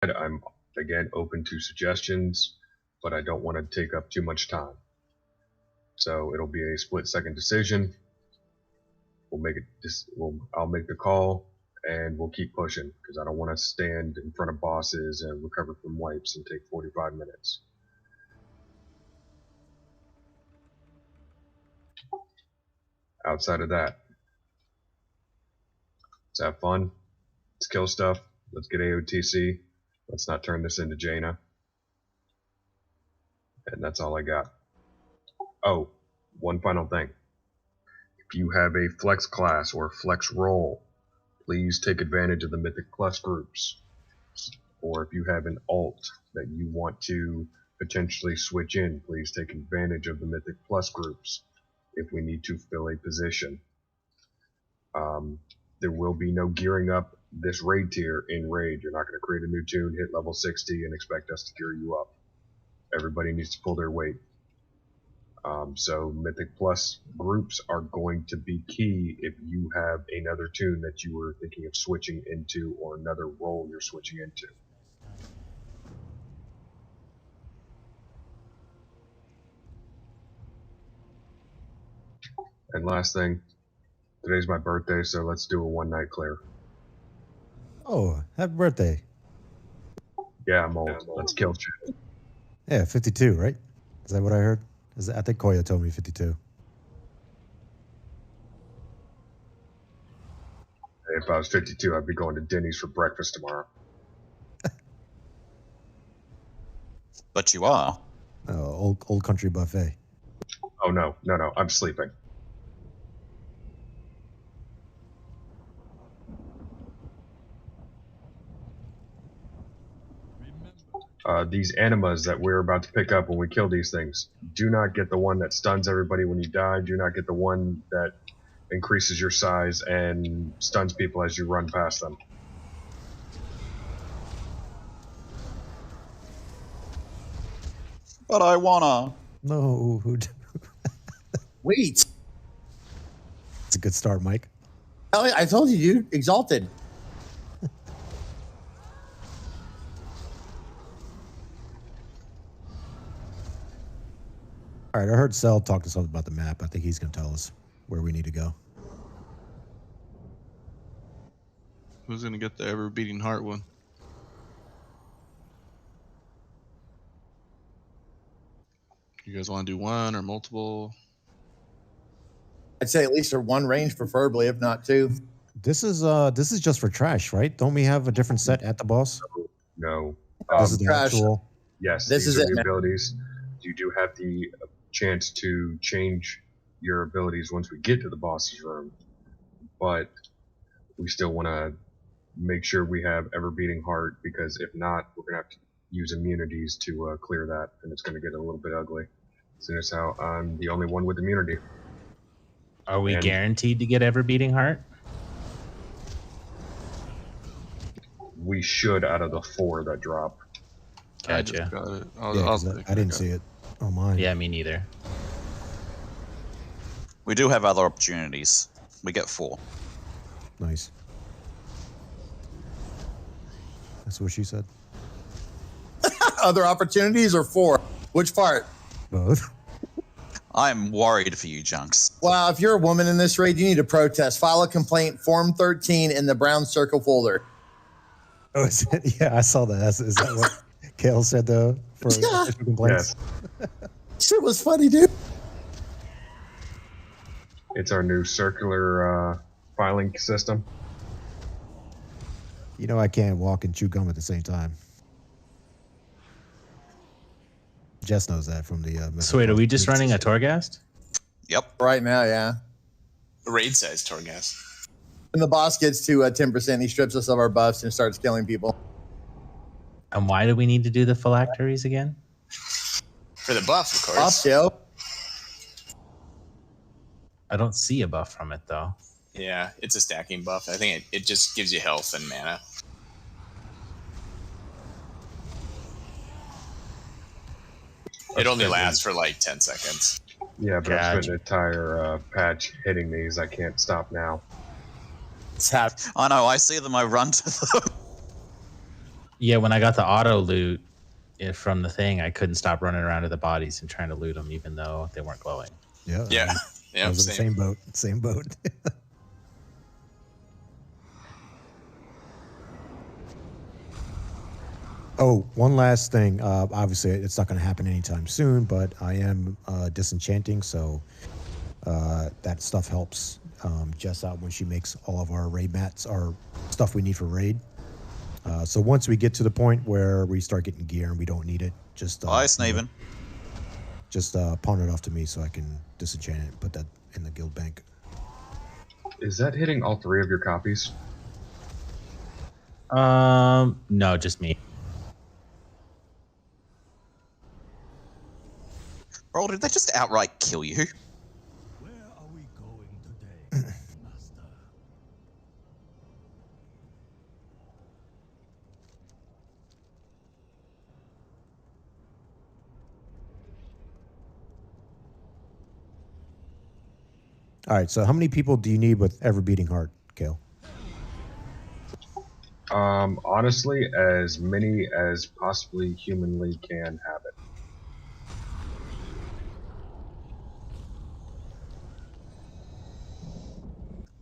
I'm, again, open to suggestions, but I don't want to take up too much time. So it'll be a split-second decision. We'll make it. I'll make the call, and we'll keep pushing because I don't want to stand in front of bosses and recover from wipes and take 45 minutes. Outside of that, let's have fun. Let's kill stuff. Let's get AOTC. Let's not turn this into Jaina. And that's all I got. Oh, one final thing. If you have a flex class or flex role, please take advantage of the Mythic Plus groups. Or if you have an alt that you want to potentially switch in, please take advantage of the Mythic Plus groups if we need to fill a position. There will be no gearing up this raid tier in raid. You're not going to create a new tune, hit level 60, and expect us to gear you up. Everybody needs to pull their weight. So Mythic Plus groups are going to be key if you have another tune that you were thinking of switching into or another role you're switching into. And last thing, today's my birthday, so let's do a one-night clear. Oh, happy birthday. Yeah, I'm old. Let's kill shit. Yeah, 52, right? Is that what I heard? I think Koya told me 52. If I was 52, I'd be going to Denny's for breakfast tomorrow. But you are. Oh, old country buffet. Oh, no. I'm sleeping. These animas that we're about to pick up when we kill these things, do not get the one that stuns everybody when you die. Do not get the one that increases your size and stuns people as you run past them. But I wanna. No. Wait. It's a good start, Mike. I told you, dude. Exalted. All right, I heard Cell talk to something about the map. I think he's going to tell us where we need to go. Who's going to get the ever-beating heart one? You guys want to do one or multiple? I'd say at least one range, preferably, if not two. This is just for trash, right? Don't we have a different set at the boss? No. This is the trash. actual. Yes, This these is are it, the man. abilities. You do have the chance to change your abilities once we get to the boss's room, but we still want to make sure we have ever-beating heart, because if not, we're going to have to use immunities to clear that, and it's going to get a little bit ugly. Seeing as how I'm the only one with immunity. Are we guaranteed to get ever-beating heart? We should out of the 4 that drop. I just Gotcha. got it. Yeah, 'cause I didn't see it on mine. Yeah, me neither. We do have other opportunities. We get 4. Nice. That's what she said. Other opportunities or 4? Which part? Both. I'm worried for you, Junks. Well, if you're a woman in this raid, you need to protest. File a complaint, Form 13 in the brown circle folder. Oh, is it? Yeah, I saw that. Is that what Kale said, though, for Yeah. official complaints? Yes. Shit was funny, dude. It's our new circular filing system. You know I can't walk and chew gum at the same time. Jess knows that from the... So wait, are we just running a Torghast? Yep. Right now, yeah. Raid size Torghast. When the boss gets to 10%, he strips us of our buffs and starts killing people. And why do we need to do the phylacteries again? For the buff, of course. Buff, Joe. I don't see a buff from it, though. Yeah, it's a stacking buff. I think it just gives you health and mana. It only lasts for like 10 seconds. Yeah, but I've spent an entire patch hitting these. I can't stop now. It's happening. I know, I see them, I run to them. Yeah, when I got the auto loot from the thing, I couldn't stop running around to the bodies and trying to loot them, even though they weren't glowing. Yeah. Yeah. I Yeah. was in the Same. same boat. Same boat. Oh, one last thing. Obviously, it's not going to happen anytime soon, but I am disenchanting, so that stuff helps Jess out when she makes all of our raid mats, our stuff we need for raid. So once we get to the point where we start getting gear and we don't need it, just Bye, Snaven. just pawn it off to me so I can disenchant it and put that in the guild bank. Is that hitting all 3 of your copies? No, just me. Bro, did they just outright kill you? Where are we going today, Master? All right, so how many people do you need with Ever Beating Heart, Kale? Honestly, as many as possibly humanly can have it.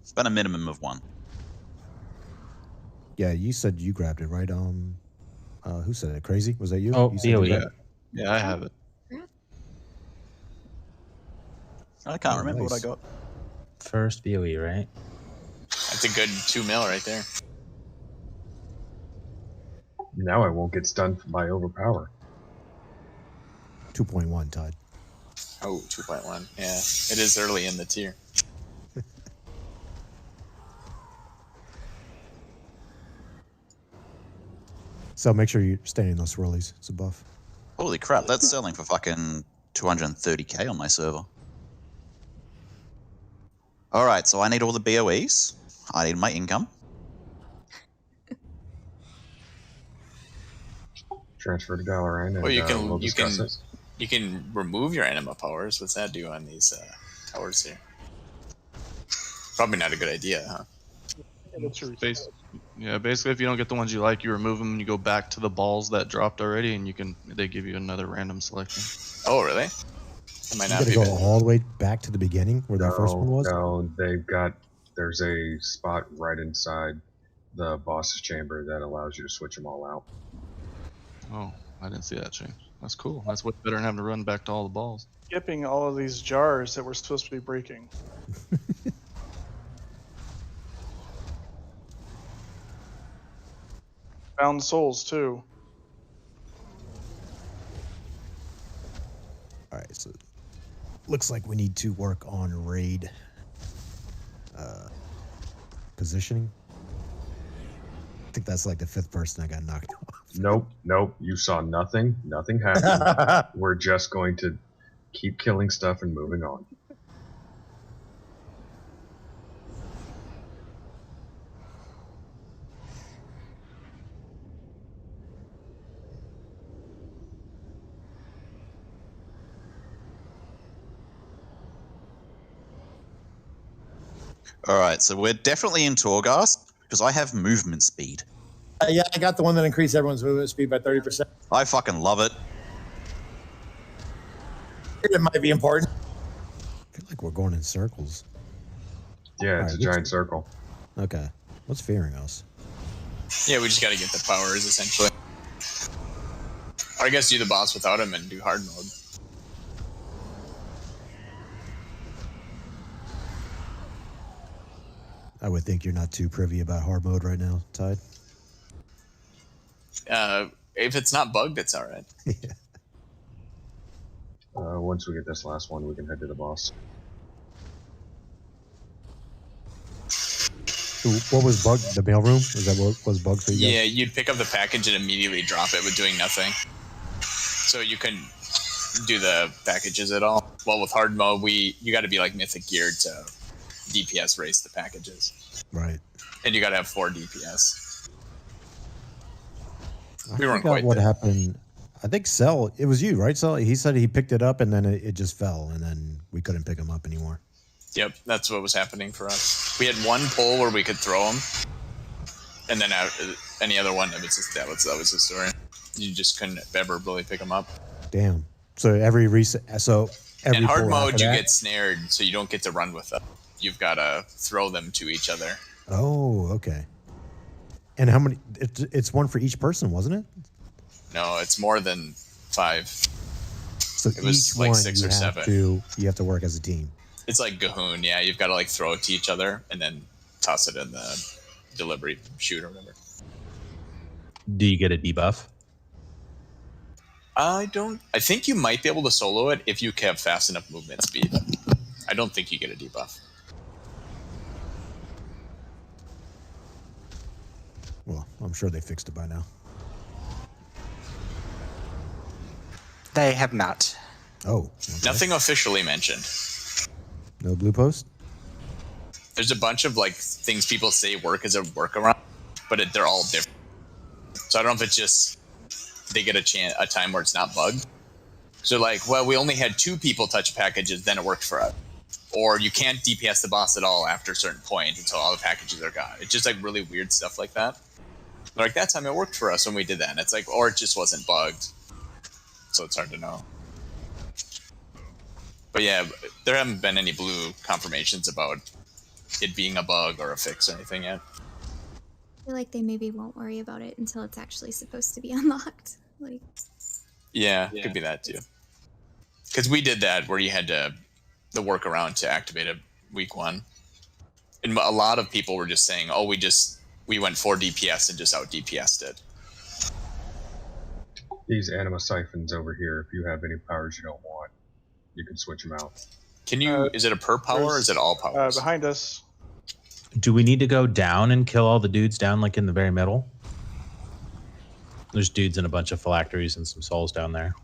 It's been a minimum of 1. Yeah, you said you grabbed it, right? Who said it? Crazy? Was that you? Oh, You said you BOE. grabbed it? Yeah, I have it. I can't Oh, remember what I nice. got. First BOE, right? That's a good 2 mil right there. Now I won't get stunned by overpower. 2.1, Todd. Oh, 2.1. Yeah, it is early in the tier. So make sure you're staying in those swirlies. It's a buff. Holy crap, that's selling for fucking 230k on my server. Alright, so I need all the BOEs. I need my income. Transfer to Dalaran and Well, you we'll discuss it. you can remove your anima powers. What's that do on these towers here? Probably not a good idea, huh? Yeah, basically, if you don't get the ones you like, you remove them and you go back to the balls that dropped already, and they give you another random selection. Oh, really? It might You not gotta be go bad. all the way back to the beginning where that first one was? No, there's a spot right inside the boss's chamber that allows you to switch them all out. Oh, I didn't see that change. That's cool. That's way better than having to run back to all the balls. Skipping all of these jars that we're supposed to be breaking. Found souls too. All right, so looks like we need to work on raid positioning. I think that's like the 5th person I got knocked off. Nope. You saw nothing. Nothing happened. We're just going to keep killing stuff and moving on. Alright, so we're definitely in Torghast, because I have movement speed. Yeah, I got the one that increased everyone's movement speed by 30%. I fucking love it. It might be important. I feel like we're going in circles. Yeah, it's Alright, a giant circle. Okay. What's fearing us? Yeah, we just got to get the powers essentially. Or I guess do the boss without him and do hard mode. I would think you're not too privy about hard mode right now, Tide. If it's not bugged, it's all right. Yeah. Once we get this last one, we can head to the boss. So what was bugged? The mailroom? Is that what was bugged for you guys? Yeah, you'd pick up the package and immediately drop it with doing nothing. So you couldn't do the packages at all. Well, with hard mode, you got to be like mythic geared to DPS race the packages, Right. and you got to have 4 DPS. I We weren't forgot quite what there. happened. I think Cell, it was you, right, Cell? He said he picked it up and then it just fell and then we couldn't pick him up anymore. Yep, that's what was happening for us. We had one pole where we could throw them, And then any other one, that was the story. You just couldn't ever really pick them up. Damn. So every reset. So every In hard pull mode, after you that- get snared, so you don't get to run with them. You've got to throw them to each other. Oh, okay. And how many? It's one for each person, wasn't it? No, it's more than 5. So It was each like one 6 or you have 7. you have to work as a team. It's like Gahoon, yeah. You've got to like throw it to each other and then toss it in the delivery chute or whatever. Do you get a debuff? I think you might be able to solo it if you have fast enough movement speed. I don't think you get a debuff. Well, I'm sure they fixed it by now. They have not. Oh, okay. Nothing officially mentioned. No blue post. There's a bunch of like things people say work as a workaround, but they're all different. So I don't know if it's just they get a time where it's not bugged. So like, well, we only had 2 people touch packages, then it worked for us. Or you can't DPS the boss at all after a certain point until all the packages are gone. It's just like really weird stuff like that. Like that time it worked for us when we did that. And it's like, or it just wasn't bugged. So it's hard to know. But yeah, there haven't been any blue confirmations about it being a bug or a fix or anything yet. I feel like they maybe won't worry about it until it's actually supposed to be unlocked. Like, Yeah, could be that too. Because we did that where you had the workaround to activate it week 1. And a lot of people were just saying, oh, we went 4 DPS and just out DPS'd it. These anima siphons over here, if you have any powers you don't want, you can switch them out. Can you, is it a per power or is it all powers? Behind us. Do we need to go down and kill all the dudes down like in the very middle? There's dudes and a bunch of phylacteries and some souls down there.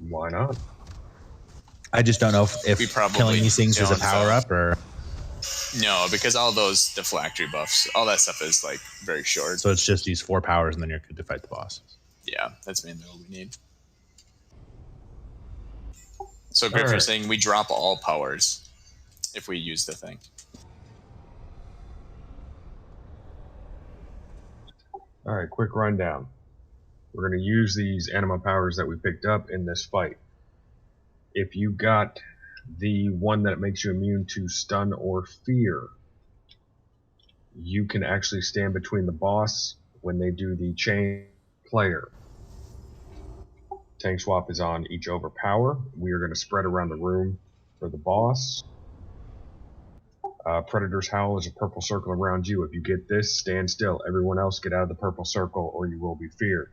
Why not? I just don't know if We probably killing these things is a don't, power up or... No, because all those deflactory buffs, all that stuff is like very short. So it's just these 4 powers and then you're good to fight the boss. Yeah, that's mainly what we need. So Griff, you're Alright. saying we drop all powers if we use the thing. Alright, quick rundown. We're going to use these anima powers that we picked up in this fight. If you got the one that makes you immune to stun or fear, you can actually stand between the boss when they do the chain player. Tank swap is on each overpower. We are going to spread around the room for the boss. Predator's Howl is a purple circle around you. If you get this, stand still. Everyone else get out of the purple circle or you will be feared.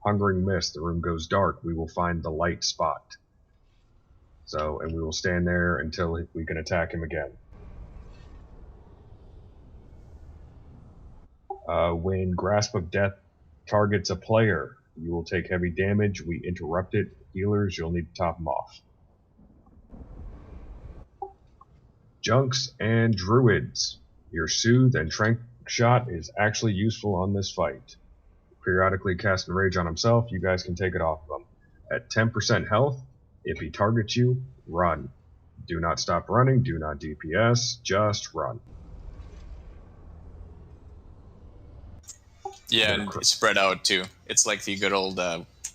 Hungering Mist, the room goes dark. We will find the light spot. So, and we will stand there until we can attack him again. When Grasp of Death targets a player, you will take heavy damage. We interrupt it. Healers, you'll need to top them off. Junks and Druids. Your Soothe and Trank shot is actually useful on this fight. Periodically cast Enrage on himself, you guys can take it off of him. At 10% health, if he targets you, run. Do not stop running, do not DPS, just run. Yeah, and spread out too. It's like the good old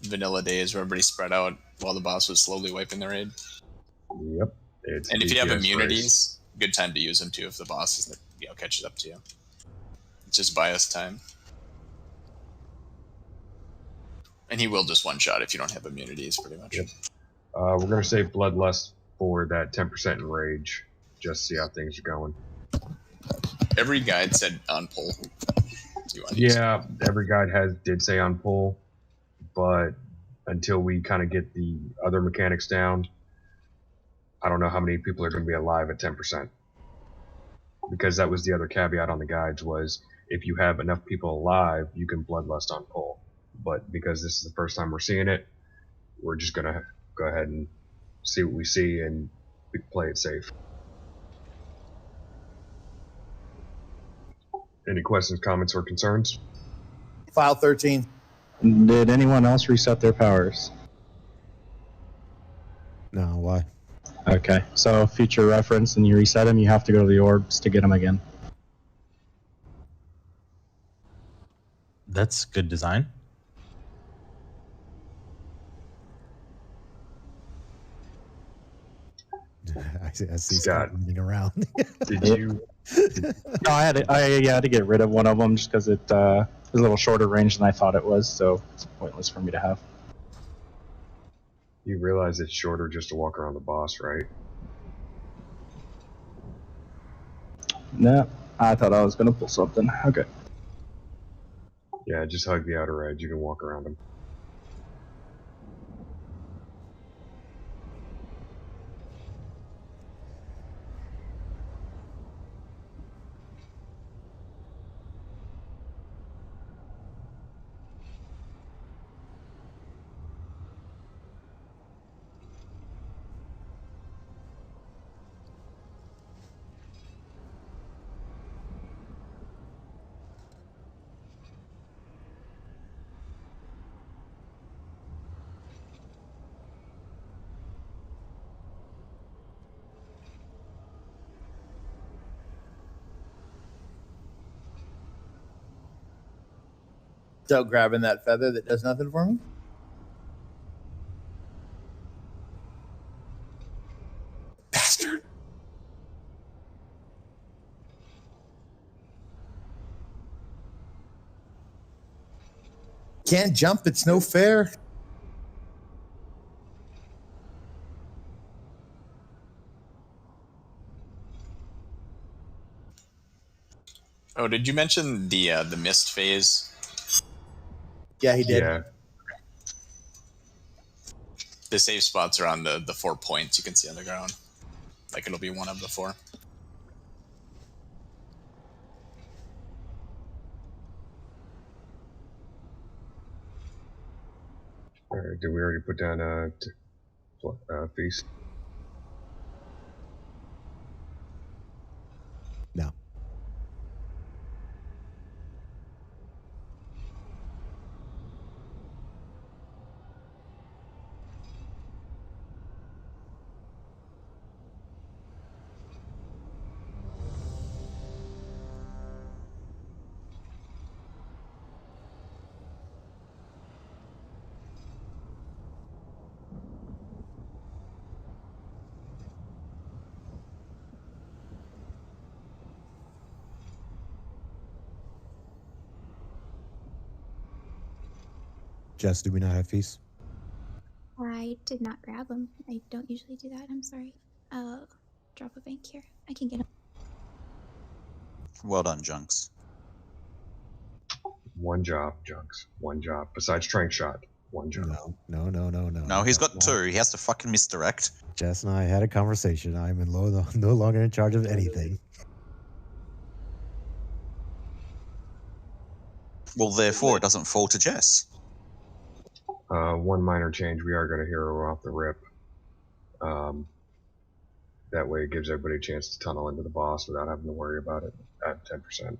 vanilla days where everybody spread out while the boss was slowly wiping the raid. Yep. And if you have DPS immunities, race. good time to use them too if the boss is, catches up to you. It's just bias time. And he will just one-shot if you don't have immunities, pretty much. Yep. We're going to save Bloodlust for that 10% Enrage. Just see how things are going. Every guide said on pull. Yeah, every guide did say on pull, but until we kind of get the other mechanics down, I don't know how many people are going to be alive at 10%. Because that was the other caveat on the guides was if you have enough people alive, you can Bloodlust on pull. But because this is the first time we're seeing it, we're just going to go ahead and see what we see and play it safe. Any questions, comments, or concerns? File 13. Did anyone else reset their powers? No, why? Okay, so future reference, and you reset them, you have to go to the orbs to get them again. That's good design. I see Scott, Scott moving around. Did you? No, I had to get rid of one of them just because it was a little shorter range than I thought it was, so it's pointless for me to have. You realize it's shorter just to walk around the boss, right? No, I thought I was gonna pull something. Okay. Yeah, just hug the outer edge. You can walk around them. So grabbing that feather that does nothing for me. Bastard. Can't jump. It's no fair. Oh, did you mention the mist phase? Yeah, he did. Yeah. The save spots are on the 4 points you can see on the ground. Like it'll be one of the 4. Alright, did we already put down feast? No. Jess, do we not have feast? I did not grab them. I don't usually do that. I'm sorry. I'll drop a bank here. I can get them. Well done, Junks. One job, Junks. One job. Besides trank shot. One job. No. No, he's got 2. He has to fucking misdirect. Jess and I had a conversation. I'm no longer in charge of anything. Well, therefore, it doesn't fall to Jess. One minor change. We are going to hero off the rip. That way it gives everybody a chance to tunnel into the boss without having to worry about it at 10%.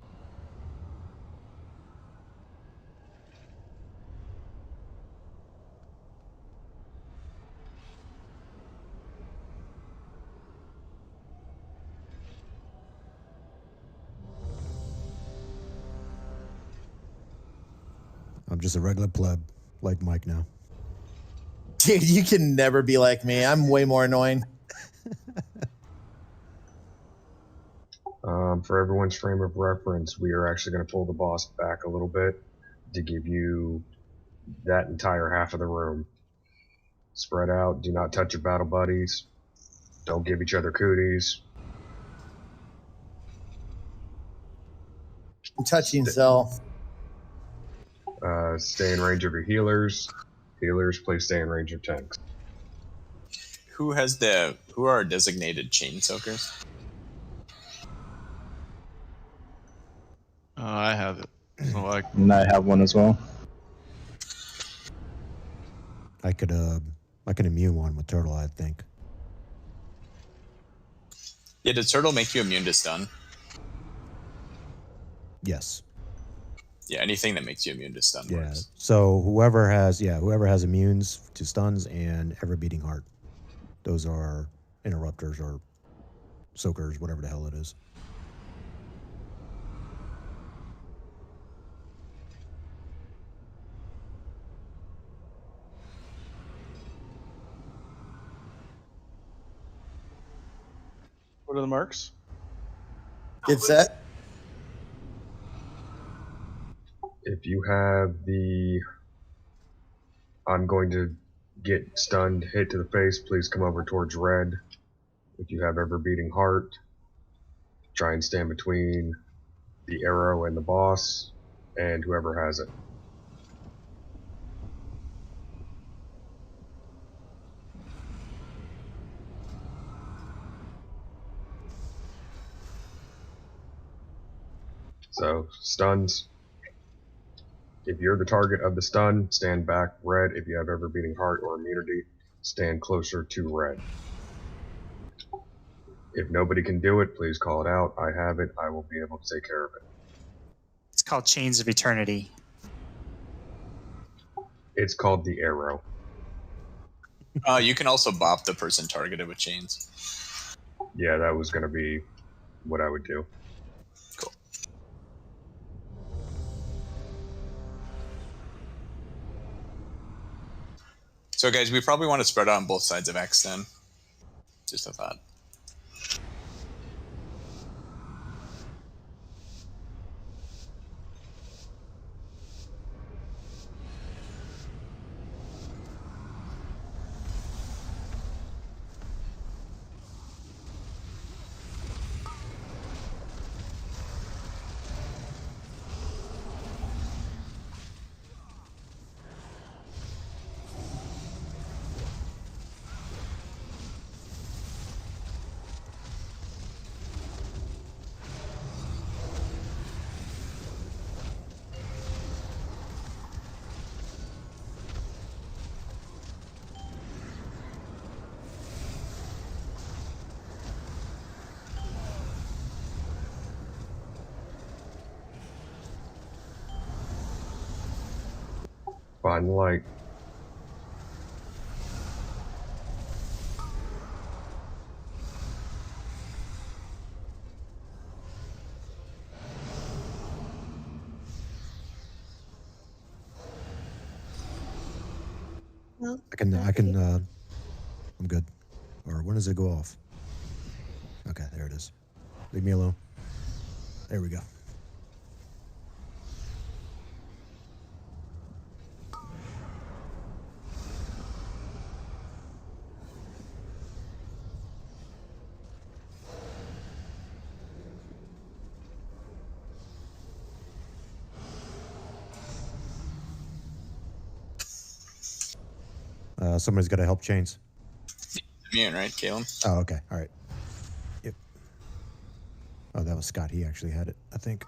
I'm just a regular pleb, like Mike now. Dude, you can never be like me. I'm way more annoying. For everyone's frame of reference, we are actually going to pull the boss back a little bit to give you that entire half of the room. Spread out. Do not touch your battle buddies. Don't give each other cooties. I'm touching Zell. Stay in range of your healers. Healers, please stay in range of tanks. Who are designated chain soakers? I have it. So And I have one as well. I can immune one with turtle, I think. Yeah, did turtle make you immune to stun? Yes. Yeah, anything that makes you immune to stun Yeah. works. So whoever has immunes to stuns and ever beating heart, those are interrupters or soakers, whatever the hell it is. What are the marks? Get set. If you have the I'm going to get stunned, hit to the face, please come over towards red. If you have ever beating heart, try and stand between the arrow and the boss, and whoever has it. So, stuns. If you're the target of the stun, stand back red. If you have ever beating heart or immunity, stand closer to red. If nobody can do it, please call it out. I have it. I will be able to take care of it. It's called Chains of Eternity. It's called the arrow. You can also bop the person targeted with chains. Yeah, that was going to be what I would do. Cool. So guys, we probably want to spread out on both sides of X then. Just a thought. Find the light. Well, I'm good. Or when does it go off? Okay, there it is. Leave me alone. There we go. Somebody's got to help Chains. Immune, right, Caleb? Oh, okay. All right. Yep. Oh, that was Scott. He actually had it, I think.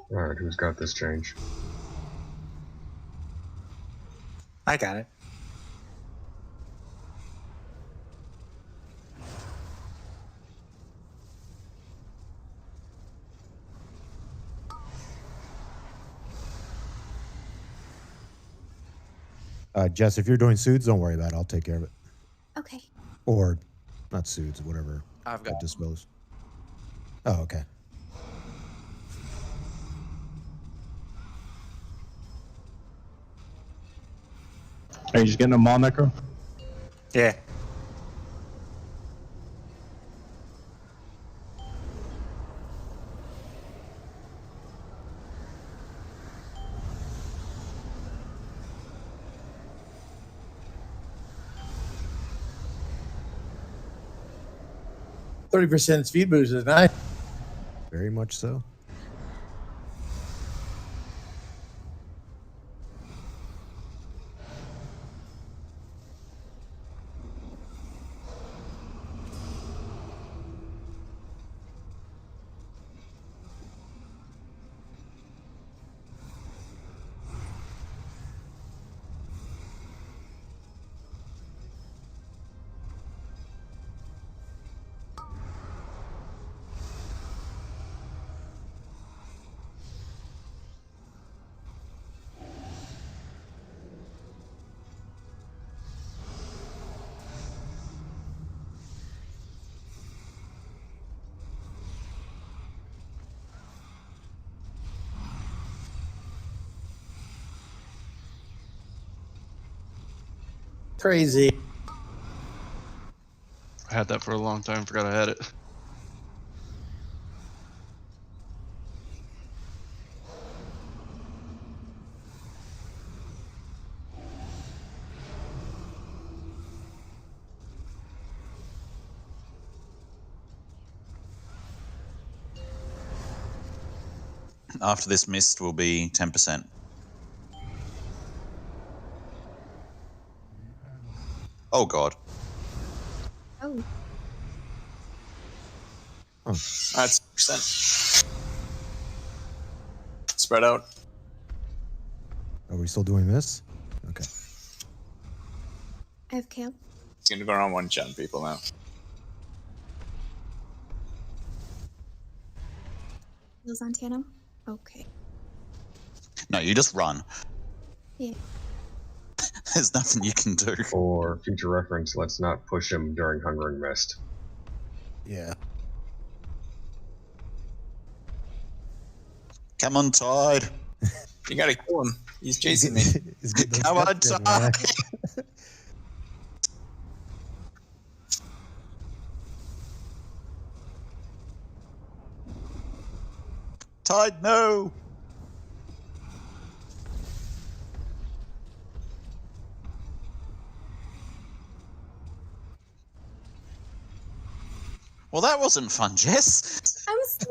Alright, who's got this change? I got it. Jess, if you're doing suits, don't worry about it. I'll take care of it. okay. Or not suits, whatever. I've got dispose. Oh, okay. Are you just getting them all, Necro? Yeah. %30 speed boost is nice. Very much so. Crazy. I had that for a long time. Forgot I had it. After this mist will be 10%. Oh god. Oh. That's percent. Spread out. Are we still doing this? Okay. I have kale. It's gonna go around one shot people now. Heals on Tandem. Okay. No, you just run. Yeah. There's nothing you can do. For future reference, let's not push him during Hunger and Mist. Yeah. Come on, Tide. You gotta kill him. He's chasing me. Come on, Tide. Tide, no. Well, that wasn't fun, Jess. I'm sorry.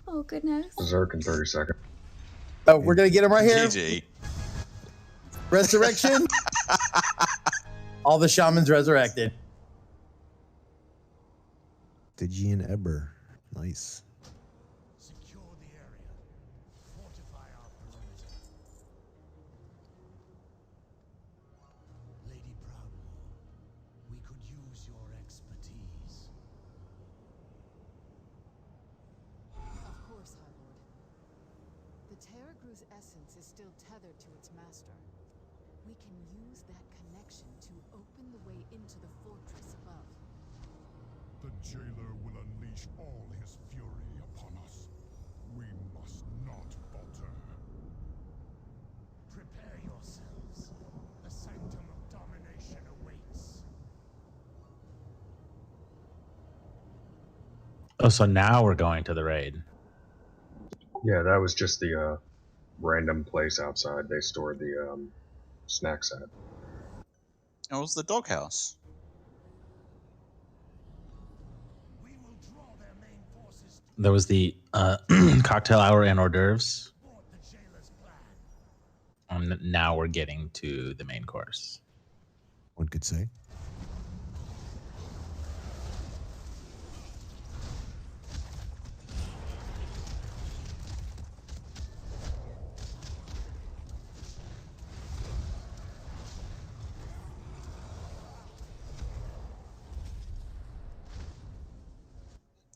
Oh, goodness. Berserk in 30 seconds. Oh, we're going to get him right here. GG. Resurrection. All the shamans resurrected. Stygian Eber. Nice. Secure the area. Fortify our perimeter. Lady Proudmoore, we could use your expertise. Of course, High Lord. The Terragru's essence is still tethered to its master. We can use that connection to open the way into the fortress above. The jailer will unleash all his fury upon us. We must not falter. Prepare yourselves. The Sanctum of Domination awaits. Oh, so now we're going to the raid. Yeah, that was just the random place outside they stored the snacks at. It was the doghouse. There was the cocktail hour and hors d'oeuvres. Now we're getting to the main course. One could say.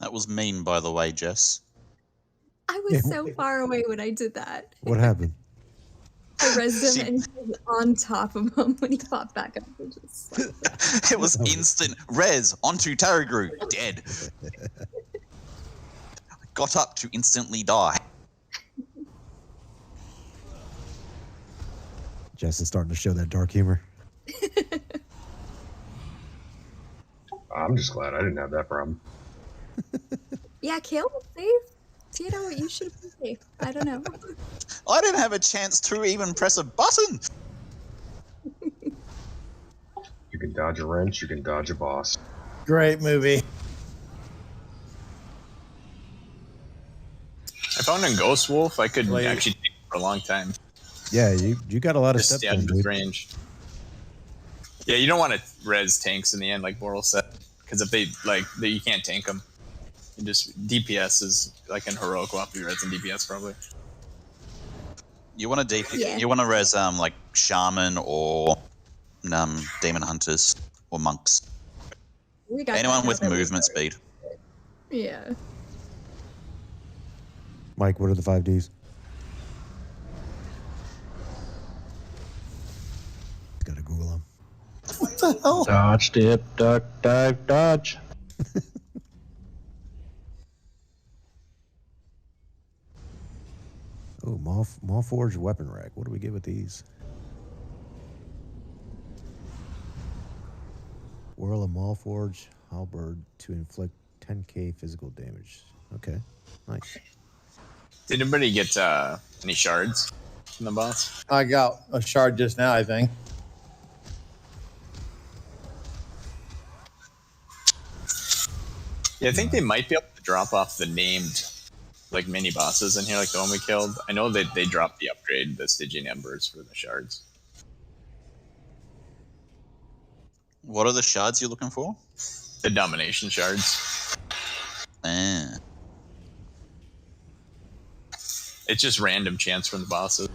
That was mean, by the way, Jess. I was so far away when I did that. What happened? I rezzed him and he was on top of him when he popped back up. It was instant res onto Taragru, dead. Got up to instantly die. Jess is starting to show that dark humor. I'm just glad I didn't have that problem. Yeah, Kale was safe. You know, you should have been safe. I don't know. I didn't have a chance to even press a button. You can dodge a wrench, you can dodge a boss. Great movie. I found in Ghost Wolf I could actually take it for a long time. Yeah, you got a lot of Just steps in, dude. range. Yeah, you don't want to res tanks in the end, like Boral said, because if you can't tank them. You just DPS is like in heroic. Will be res and DPS probably. You want to You want to res like shaman or demon hunters or monks. We got Anyone that with covered. movement speed. Yeah. Mike, what are the 5Ds? Gotta Google them. What the hell? Dodge, dip, duck, dive, dodge. Oh, Maulforge weapon rack. What do we get with these? Whirl of Maulforge halberd to inflict 10k physical damage. Okay, nice. Did anybody get any shards from the boss? I got a shard just now, I think. Yeah, I think they might be able to drop off the named like mini bosses in here, like the one we killed. I know that they dropped the upgrade, the Stygian Embers for the shards. What are the shards you're looking for? The domination shards. It's just random chance from the bosses.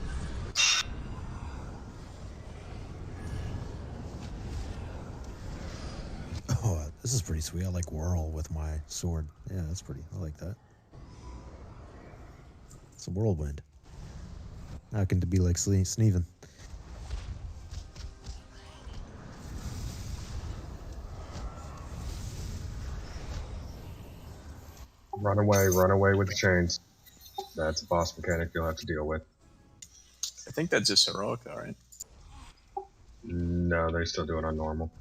Oh, this is pretty sweet. I like whirl with my sword. Yeah, that's pretty. I like that. It's a whirlwind. I can be like Sneven. Run away with the chains. That's a boss mechanic you'll have to deal with. I think that's just heroic though, right? No, they still do it on normal.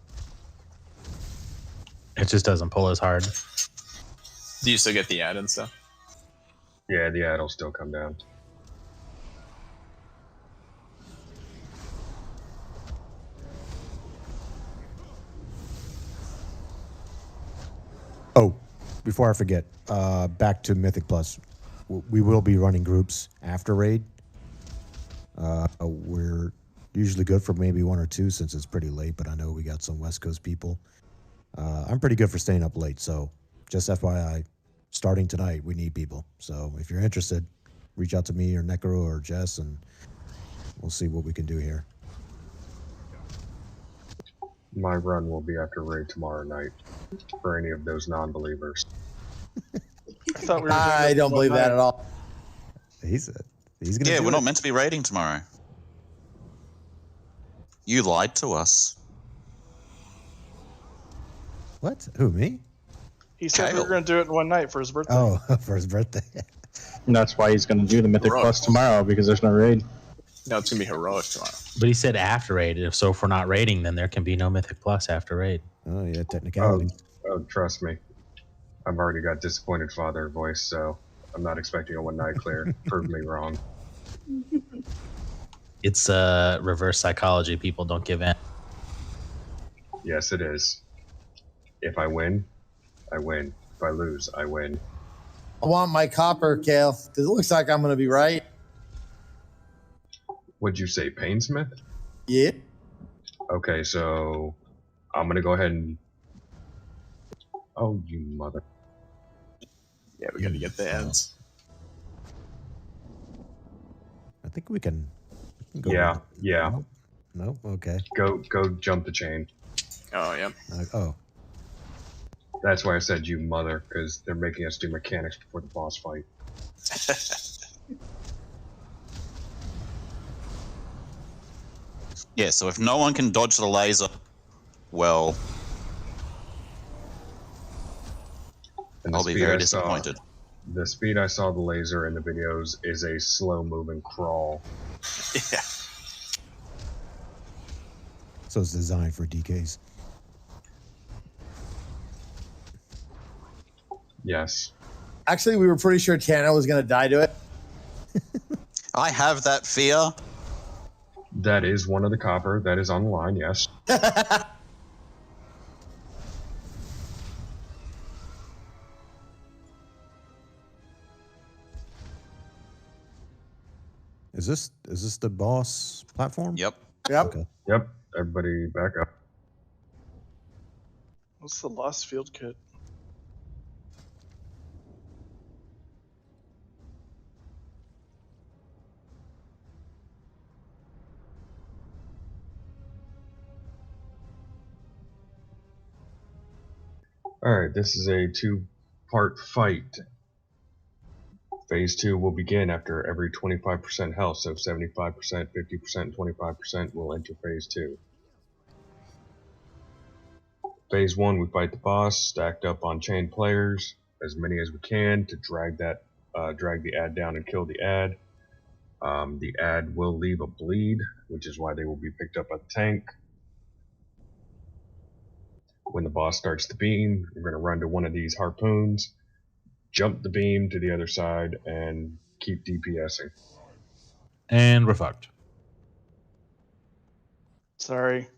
It just doesn't pull as hard. Do you still get the add and stuff? Yeah, the ad will still come down. Oh, before I forget, back to Mythic Plus. We will be running groups after raid. We're usually good for maybe 1 or 2 since it's pretty late, but I know we got some West Coast people. I'm pretty good for staying up late, so just FYI, starting tonight, we need people. So if you're interested, reach out to me or Necro or Jess, and we'll see what we can do here. My run will be after raid tomorrow night for any of those non-believers. I don't believe that at all. He's gonna. Yeah, do we're it. not meant to be raiding tomorrow. You lied to us. What? Who, me? He said we were going to do it in one night for his birthday. Oh, for his birthday. And that's why he's going to do the Mythic Plus tomorrow, because there's no raid. No, it's going to be heroic tomorrow. But he said after raid. So if we're not raiding, then there can be no Mythic Plus after raid. Oh, yeah, technicality. Oh, trust me. I've already got disappointed father voice, so I'm not expecting a one-night clear. Prove me wrong. It's reverse psychology. People don't give in. Yes, it is. If I win, I win. If I lose, I win. I want my copper, Kale, because it looks like I'm going to be right. What'd you say, Painsmith? Yeah. Okay, so I'm gonna go ahead and... Oh, you mother... Yeah, we got to get the ads. I think we can go. Yeah, yeah. No? Okay. Go jump the chain. Oh, yeah. Oh. That's why I said you mother, because they're making us do mechanics before the boss fight. Yeah, so if no one can dodge the laser, well, And I'll be very disappointed. The speed I saw the laser in the videos is a slow-moving crawl. Yeah. So it's designed for DKs. Yes. Actually, we were pretty sure Tana was going to die to it. I have that fear. That is one of the copper. That is on the line, yes. Is this the boss platform? Yep. Yep. Okay. Yep. Everybody back up. What's the lost field kit? Alright, this is a two-part fight. Phase 2 will begin after every 25% health, so 75%, 50%, and 25% will enter Phase 2. Phase 1, we fight the boss, stacked up on chained players, as many as we can to drag the ad down and kill the ad. The ad will leave a bleed, which is why they will be picked up by the tank. When the boss starts the beam, we're going to run to one of these harpoons, jump the beam to the other side, and keep DPSing. And we're fucked. Sorry.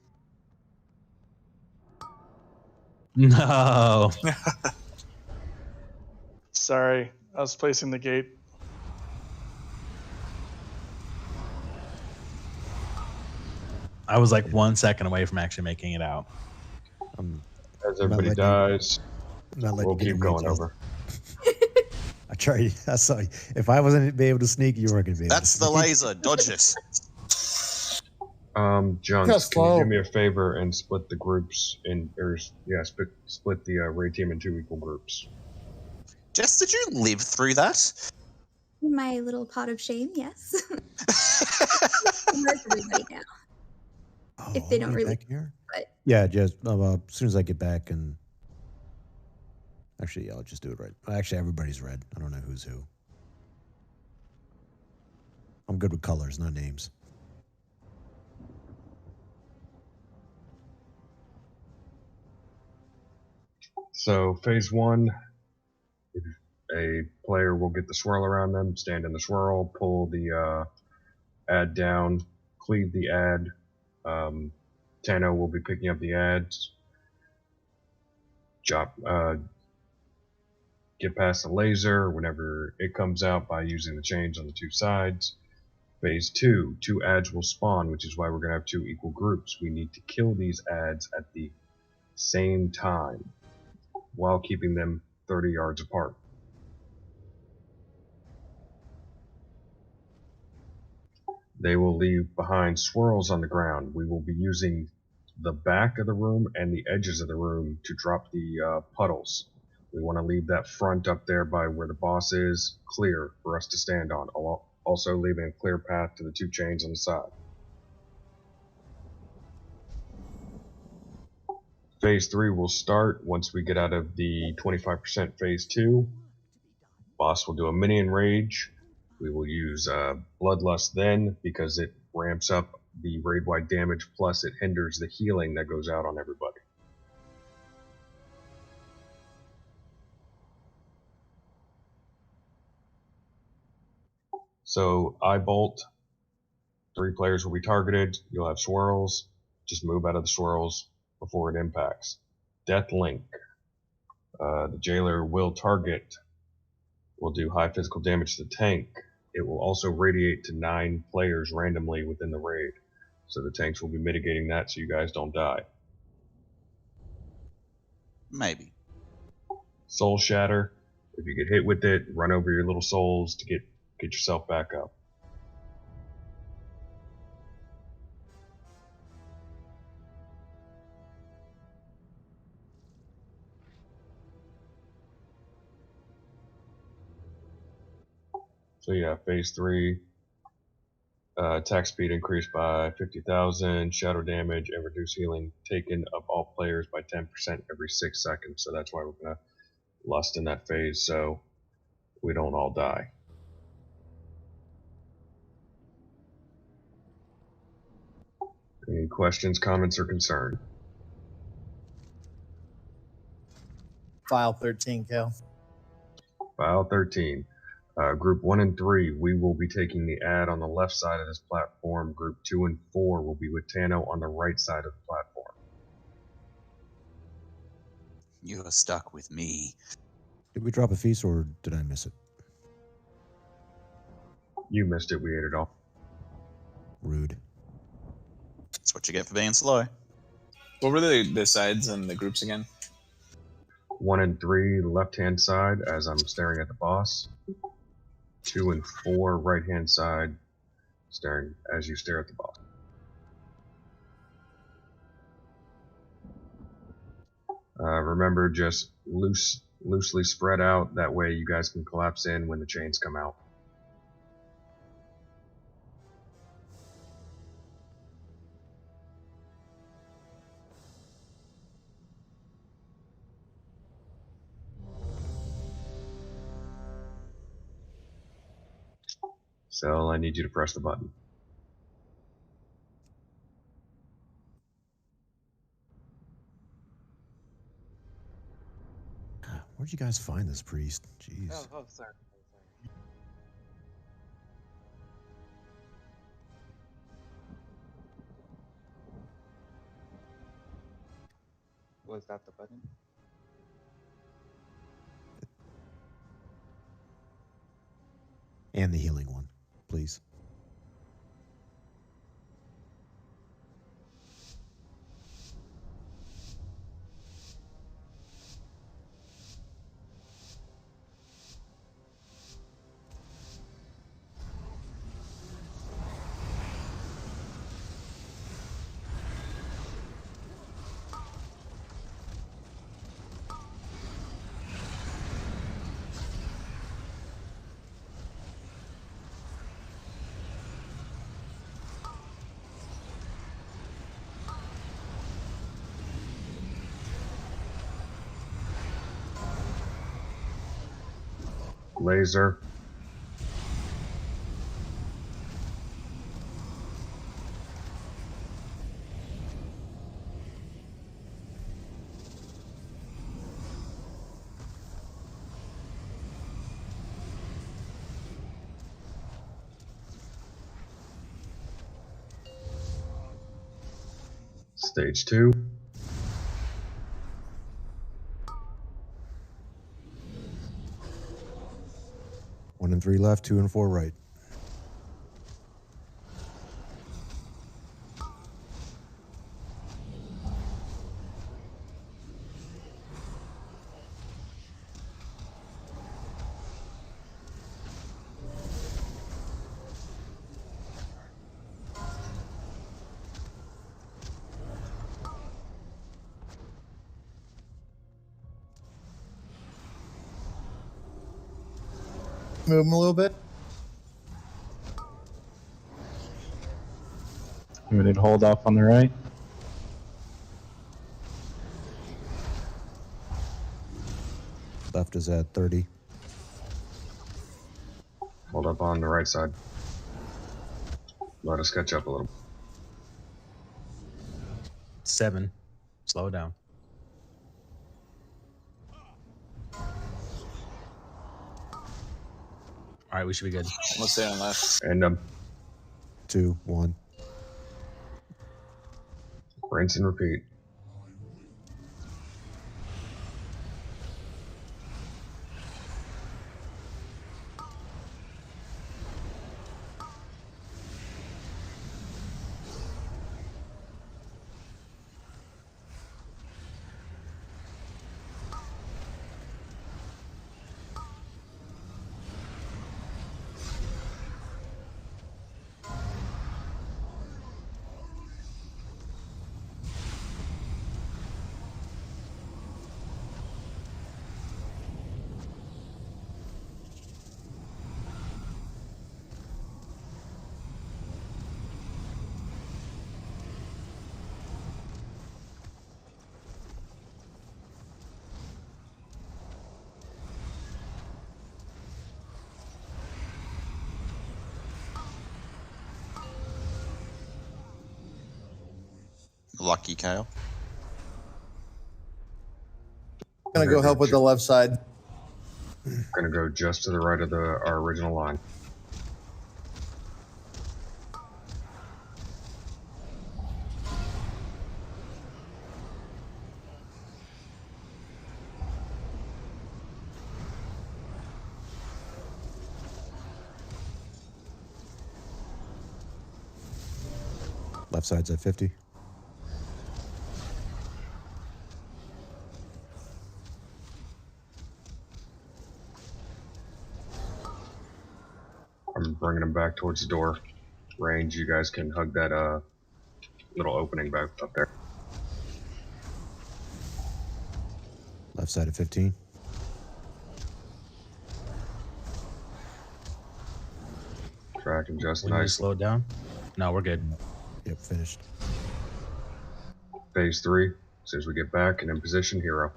No. Sorry. I was placing the gate. I was like 1 second away from actually making it out. As everybody dies, we'll keep going Jess. over. I tried. I saw you. If I wasn't be able to sneak, you weren't gonna be able That's to the sneak. laser. Dodge it. John, Just can you slow. do me a favor and split the groups split the raid team in 2 equal groups? Jess, did you live through that? My little pot of shame, yes. Most everybody now. Oh, If they don't already really, back here? but Yeah, just as soon as I get back and actually, yeah, I'll just do it right. Actually, everybody's red. I don't know who's who. I'm good with colors, not names. So phase 1, a player will get the swirl around them, stand in the swirl, pull the ad down, cleave the ad. Tano will be picking up the ads. Get past the laser whenever it comes out by using the chains on the 2 sides. Phase 2, 2 ads will spawn, which is why we're going to have 2 equal groups. We need to kill these ads at the same time while keeping them 30 yards apart. They will leave behind swirls on the ground. We will be using the back of the room and the edges of the room to drop the puddles. We want to leave that front up there by where the boss is clear for us to stand on, also leaving a clear path to the 2 chains on the side. Phase 3 will start once we get out of the 25% phase 2. Boss will do a minion rage. We will use Bloodlust then because it ramps up the raid-wide damage, plus it hinders the healing that goes out on everybody. So I bolt, 3 players will be targeted. You'll have swirls. Just move out of the swirls before it impacts. Death Link. The jailer will target. Will do high physical damage to the tank. It will also radiate to 9 players randomly within the raid. So the tanks will be mitigating that so you guys don't die. Maybe. Soul Shatter. If you get hit with it, run over your little souls to get yourself back up. So yeah, phase 3, attack speed increased by 50,000, shadow damage, and reduce healing taken of all players by 10% every 6 seconds. So that's why we're gonna lust in that phase so we don't all die. Any questions, comments, or concern? File 13, Cal. File 13. Group 1 and 3, we will be taking the ad on the left side of this platform. Group 2 and 4 will be with Tano on the right side of the platform. You are stuck with me. Did we drop a feast or did I miss it? You missed it, we ate it all. Rude. That's what you get for being slow. What were the sides and the groups again? 1 and 3, left-hand side, as I'm staring at the boss. 2 and 4, right-hand side, staring as you stare at the boss. Remember, just loosely spread out. That way you guys can collapse in when the chains come out. So I need you to press the button. Where'd you guys find this priest? Jeez. Oh, sorry. Was that the button? And the healing one, please. Laser. Stage 2. One and 3 left, 2 and 4 right. Move them a little bit. We need to hold off on the right. Left is at 30. Hold up on the right side. Let us catch up a little. 7. Slow it down. All right, we should be good. Almost there on left. And 2, 1. rinse and repeat. Lucky Kale. Gonna go help with the left side. Gonna go just to the right of our original line. Left side's at 50. I'm bringing them back towards the door. Range, you guys can hug that little opening back up there. Left side at 15. Tracking just We need to nice. slow it down. No, we're good. Yep, finished. Phase 3. As soon as we get back and in position, hero.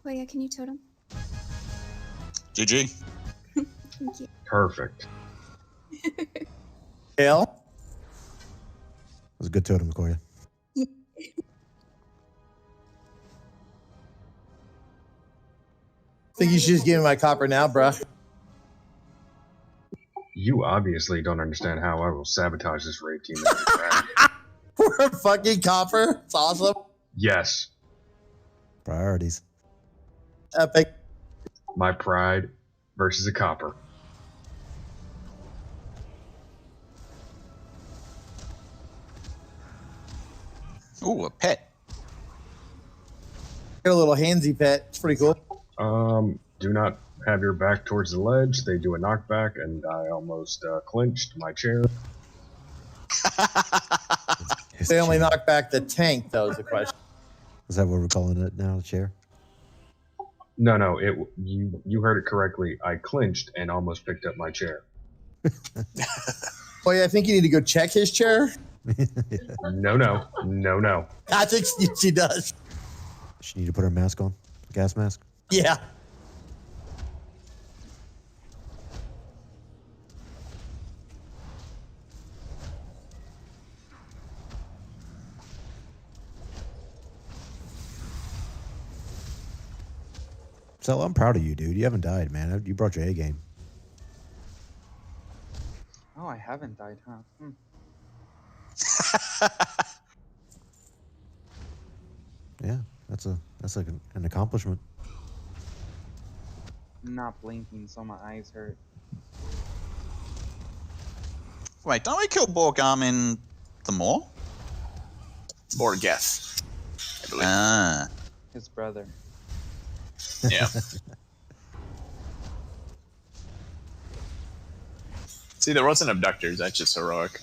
Oh yeah, can you totem? GG. Thank you. Perfect. Kale? That was a good totem, Koya. Think you should just give me my copper now, bruh. You obviously don't understand how I will sabotage this raid team. For a fucking copper? It's awesome. Yes. Priorities. Epic. My pride versus a copper. Ooh, a pet. Got a little handsy pet. It's pretty cool. Do not have your back towards the ledge. They do a knockback, and I almost clinched my chair. They only knock back the tank, though, is the question. Is that what we're calling it now, the chair? No, you heard it correctly. I clinched and almost picked up my chair. Boy, I think you need to go check his chair. No. I think she does. She need to put her mask on? Gas mask? Yeah. So I'm proud of you, dude. You haven't died, man. You brought your A game. Oh, I haven't died, huh? Yeah, that's like an accomplishment. I'm not blinking, so my eyes hurt. Wait, don't we kill Borgam in the Maw? Borgeth, I believe. Ah. His brother. Yeah. See, there wasn't abductors. That's just heroic.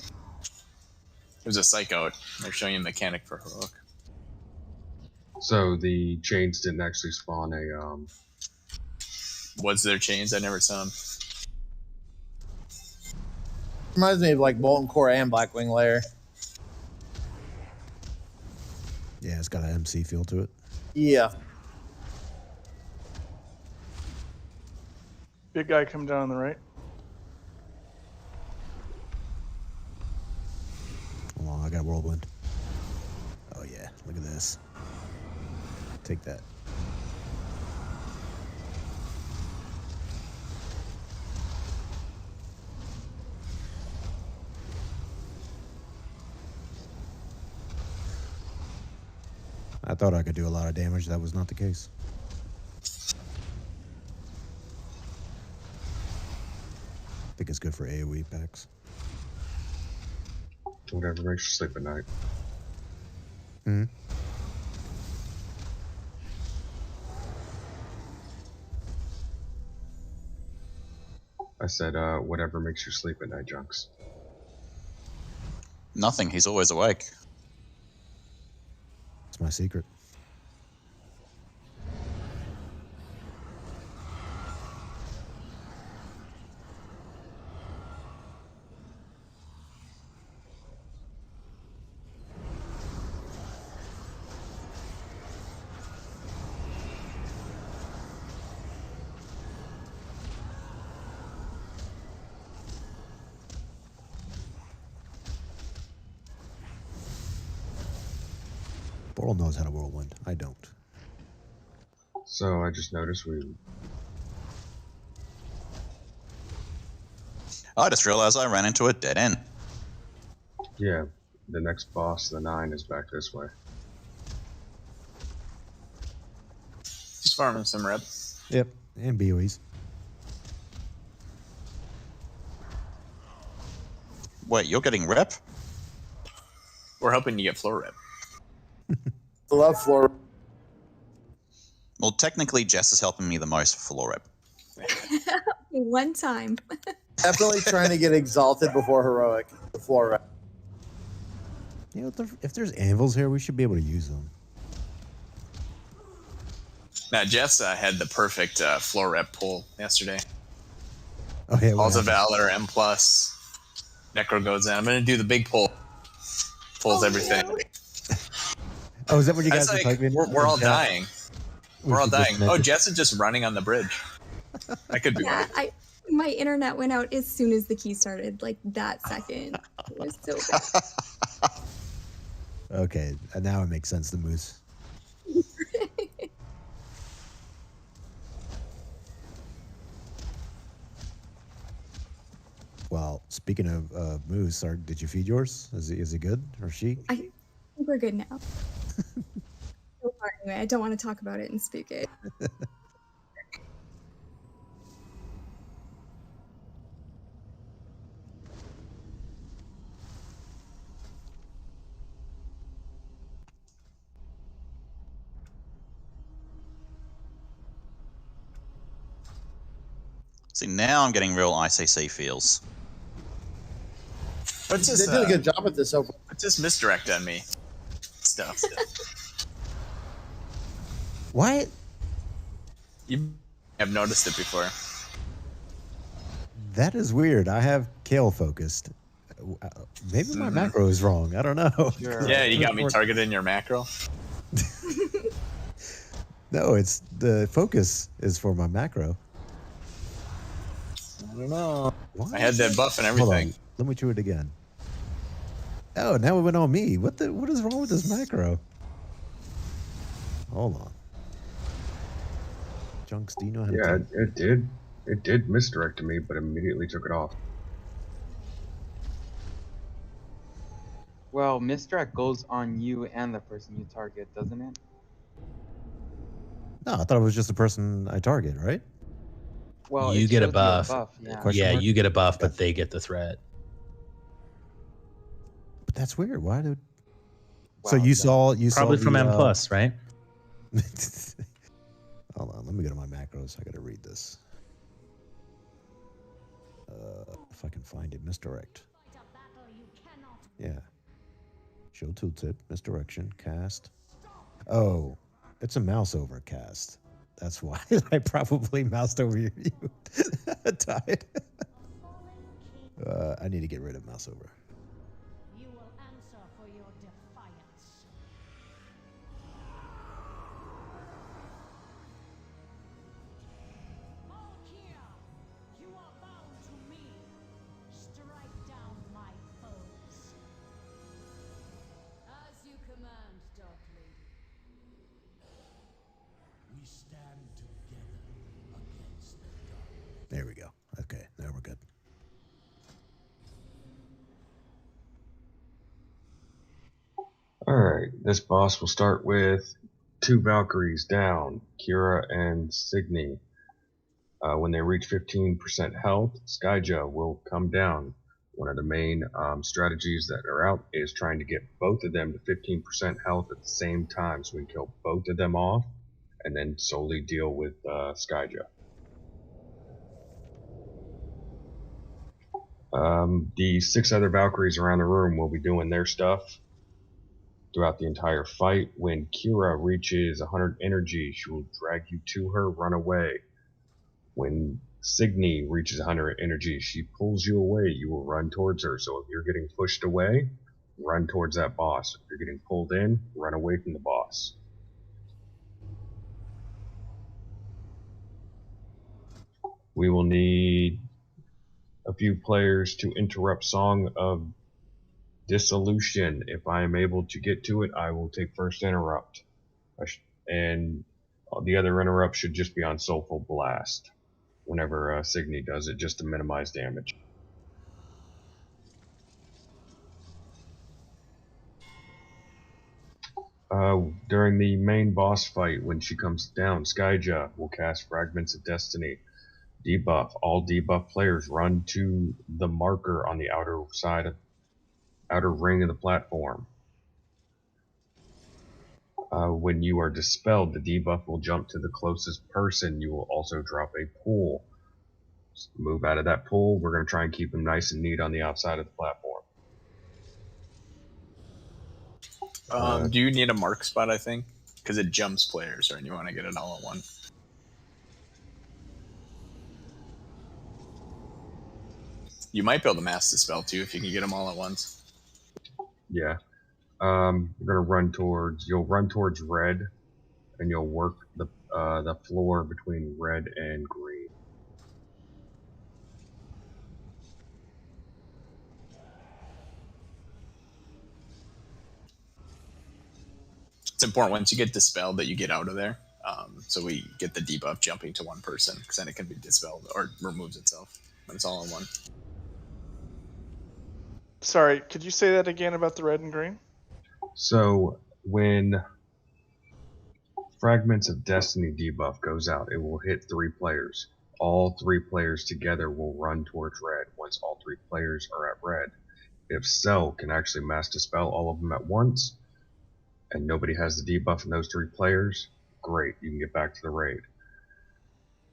There's a psycho. They're showing you a mechanic for heroic. So the chains didn't actually spawn a Was there chains? I never saw them. Reminds me of like Molten Core and Blackwing Lair. Yeah, it's got an MC feel to it. Yeah. Big guy come down on the right. Hold on, I got whirlwind. Oh yeah, look at this. Take that. I thought I could do a lot of damage. That was not the case. I think it's good for AoE packs. whatever makes you sleep at night. Hmm. I said, whatever makes you sleep at night, Junks. Nothing. He's always awake. It's my secret. Boral knows how to whirlwind. I don't. So I just noticed I just realized I ran into a dead end. Yeah, the next boss, the 9, is back this way. Just farming some rep. Yep, and BOEs. Wait, you're getting rep? We're hoping you get floor rep. I love floor. Well, technically, Jess is helping me the most for floor rep. One time. Definitely trying to get exalted before heroic. The floor rep. You know, if there's anvils here, we should be able to use them. Now, Jeff's had the perfect floor rep pull yesterday. Oh, yeah. Halls of Valor, M+. Necro goes in. I'm going to do the big pull. Pulls everything. No. Oh, is that what you guys Like, are typing? we're all dying. We're all dying. disconnect Oh, it. Jess is just running on the bridge. That could be Yeah, right. my internet went out as soon as the key started, like that second. It was so bad. Okay, now it makes sense, the moose. Well, speaking of moose, did you feed yours? Is he good, or she? I think we're good now. So far, anyway, I don't want to talk about it and spook it. See, now I'm getting real ICC feels. What's They this? did a good job at this. What's this misdirect on me? Stuff. What? You have noticed it before. That is weird. I have Kale focused. Maybe my macro is wrong. I don't know. Yeah, you got me targeted in your macro. No, it's the focus is for my macro. I don't know. Why? I had that buff and Hold everything. on. Let me do it again. Oh, now it went on me. What is wrong with this macro? Hold on. Junks, do you know how to Yeah, do it did. It did misdirect me, but immediately took it off. Well, misdirect goes on you and the person you target, doesn't it? No, I thought it was just the person I target, right? Well, you it get a shows you buff. yeah. Question mark? You get a buff, but they get the threat. But that's weird. Why did? Wow, So you saw Probably the, from M plus, right? Hold on, let me go to my macros. I gotta read this. If I can find it, misdirect. Yeah. Show tooltip, misdirection, cast. Oh, it's a mouse over cast. That's why I probably moused over you. Died. I need to get rid of mouse over. You will answer for your defiance. Malkia, you are bound to me. Strike down my foes. As you command, Dark Lady. We stand together against the dark. There we go. Okay, now we're good. Alright, this boss will start with 2 Valkyries down, Kira and Signy. When they reach 15% health, Skyja will come down. One of the main strategies that are out is trying to get both of them to 15% health at the same time, so we can kill both of them off and then solely deal with Skyja. The 6 other Valkyries around the room will be doing their stuff throughout the entire fight. When Kira reaches 100 energy, she will drag you to her, run away. When Signy reaches 100 energy, she pulls you away. You will run towards her. So if you're getting pushed away, run towards that boss. If you're getting pulled in, run away from the boss. We will need a few players to interrupt Song of Dissolution. If I am able to get to it, I will take first interrupt. And the other interrupt should just be on Soulful Blast whenever Signy does it, just to minimize damage. During the main boss fight, when she comes down, Skyja will cast Fragments of Destiny. Debuff. All debuff players run to the marker on the outer ring of the platform. When you are dispelled, the debuff will jump to the closest person. You will also drop a pool. Move out of that pool. We're going to try and keep them nice and neat on the outside of the platform. Do you need a mark spot, I think? Because it jumps players, right? And you want to get it all at once. You might be able to mass dispel too if you can get them all at once. Yeah. You're gonna run towards. You'll run towards red, and you'll work the floor between red and green. It's important once you get dispelled that you get out of there. So we get the debuff jumping to one person, because then it can be dispelled or removes itself when it's all in one. Sorry, could you say that again about the red and green? So when Fragments of Destiny debuff goes out, it will hit 3 players. All 3 players together will run towards red once all 3 players are at red. If Cell can actually mass dispel all of them at once, and nobody has the debuff in those 3 players, great, you can get back to the raid.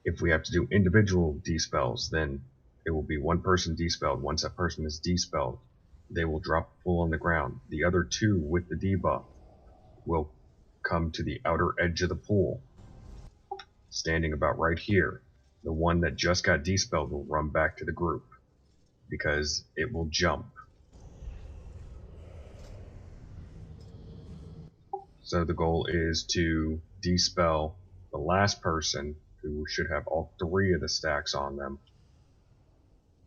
If we have to do individual dispels, then it will be 1 person dispelled. Once that person is dispelled, they will drop a pool on the ground. The other 2 with the debuff will come to the outer edge of the pool, standing about right here. The one that just got dispelled will run back to the group because it will jump. So the goal is to dispel the last person, who should have all 3 of the stacks on them,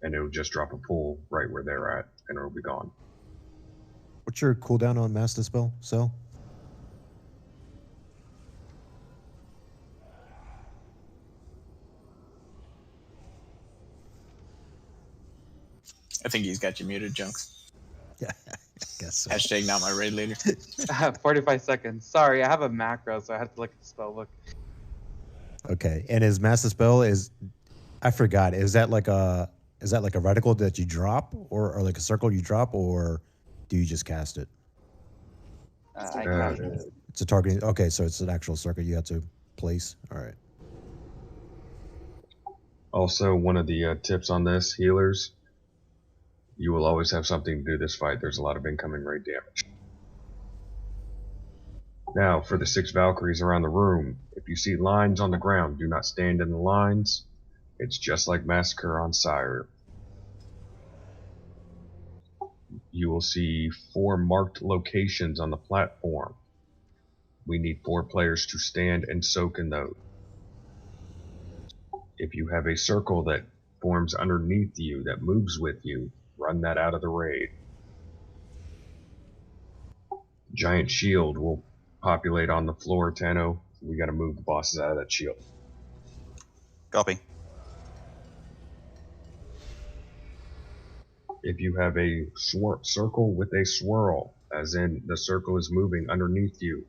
and it'll just drop a pool right where they're at, and it'll be gone. What's your cooldown on Mass Dispel, Cell? I think he's got you muted, Junks. Yeah, I guess so. Hashtag not my raid leader. 45 seconds. Sorry, I have a macro, so I had to look at the spell book. Okay, and his Mass Dispel is, I forgot. Is that like a reticle that you drop, or like a circle you drop, or do you just cast it? I cast it. It's a targeting. Okay, so it's an actual circle you have to place. All right. Also, one of the tips on this, healers, you will always have something to do this fight. There's a lot of incoming raid damage. Now, for the 6 Valkyries around the room, if you see lines on the ground, do not stand in the lines. It's just like Massacre on Sire. You will see 4 marked locations on the platform. We need 4 players to stand and soak in those. If you have a circle that forms underneath you, that moves with you, run that out of the raid. Giant shield will populate on the floor, Tano. We gotta move the bosses out of that shield. Copy. If you have a circle with a swirl, as in the circle is moving underneath you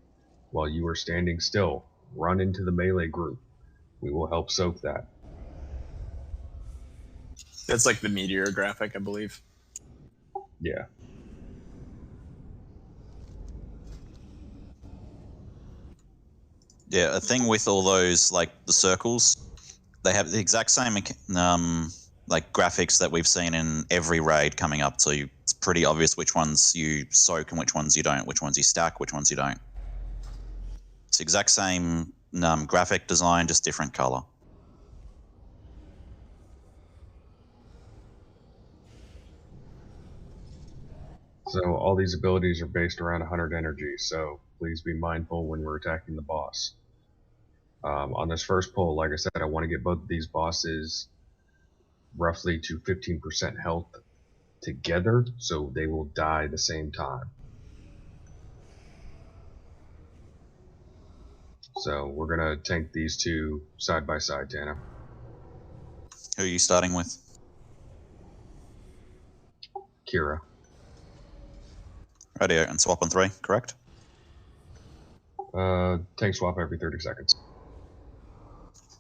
while you are standing still, run into the melee group. We will help soak that. That's like the meteor graphic, I believe. Yeah. Yeah, a thing with all those, like the circles, they have the exact same like graphics that we've seen in every raid coming up, so it's pretty obvious which ones you soak and which ones you don't, which ones you stack, which ones you don't. It's the exact same graphic design, just different color. So all these abilities are based around 100 energy, so please be mindful when we're attacking the boss. On this first pull, like I said, I want to get both of these bosses roughly to 15% health together, so they will die at the same time. So we're going to tank these two side by side, Tana. Who are you starting with? Kira. Radio and swap on 3, correct? Tank swap every 30 seconds.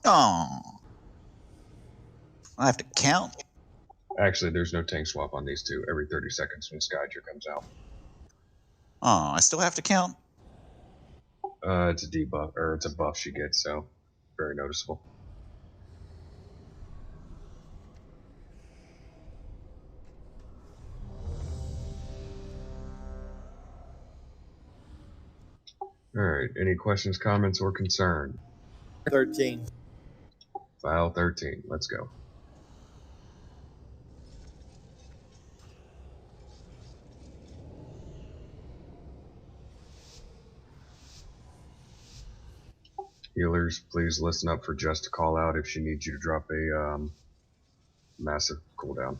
Oh. I have to count. Actually, there's no tank swap on these two every 30 seconds when Skyger comes out. Oh, I still have to count? It's a debuff, or it's a buff she gets, so very noticeable. Alright, any questions, comments, or concern? 13. File 13, let's go. Healers, please listen up for Jess to call out if she needs you to drop a massive cooldown.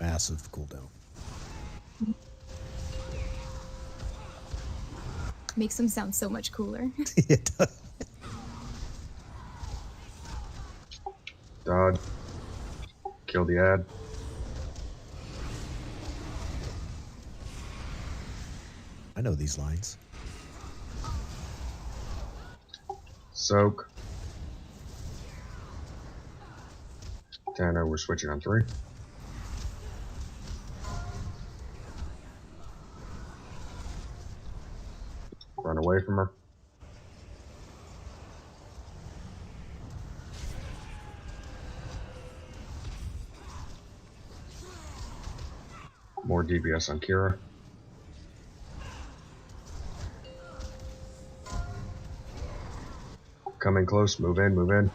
Massive cooldown. Makes them sound so much cooler. It does. Dodge. Kill the ad. I know these lines. Soak. Tana, we're switching on 3. Run away from her. More DPS on Kira. Coming close, move in, move in.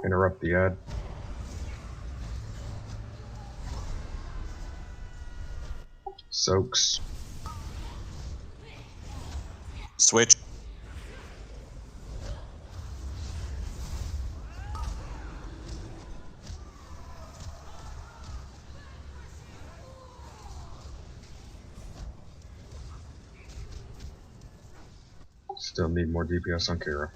Interrupt the ad. Soaks. Switch. Still need more DPS on Kira.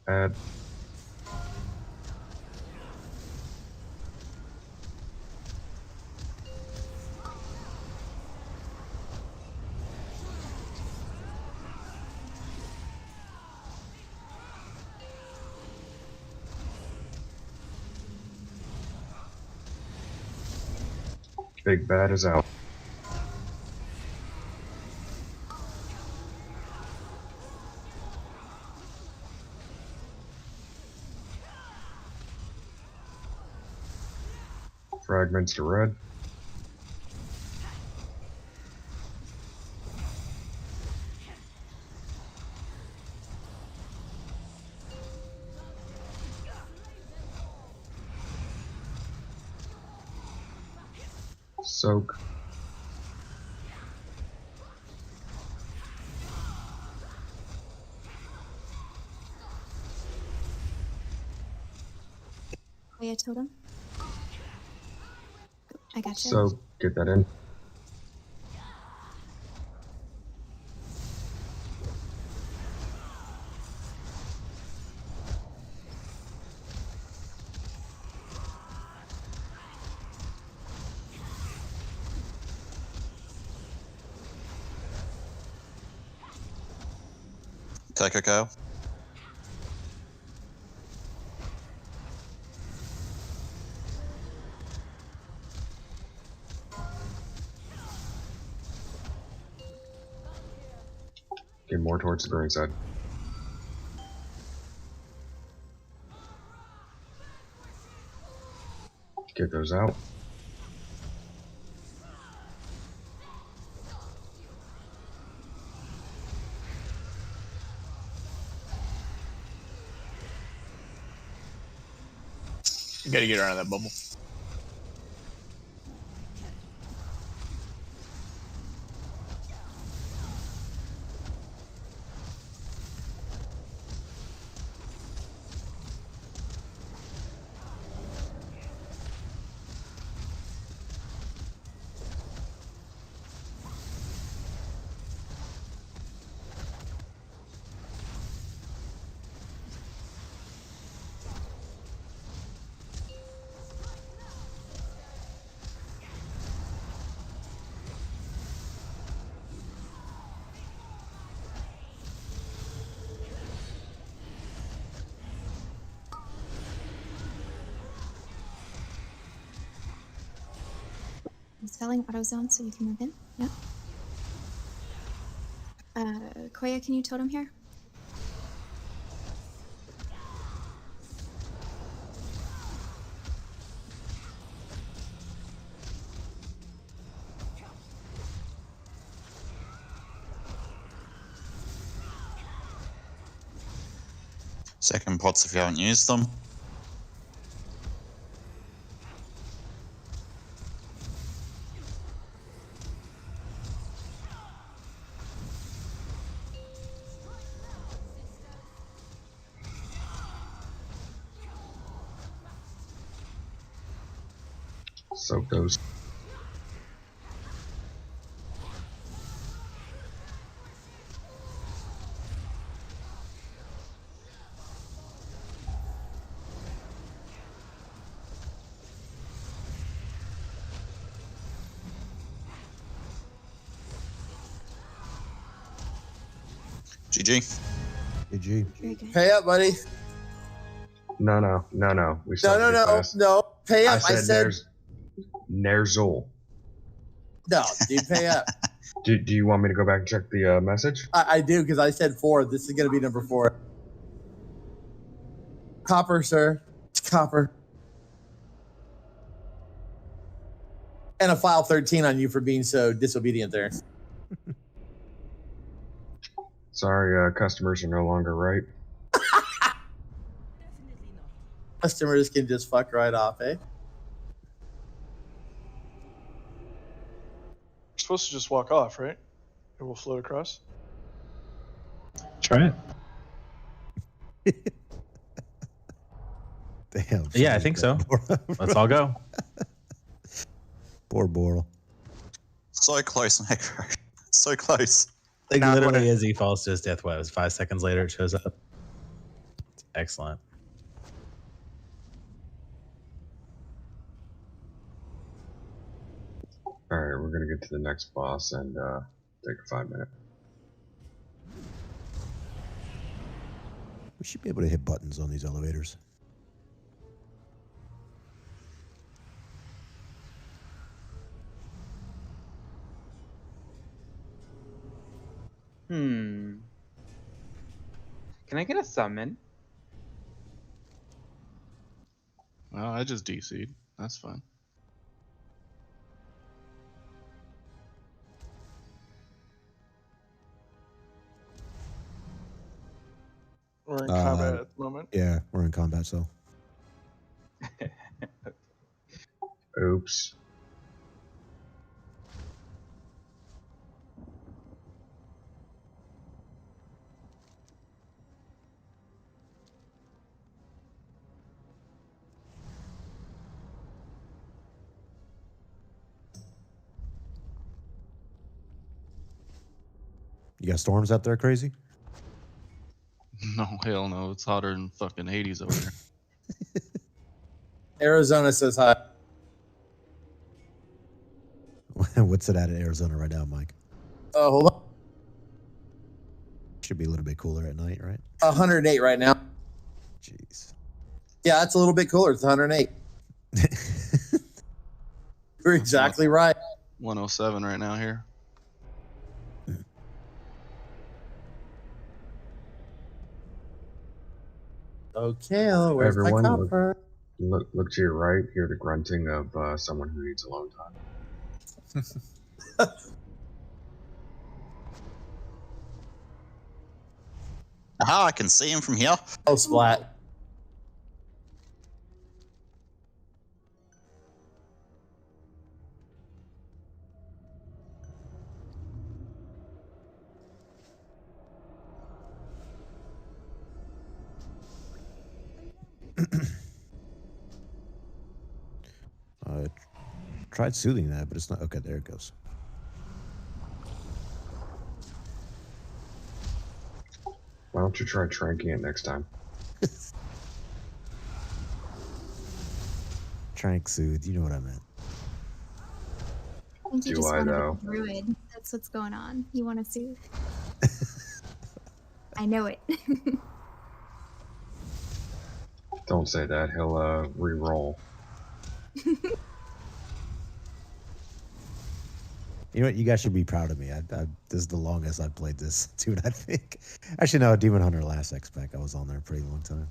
Add. Big Bad is out. Fragments to red. Soak. Oh yeah, totem. I gotcha. So get that in. Take a KO. Get more towards the green side. Get those out. You gotta get around that bubble. I'm spelling AutoZone so you can move in. Yeah. Koya, can you totem here? Second pots if you haven't used them. Soak those. GG. GG. Very good. Pay up, buddy. No. We No, still no, have to no, get fast. no. Pay up. I said Nerzul. No, dude, pay up. Do you want me to go back and check the message? I do because I said 4. This is going to be number 4. Copper, sir. It's copper. And a file 13 on you for being so disobedient there. Sorry, customers are no longer right. Customers can just fuck right off, eh? You're supposed to just walk off, right? It will float across. Try it. Damn. Yeah, I think so. Let's all go. Poor Boral. So close, Necro. So close. Like Not literally what as he falls to his death, what, it was 5 seconds later it shows up. Excellent. Alright, we're gonna get to the next boss and take a 5-minute. We should be able to hit buttons on these elevators. Can I get a summon? Well, I just DC'd. That's fine. We're in combat at the moment. Yeah, we're in combat, so. Oops. You got storms out there, crazy? No, hell no. It's hotter than fucking Hades over there. Arizona says hi. What's it at in Arizona right now, Mike? Oh, hold on. Should be a little bit cooler at night, right? 108 right now. Jeez. Yeah, it's a little bit cooler. It's 108. You're exactly right. 107 right now here. Okay, where's my Everyone, copper? look to your right. Hear the grunting of someone who needs alone time. Aha, I can see him from here. Oh, splat. Tried soothing that, but it's not. Okay, there it goes. Why don't you try tranking it next time? Trank soothe. You know what I meant. I think you Do just I, want to though? be a druid. That's what's going on. You want to soothe. I know it. Don't say that. He'll re-roll. You know what? You guys should be proud of me. This is the longest I've played this dude, I think. Actually, no, Demon Hunter last X-Pack. I was on there a pretty long time.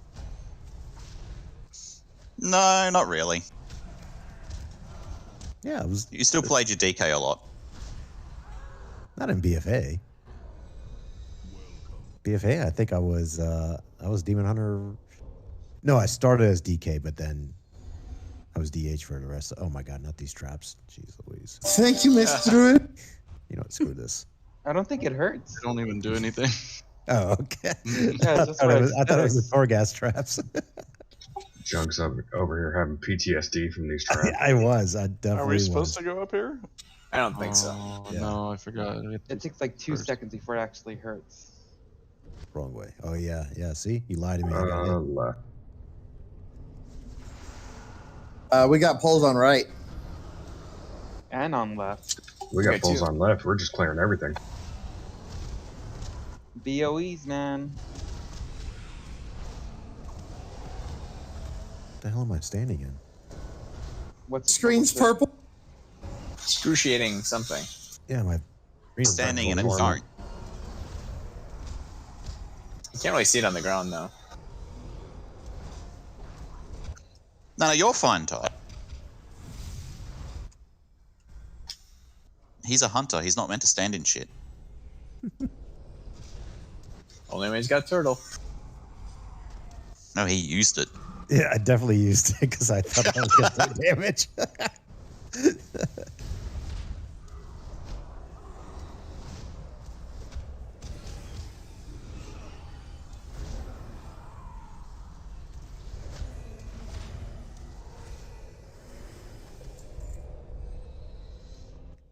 No, not really. Yeah, it was. You still played your DK a lot. Not in BFA. BFA, I think I was Demon Hunter. No, I started as DK, but then I was DH for the rest. Oh my god, not these traps. Jeez Louise. Thank you, Mr. Druid. You know what? Screw this. I don't think it hurts. They don't even do anything. Oh, okay. Yeah, I that's thought what it was the says. Torgas traps. Junk's over here having PTSD from these traps. I was. I definitely Are we supposed was. to go up here? I don't think so. Yeah. No, I forgot. It takes like 2 seconds before it actually hurts. Wrong way. Oh yeah, yeah. See, you lied to me. I got hit. Left. We got poles on right. And on left. We got Okay, pulls two. on left. We're just clearing everything. BOEs, man. What the hell am I standing in? What's Screen's purple. Excruciating something. Yeah, my Standing in a Normal. phone. You can't really see it on the ground though. No, you're fine, Todd. He's a hunter. He's not meant to stand in shit. Only when he's got turtle. No, he used it. Yeah, I definitely used it because I thought I was going to take damage.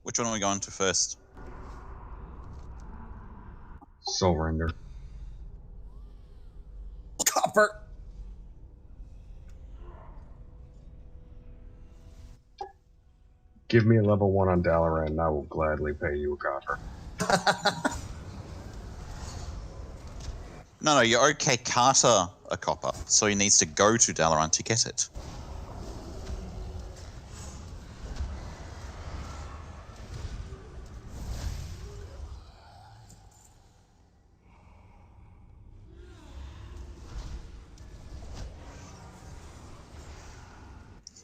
Which one are we going to first? Soul Render. Copper. Give me a level 1 on Dalaran and I will gladly pay you a copper. No, you're okay. Carter a copper, so he needs to go to Dalaran to get it.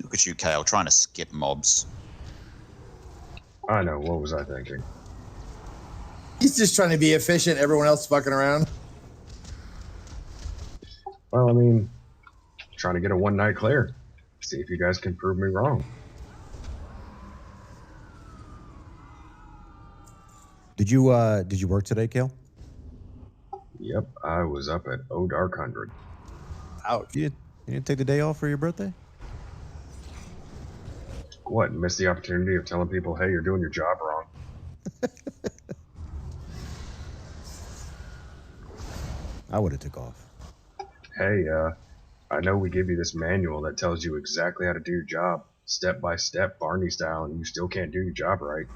Look at you, Kale, trying to skip mobs. I know, what was I thinking? He's just trying to be efficient. Everyone else fucking around. Well, I mean, trying to get a one-night clear. See if you guys can prove me wrong. Did you work today, Kale? Yep, I was up at O Dark 100. Ouch. You didn't take the day off for your birthday? What, missed the opportunity of telling people, hey, you're doing your job wrong? I would have took off. Hey, I know we give you this manual that tells you exactly how to do your job, step by step, Barney style, and you still can't do your job right.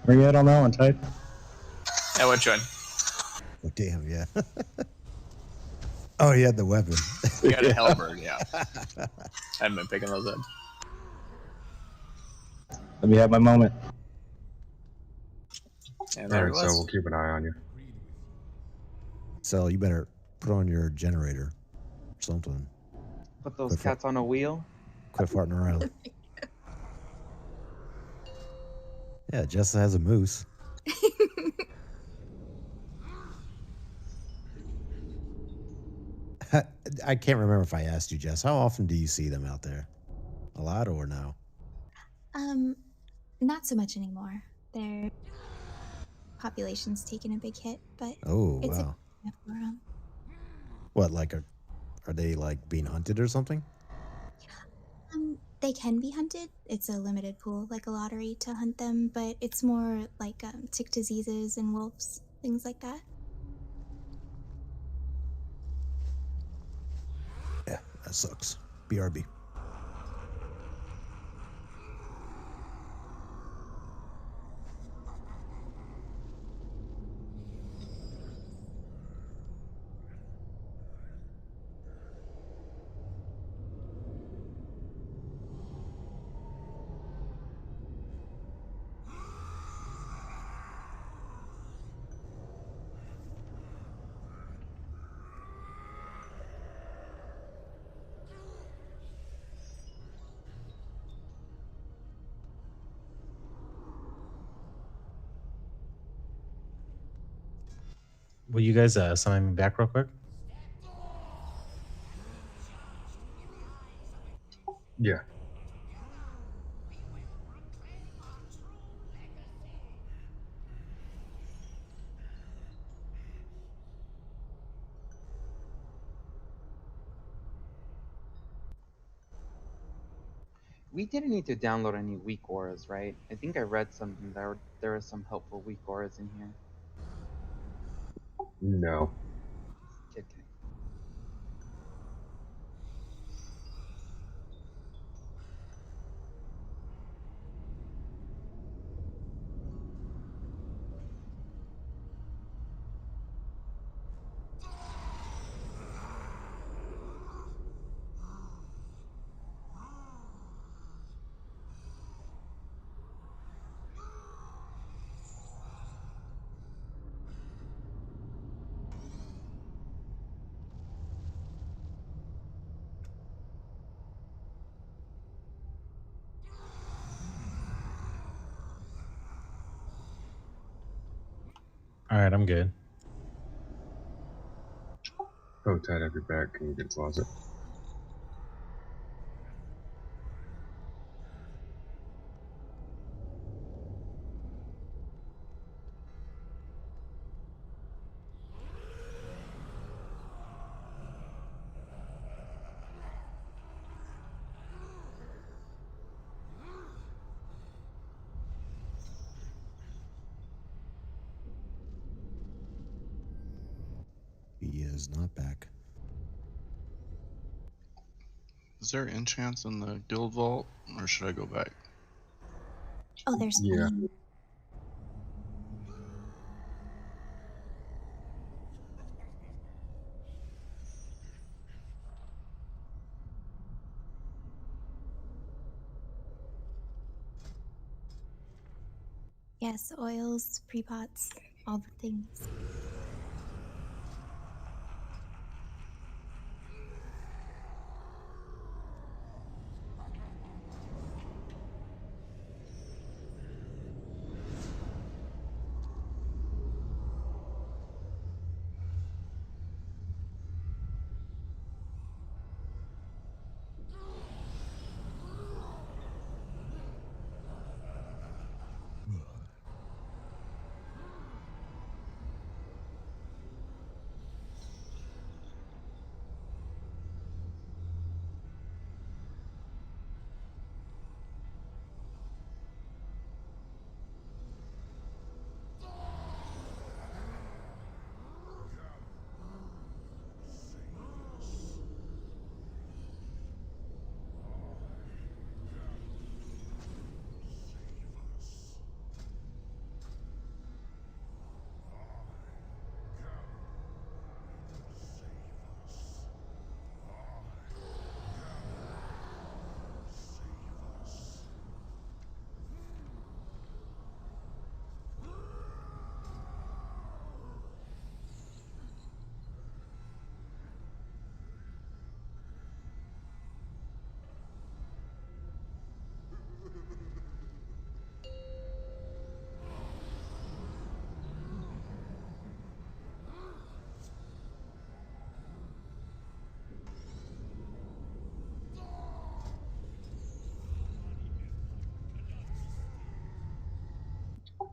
Where you at on that one, Tide? Yeah, which one? Oh, damn, yeah. Oh, he had the weapon. You got a halberd, yeah. I haven't been picking those up. Let me have my moment. And there Alright, it so was. we'll keep an eye on you. So you better put on your generator or something. Put those Quit cats on a wheel. Quit farting around. Yeah, Jessa has a moose. I can't remember if I asked you, Jess. How often do you see them out there? A lot or no? Not so much anymore. Their population's taken a big hit, but Oh, it's wow. a for 'em. What, like, are they like being hunted or something? They can be hunted. It's a limited pool, like a lottery to hunt them, but it's more like tick diseases and wolves, things like that. Yeah, that sucks. BRB. Will you guys summon me back real quick? Yeah. We didn't need to download any weak auras, right? I think I read something there are some helpful weak auras in here. No. Okay. All right, I'm good. Oh, Ted, have your back. Can you get a closet? He is not back. Is there enchants in the guild vault, or should I go back? Oh, there's Yeah. plenty. Yes, oils, pre-pots, all the things.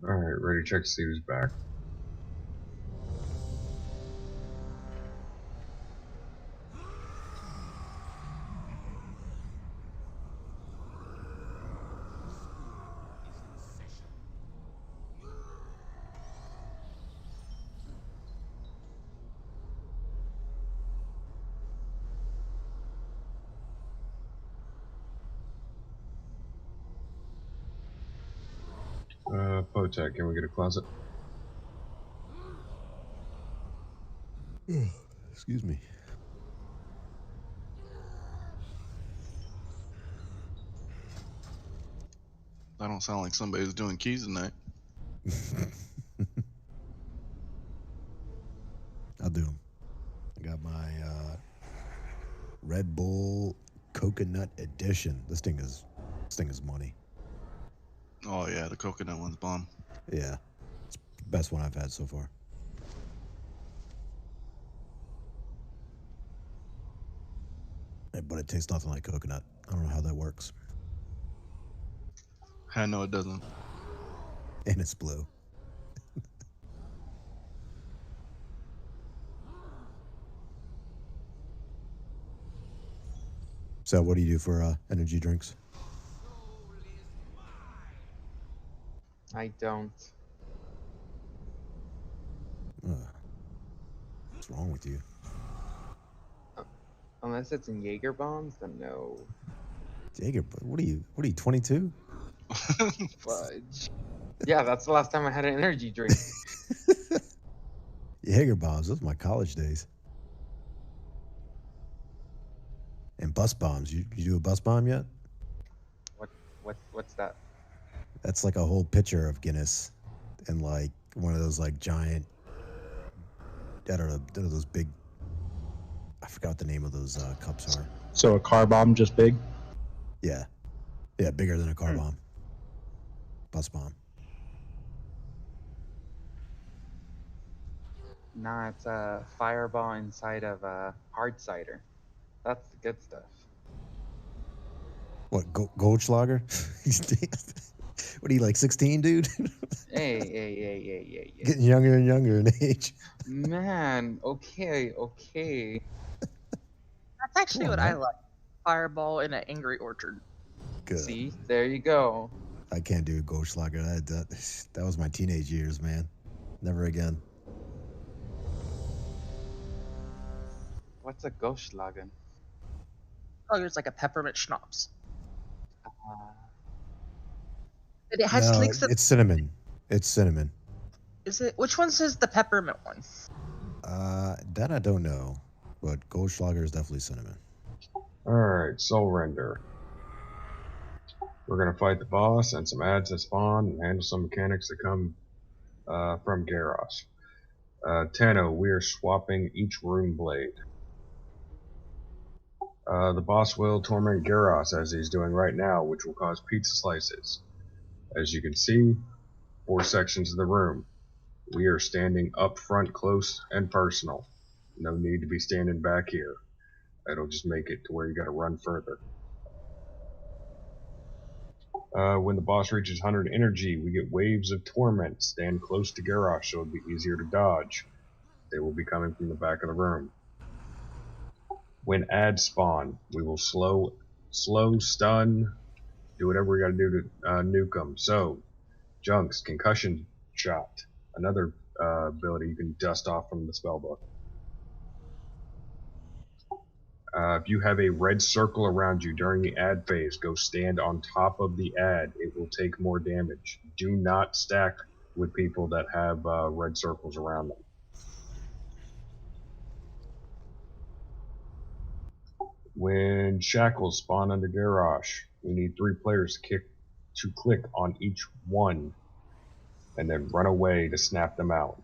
Alright, ready to check to see who's back. Potek, can we get a closet? Excuse me. That don't sound like somebody's doing keys tonight. I'll do them. I got my Red Bull Coconut Edition. This thing is money. Oh yeah, the coconut one's bomb. Yeah, it's the best one I've had so far. But it tastes nothing like coconut. I don't know how that works. I know it doesn't. And it's blue. So what do you do for energy drinks? I don't. What's wrong with you? Unless it's in Jaeger bombs, then no. Jaeger, what are you, 22? Fudge. Yeah, that's the last time I had an energy drink. Jaeger bombs, those were my college days. And bus bombs. You do a bus bomb yet? What's that? That's like a whole pitcher of Guinness and like one of those like giant, I don't know those big, I forgot what the name of those cups are. So a car bomb, just big? Yeah. Yeah, bigger than a car bomb. Bus bomb. Nah, it's a fireball inside of a hard cider. That's the good stuff. What, Goldschlager? What are you, like 16, dude? Hey. Getting younger and younger in age. Man, okay. That's actually what I like. Fireball in an Angry Orchard. Good. See, there you go. I can't do a Goldschlager. That was my teenage years, man. Never again. What's a Goldschlagen? Oh, it's like a peppermint schnapps. It has No, links. it's cinnamon. It's cinnamon. Is it? Which one says the peppermint one? That I don't know, but Goldschlager is definitely cinnamon. Alright, Soul Render. We're gonna fight the boss and some ads that spawn and handle some mechanics that come from Garrosh. Tano, we are swapping each rune blade. The boss will torment Garrosh as he's doing right now, which will cause pizza slices. As you can see, 4 sections of the room. We are standing up front, close and personal. No need to be standing back here. That'll just make it to where you gotta run further. When the boss reaches 100 energy, we get waves of torment. Stand close to Garrosh so it'll be easier to dodge. They will be coming from the back of the room. When ads spawn, we will slow, stun, do whatever we gotta do to nuke them. So, Junks, concussion shot. Another ability you can dust off from the spellbook. If you have a red circle around you during the ad phase, go stand on top of the ad. It will take more damage. Do not stack with people that have red circles around them. When shackles spawn under Garrosh, we need 3 players to click on each one and then run away to snap them out.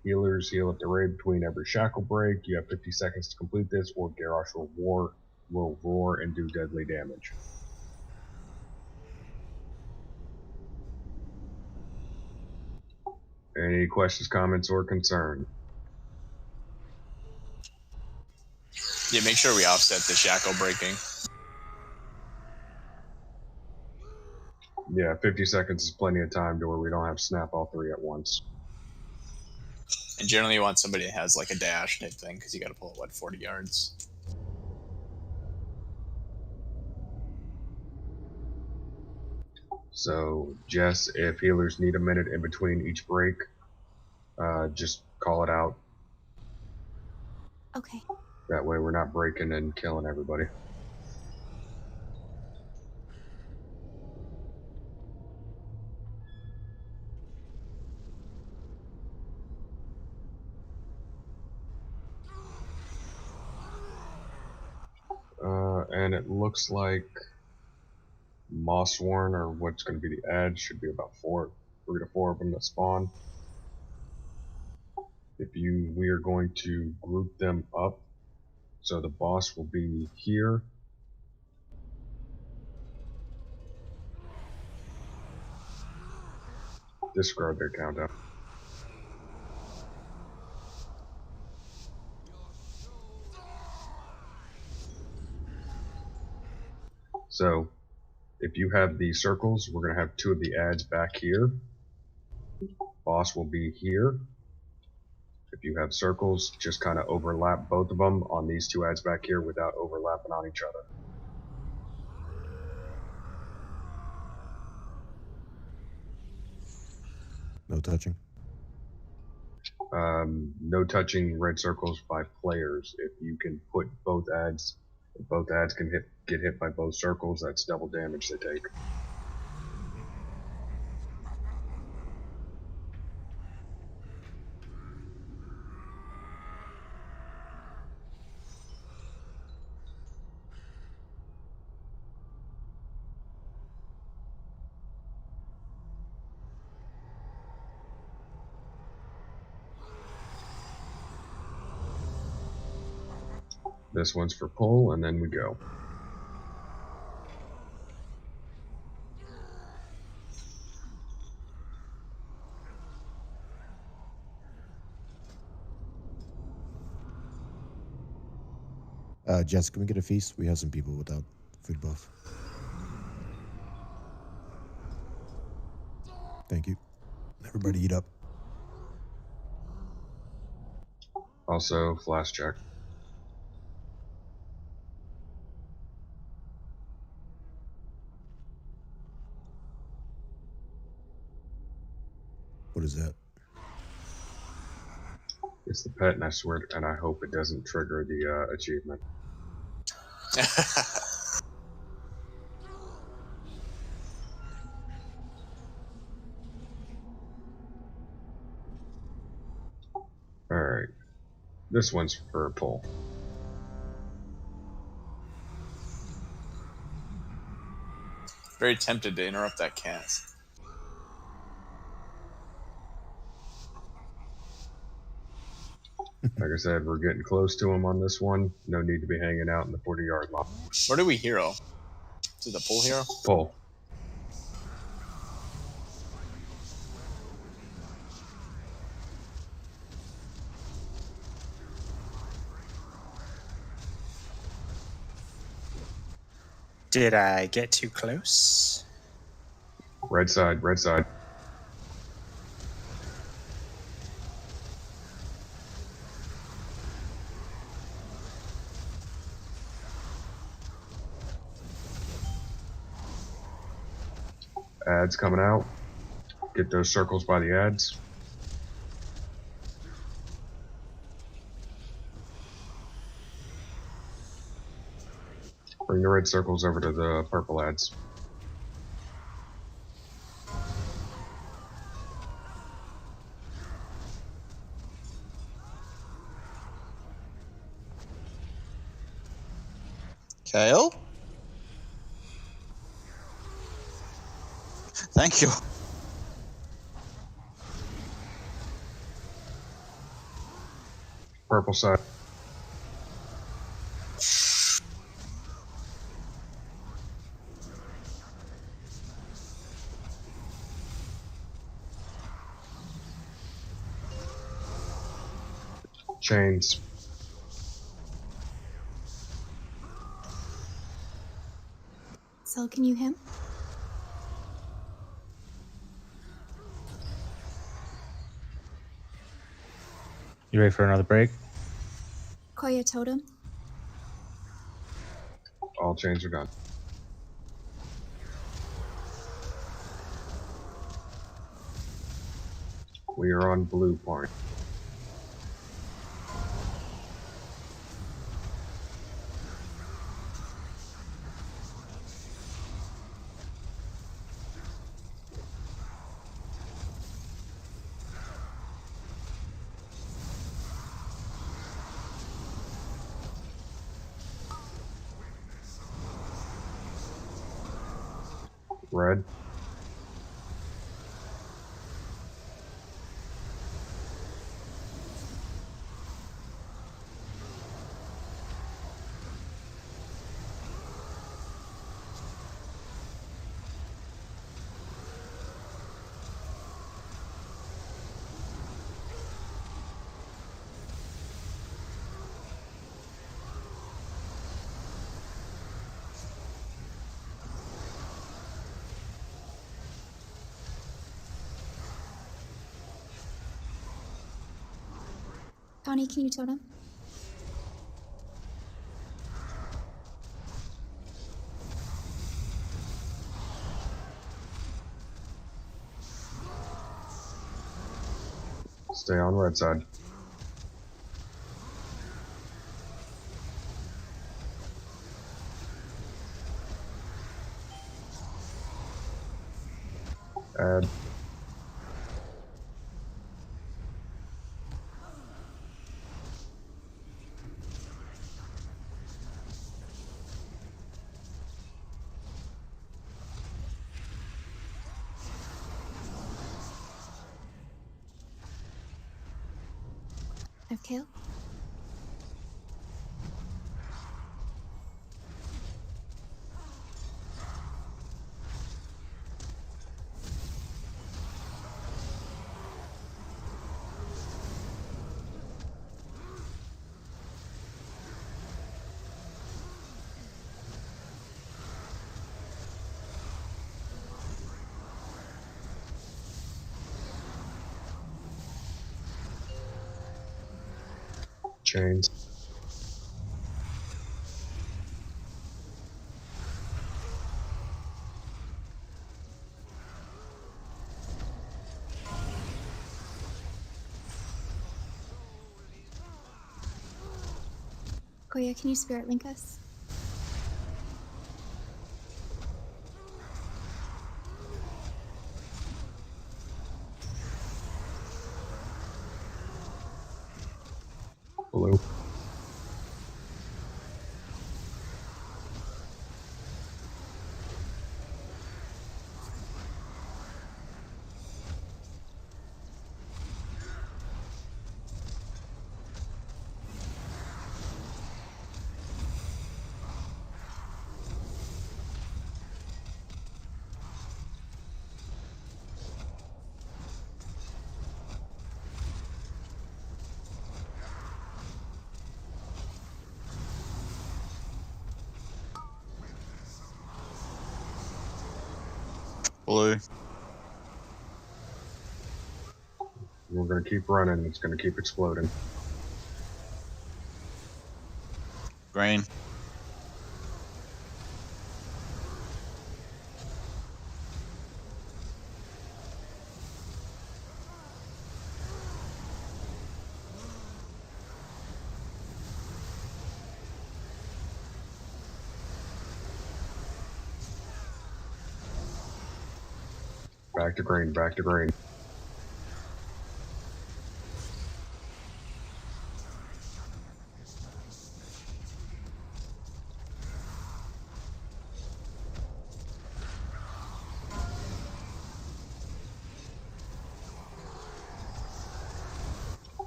Healers heal at the rate between every shackle break. You have 50 seconds to complete this, or Garrosh will roar and do deadly damage. Any questions, comments, or concern? Yeah, make sure we offset the shackle breaking. Yeah, 50 seconds is plenty of time to where we don't have to snap all three at once. And generally, you want somebody that has like a dash type thing because you got to pull it, what, 40 yards? So, Jess, if healers need a minute in between each break, just call it out. Okay. That way we're not breaking and killing everybody. And it looks like Mossworn, or what's going to be the ad, should be about 3 to 4 of them that spawn. We are going to group them up, so the boss will be here. Discard their countdown. So, if you have the circles, we're going to have 2 of the ads back here. Boss will be here. If you have circles, just kind of overlap both of them on these 2 ads back here without overlapping on each other. No touching. No touching red circles by players. If you can put both ads, if both ads can get hit by both circles, that's double damage they take. This one's for pull, and then we go. Jess, can we get a feast? We have some people without food buff. Thank you. Everybody eat up. Also, flash check. What is that? It's the pet, and I swear, and I hope it doesn't trigger the achievement. Alright. This one's for pull. Very tempted to interrupt that cast. Like I said, we're getting close to him on this one. No need to be hanging out in the 40-yard line. Where do we hero? Is it the pull hero? Pull. Did I get too close? Red side, red side. Ads coming out. Get those circles by the ads. Bring the red circles over to the purple ads. Kale? Thank you. Purple side. Chains. So can you him? You ready for another break? Koya Totem. All chains are gone. We are on blue point. Red. Connie, can you totem? Stay on red side. Add. Have Kale? Chains. Koya, can you spirit link us? Blue. Blue. We're gonna keep running. It's gonna keep exploding. Green. Back to green. Back to green.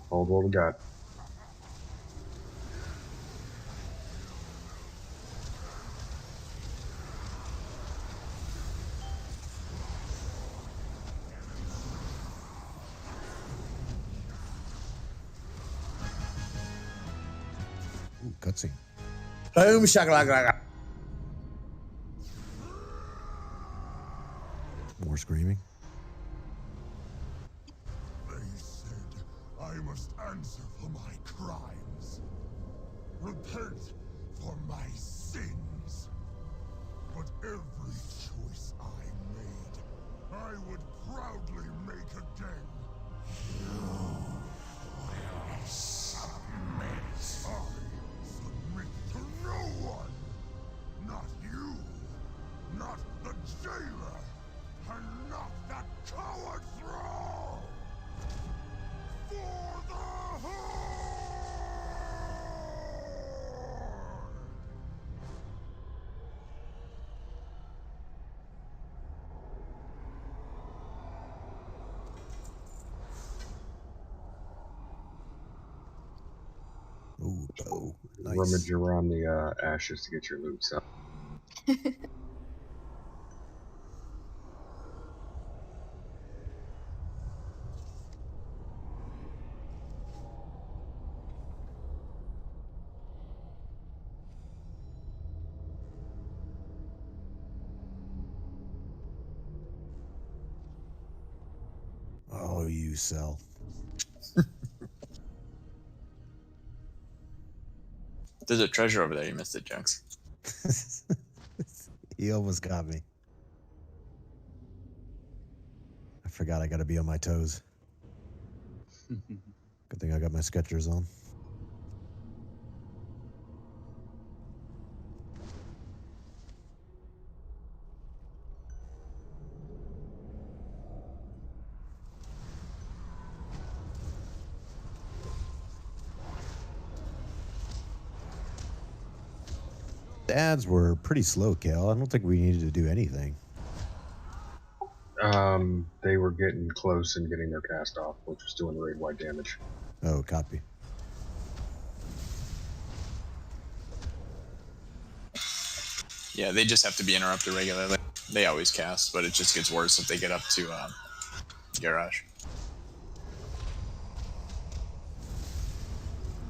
Hold what we got. Ooh, cutscene. Boom shakalaka. More screaming. They said I must answer for my crimes. Repent for my sins. But every choice I made, I would proudly make again. You will submit. I submit to no one. Not you. Not the jailer. And not that coward thrall. For the Horde! Ooh, bow. Nice. Rummage around the ashes to get your loot. So. Oh, you sell. There's a treasure over there. You missed it, Junks. He almost got me. I forgot I got to be on my toes. Good thing I got my Skechers on. The ads were pretty slow, Kale. I don't think we needed to do anything. They were getting close and getting their cast off, which was doing raid-wide damage. Oh, copy. Yeah, they just have to be interrupted regularly. They always cast, but it just gets worse if they get up to Garage.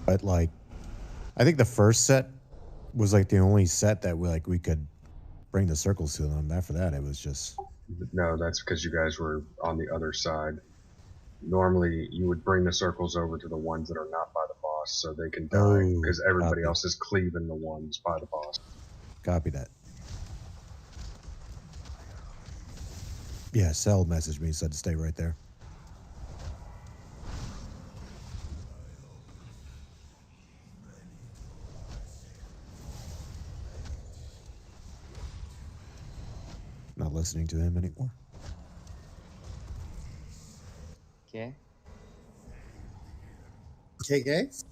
But like, I think the first set was like the only set that we could bring the circles to them. After that, it was just. No, that's because you guys were on the other side. Normally, you would bring the circles over to the ones that are not by the boss, so they can die, because everybody else is cleaving the ones by the boss. Copy that. Yeah, Cell messaged me, said to stay right there. Not listening to him anymore. Okay. KK?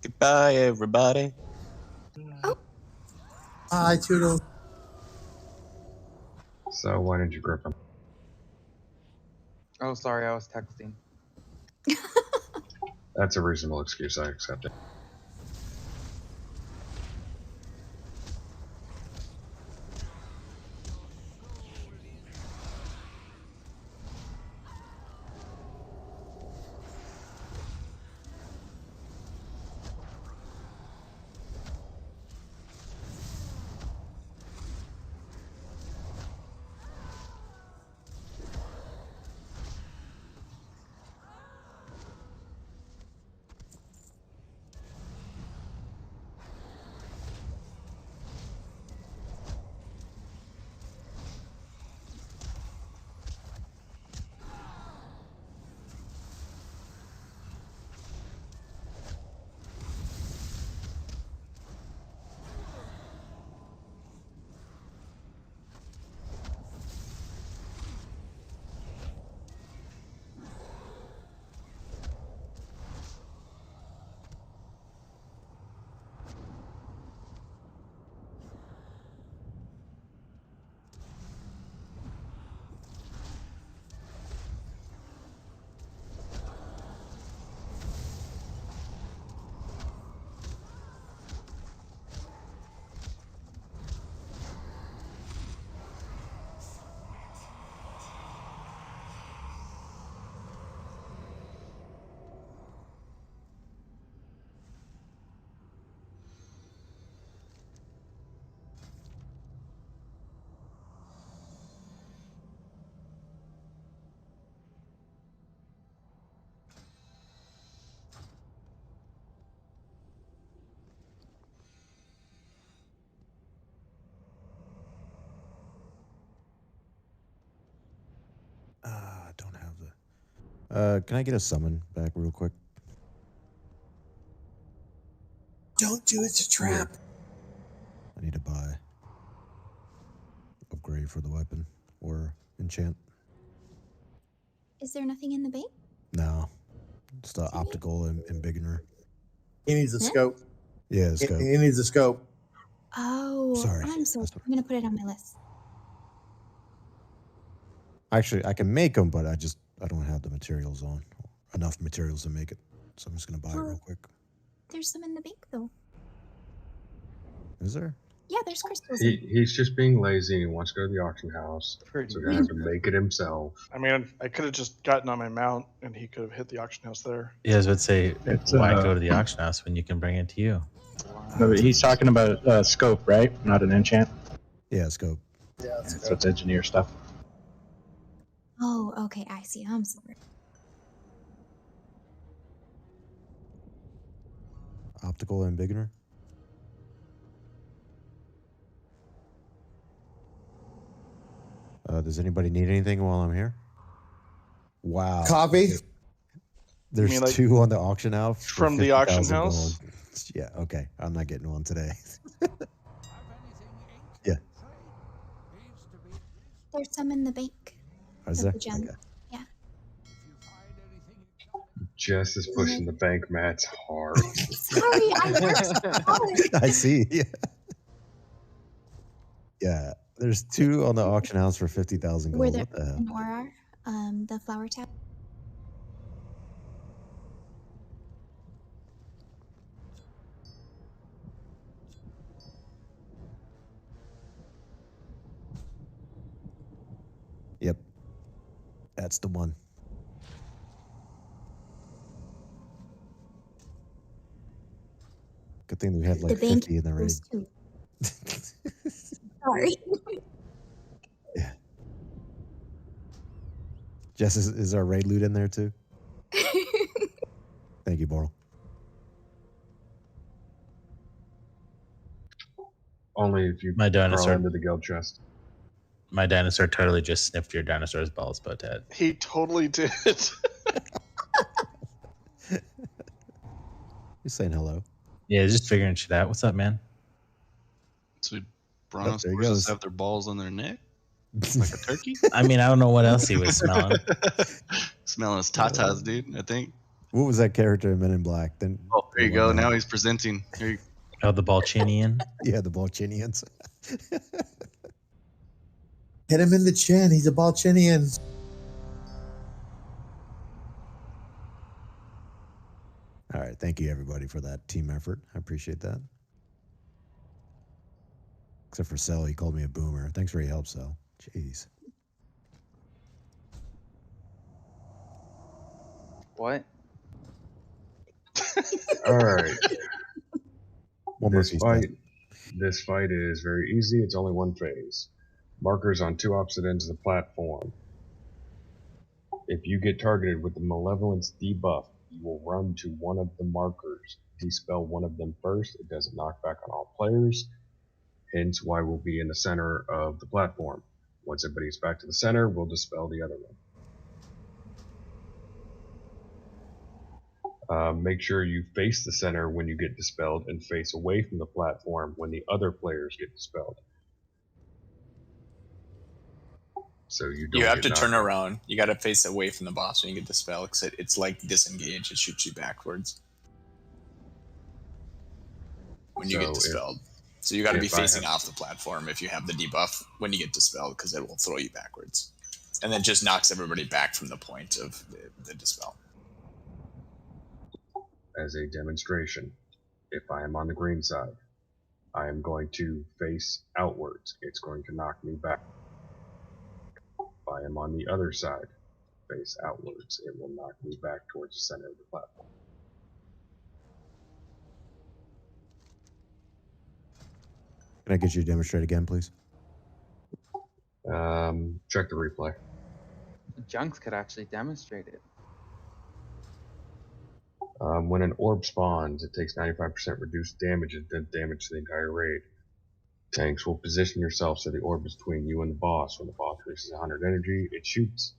Goodbye, everybody. Hi, Toodles. So why didn't you grip him? Oh, sorry, I was texting. That's a reasonable excuse. I accept it. Can I get a summon back real quick? Don't do it, it's a trap. I need to buy upgrade for the weapon or enchant. Is there nothing in the bank? No, it's the optical and beginner. He needs a Huh? scope. Yeah, it's He needs a scope. Oh, Sorry. I'm sorry. I'm gonna put it on my list. Actually, I can make them, but I don't have the materials on enough materials to make it. So I'm just gonna buy it real quick. There's some in the bank though. Is there? Yeah, there's crystals. in He's just being lazy and he wants to go to the auction house. So he's gonna have to make it himself. I mean, I could have just gotten on my mount, and he could have hit the auction house there. Yeah, I was about to say, It's, why go to the auction house when you can bring it to you? No, but he's talking about scope, right? Not an enchant. Yeah, scope. Yeah, So it's engineer stuff. Oh, okay. I see. I'm sorry. Optical and beginner. Does anybody need anything while I'm here? Wow. Copy. There's mean, like, two on the auction house for from the auction 50,000 house? gold. Yeah, okay. I'm not getting one today. Yeah. There's some in the bank. Is of there? the gem. Okay. Yeah. Jess is pushing the bank mats hard. Sorry, I worked so hard. I see. Yeah. Yeah. There's two on the auction house for 50,000 Where gold. the What the hell? an aura, the flower tap. Yep. That's the one. Good thing we had like The bank 50 in the raid. goes too. Sorry. Jess, is our raid loot in there too? Thank you, Boral. Only if you My crawl dinosaur. into the guild chest. My dinosaur totally just sniffed your dinosaur's balls, Potet. He totally did. He's saying hello. Yeah, just figuring shit out. What's up, man? So there he brontosaurus goes. have their balls on their neck? Like a turkey? I mean, I don't know what else he was smelling. Smelling his tatas, dude, I think. What was that character in Men in Black? Then Oh, there you go. Now he's presenting. Here you Oh, the Balchinian? Yeah, the Balchinians. Hit him in the chin. He's a Balchinian. All right. Thank you, everybody, for that team effort. I appreciate that. Except for Cell, he called me a boomer. Thanks for your help, Cell. Jeez. What? All right. One more piece, This fight is very easy. It's only one phase. Markers on two opposite ends of the platform. If you get targeted with the Malevolence debuff, you will run to one of the markers. Dispel one of them first. It doesn't knock back on all players. Hence why we'll be in the center of the platform. Once everybody's back to the center, we'll dispel the other one. Make sure you face the center when you get dispelled and face away from the platform when the other players get dispelled. So you don't You have get to knocked turn back. around. You got to face away from the boss when you get dispelled because it's like disengage. It shoots you backwards when you So get if- dispelled. So you got to be if I facing have- off the platform if you have the debuff when you get dispelled because it will throw you backwards. And then just knocks everybody back from the point of the dispel. As a demonstration, if I am on the green side, I am going to face outwards. It's going to knock me back. If I am on the other side, face outwards. It will knock me back towards the center of the platform. Can I get you to demonstrate again, please? Check the replay. Junks could actually demonstrate it. When an orb spawns, it takes 95% reduced damage and does damage to the entire raid. Tanks will position yourself so the orb is between you and the boss. When the boss reaches 100 energy, it shoots.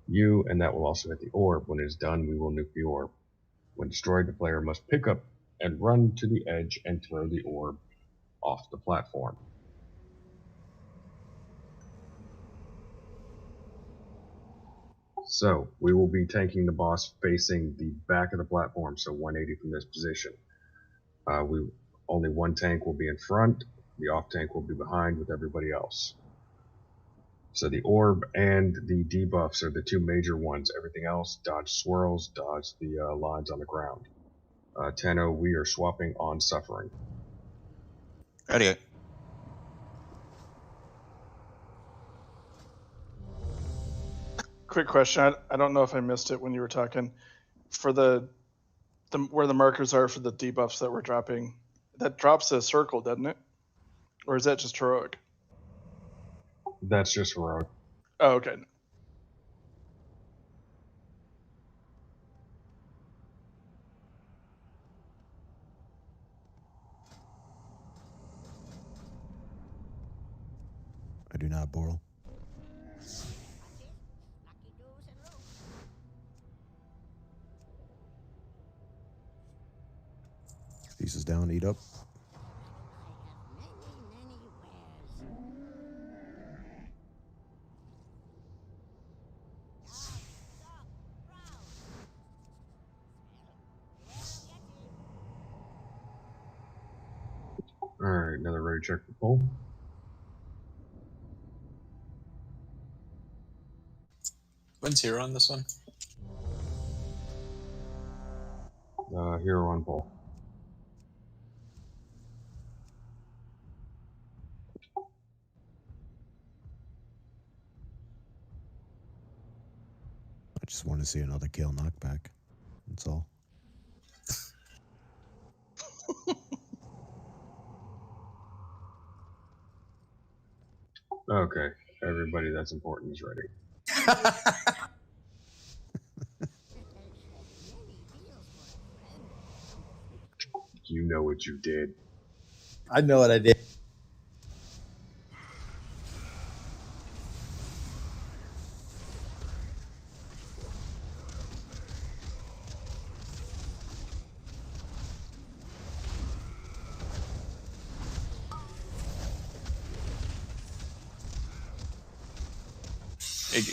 you, and that will also hit the orb. When it is done, we will nuke the orb. When destroyed, the player must pick up and run to the edge and throw the orb off the platform. So, we will be tanking the boss facing the back of the platform, so 180 from this position. Only one tank will be in front, the off tank will be behind with everybody else. So the orb and the debuffs are the two major ones. Everything else, dodge swirls, dodge the lines on the ground. Tenno, we are swapping on Suffering. Ready. Quick question. I don't know if I missed it when you were talking. For the where the markers are for the debuffs that we're dropping, that drops a circle, doesn't it? Or is that just heroic? That's just heroic. Oh, okay. I do not, Boral. Pieces down, eat up. Alright, another ready check for pull. When's hero on this one? Hero on pull. I just want to see another kill knockback. That's all. Okay, everybody that's important is ready. You know what you did. I know what I did.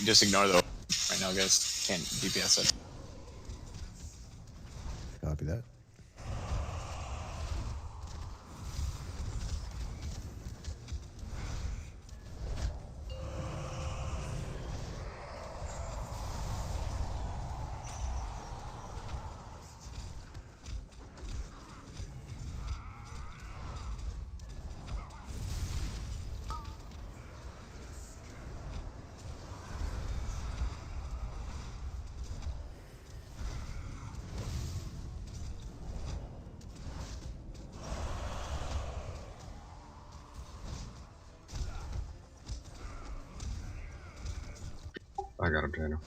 Just ignore the right now, guys. Can't DPS it. Copy that. I got him, Tenno.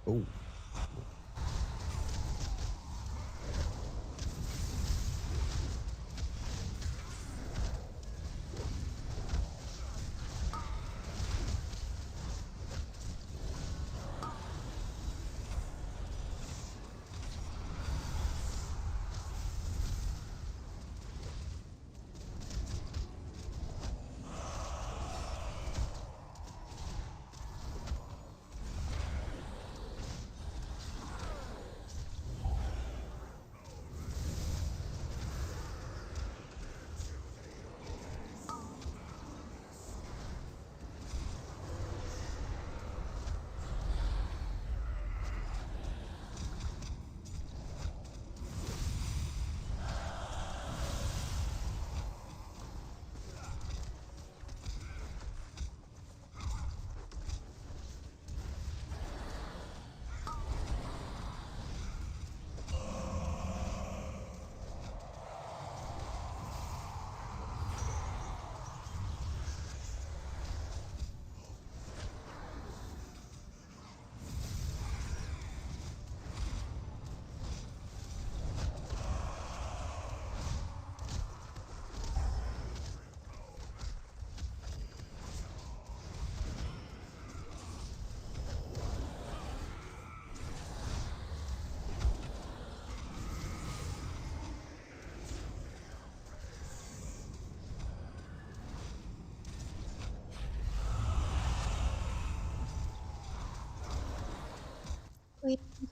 Oh.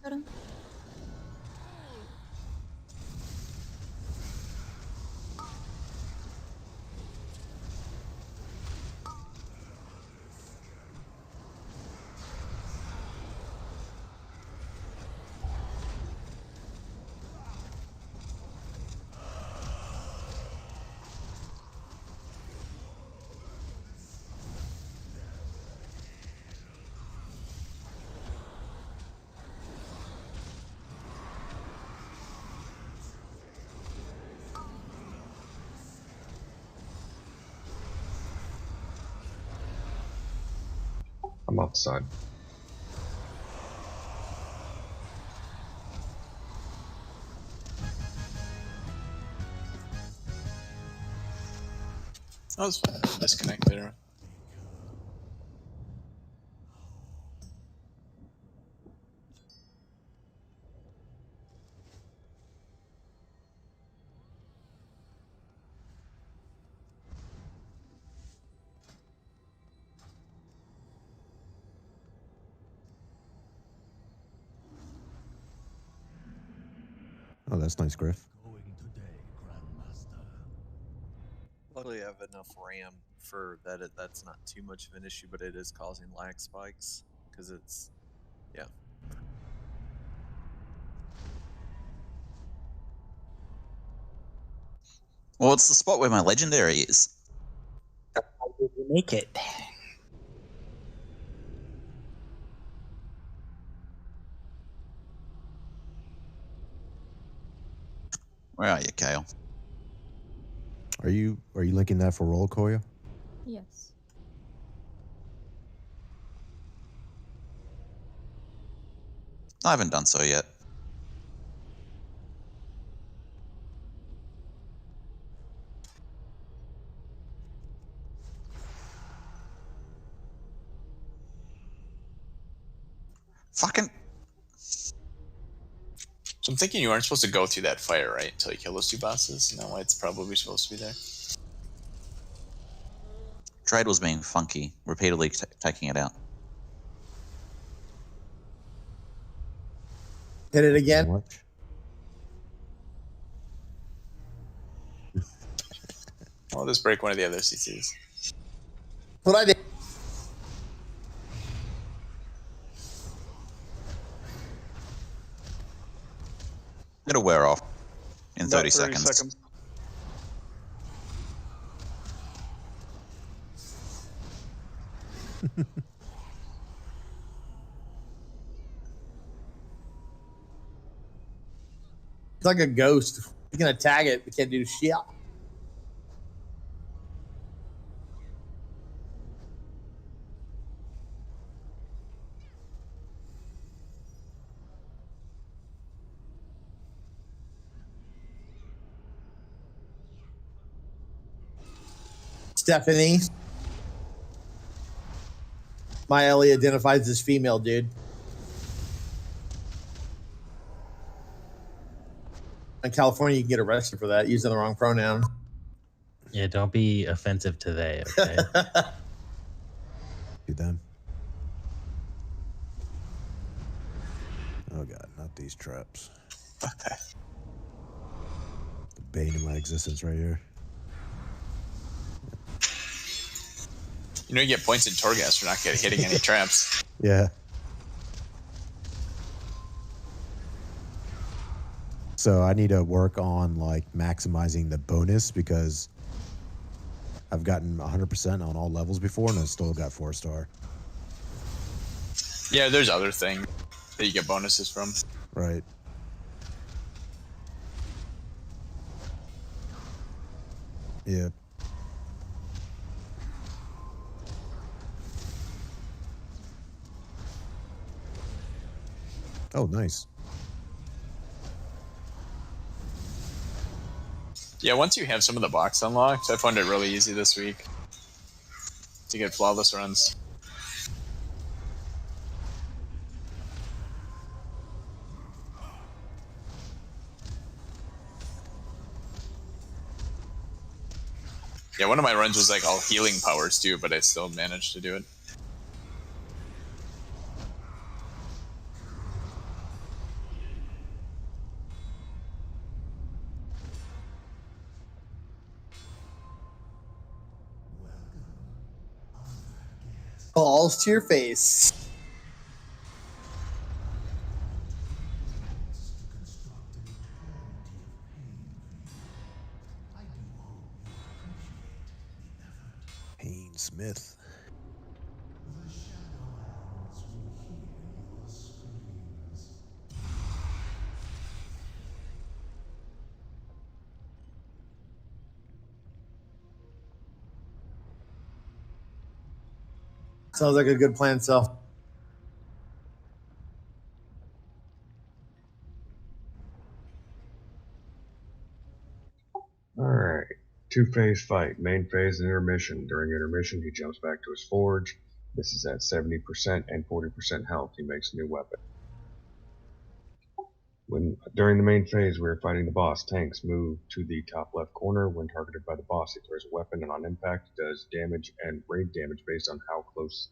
Totem. I'm outside. That was fun. Disconnect there. Oh, that's nice, Griff. Luckily, I have enough RAM for that. That's not too much of an issue, but it is causing lag spikes because it's, yeah. Well, it's the spot where my legendary is. How did you make it? Where are you, Kale? Are you linking that for roll, Koya? Yes. I haven't done so yet. Fucking. So I'm thinking you aren't supposed to go through that fire, right? Until you kill those two bosses. No, it's probably supposed to be there. Trade was being funky, repeatedly taking it out. Hit it again. I'll just break one of the other CCs. What I did. It'll wear off in About 30 seconds. It's like a ghost. You can attack it, but can't do shit. Stephanie. My Ellie identifies as female, dude. In California, you can get arrested for that, using the wrong pronoun. Yeah, don't be offensive to they, okay? Do them. Oh god, not these traps. Okay. The bane of my existence right here. You know you get points in Torghast for not hitting any traps. Yeah. So I need to work on like maximizing the bonus because I've gotten 100% on all levels before and I still got 4-star. Yeah, there's other things that you get bonuses from. Right. Yeah. Oh, nice. Yeah, once you have some of the box unlocked, I found it really easy this week to get flawless runs. Yeah, one of my runs was like all healing powers too, but I still managed to do it. Balls to your face. Payne Smith. Sounds like a good plan, so. Alright. 2-phase fight. Main phase and intermission. During intermission, he jumps back to his forge. This is at 70% and 40% health. He makes a new weapon. During the main phase, we are fighting the boss. Tanks move to the top left corner. When targeted by the boss, he throws a weapon and on impact does damage and raid damage based on how close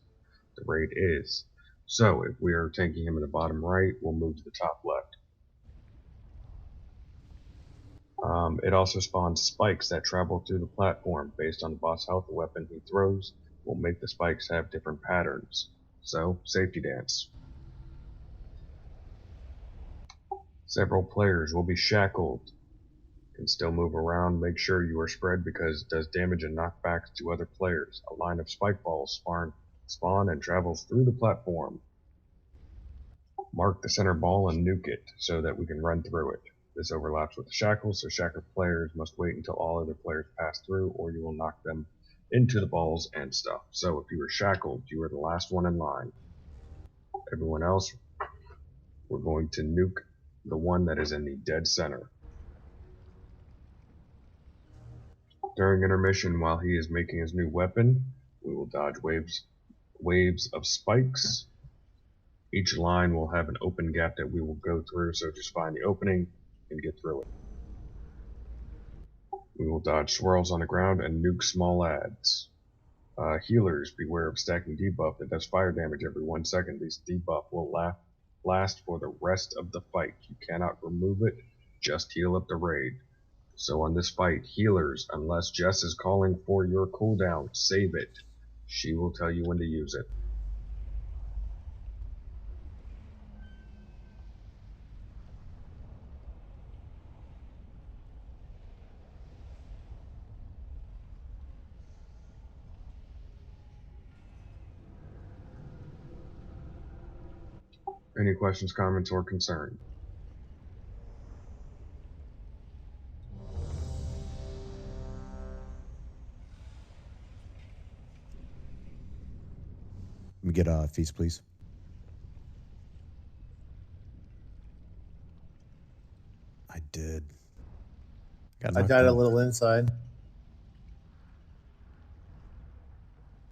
the raid is. So, if we are tanking him in the bottom right, we'll move to the top left. It also spawns spikes that travel through the platform. Based on the boss health, the weapon he throws will make the spikes have different patterns. So, safety dance. Several players will be shackled. Can still move around. Make sure you are spread because it does damage and knockbacks to other players. A line of spike balls spawn and travels through the platform. Mark the center ball and nuke it so that we can run through it. This overlaps with the shackles, so shackled players must wait until all other players pass through or you will knock them into the balls and stuff. So if you are shackled, you are the last one in line. Everyone else, we're going to nuke the one that is in the dead center. During intermission, while he is making his new weapon, we will dodge waves of spikes. Each line will have an open gap that we will go through, so just find the opening and get through it. We will dodge swirls on the ground and nuke small adds. Healers, beware of stacking debuff that does fire damage every 1 second. This debuff will last for the rest of the fight. You cannot remove it, just heal up the raid. So on this fight, healers, unless Jess is calling for your cooldown, save it. She will tell you when to use it. Any questions, comments, or concerns? Let me get a feast, please. I did. I died a little inside.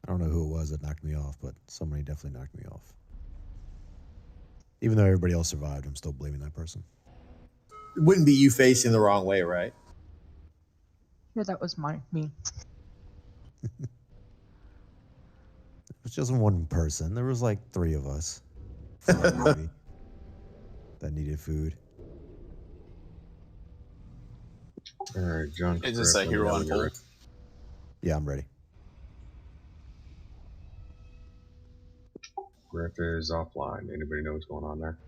I don't know who it was that knocked me off, but somebody definitely knocked me off. Even though everybody else survived, I'm still blaming that person. It wouldn't be you facing the wrong way, right? Yeah, that was me. It was just one person. There was like 3 of us. 4 maybe. That needed food. Alright, John. Is this a hero on pull? Yeah, I'm ready. Griff is offline. Anybody know what's going on there?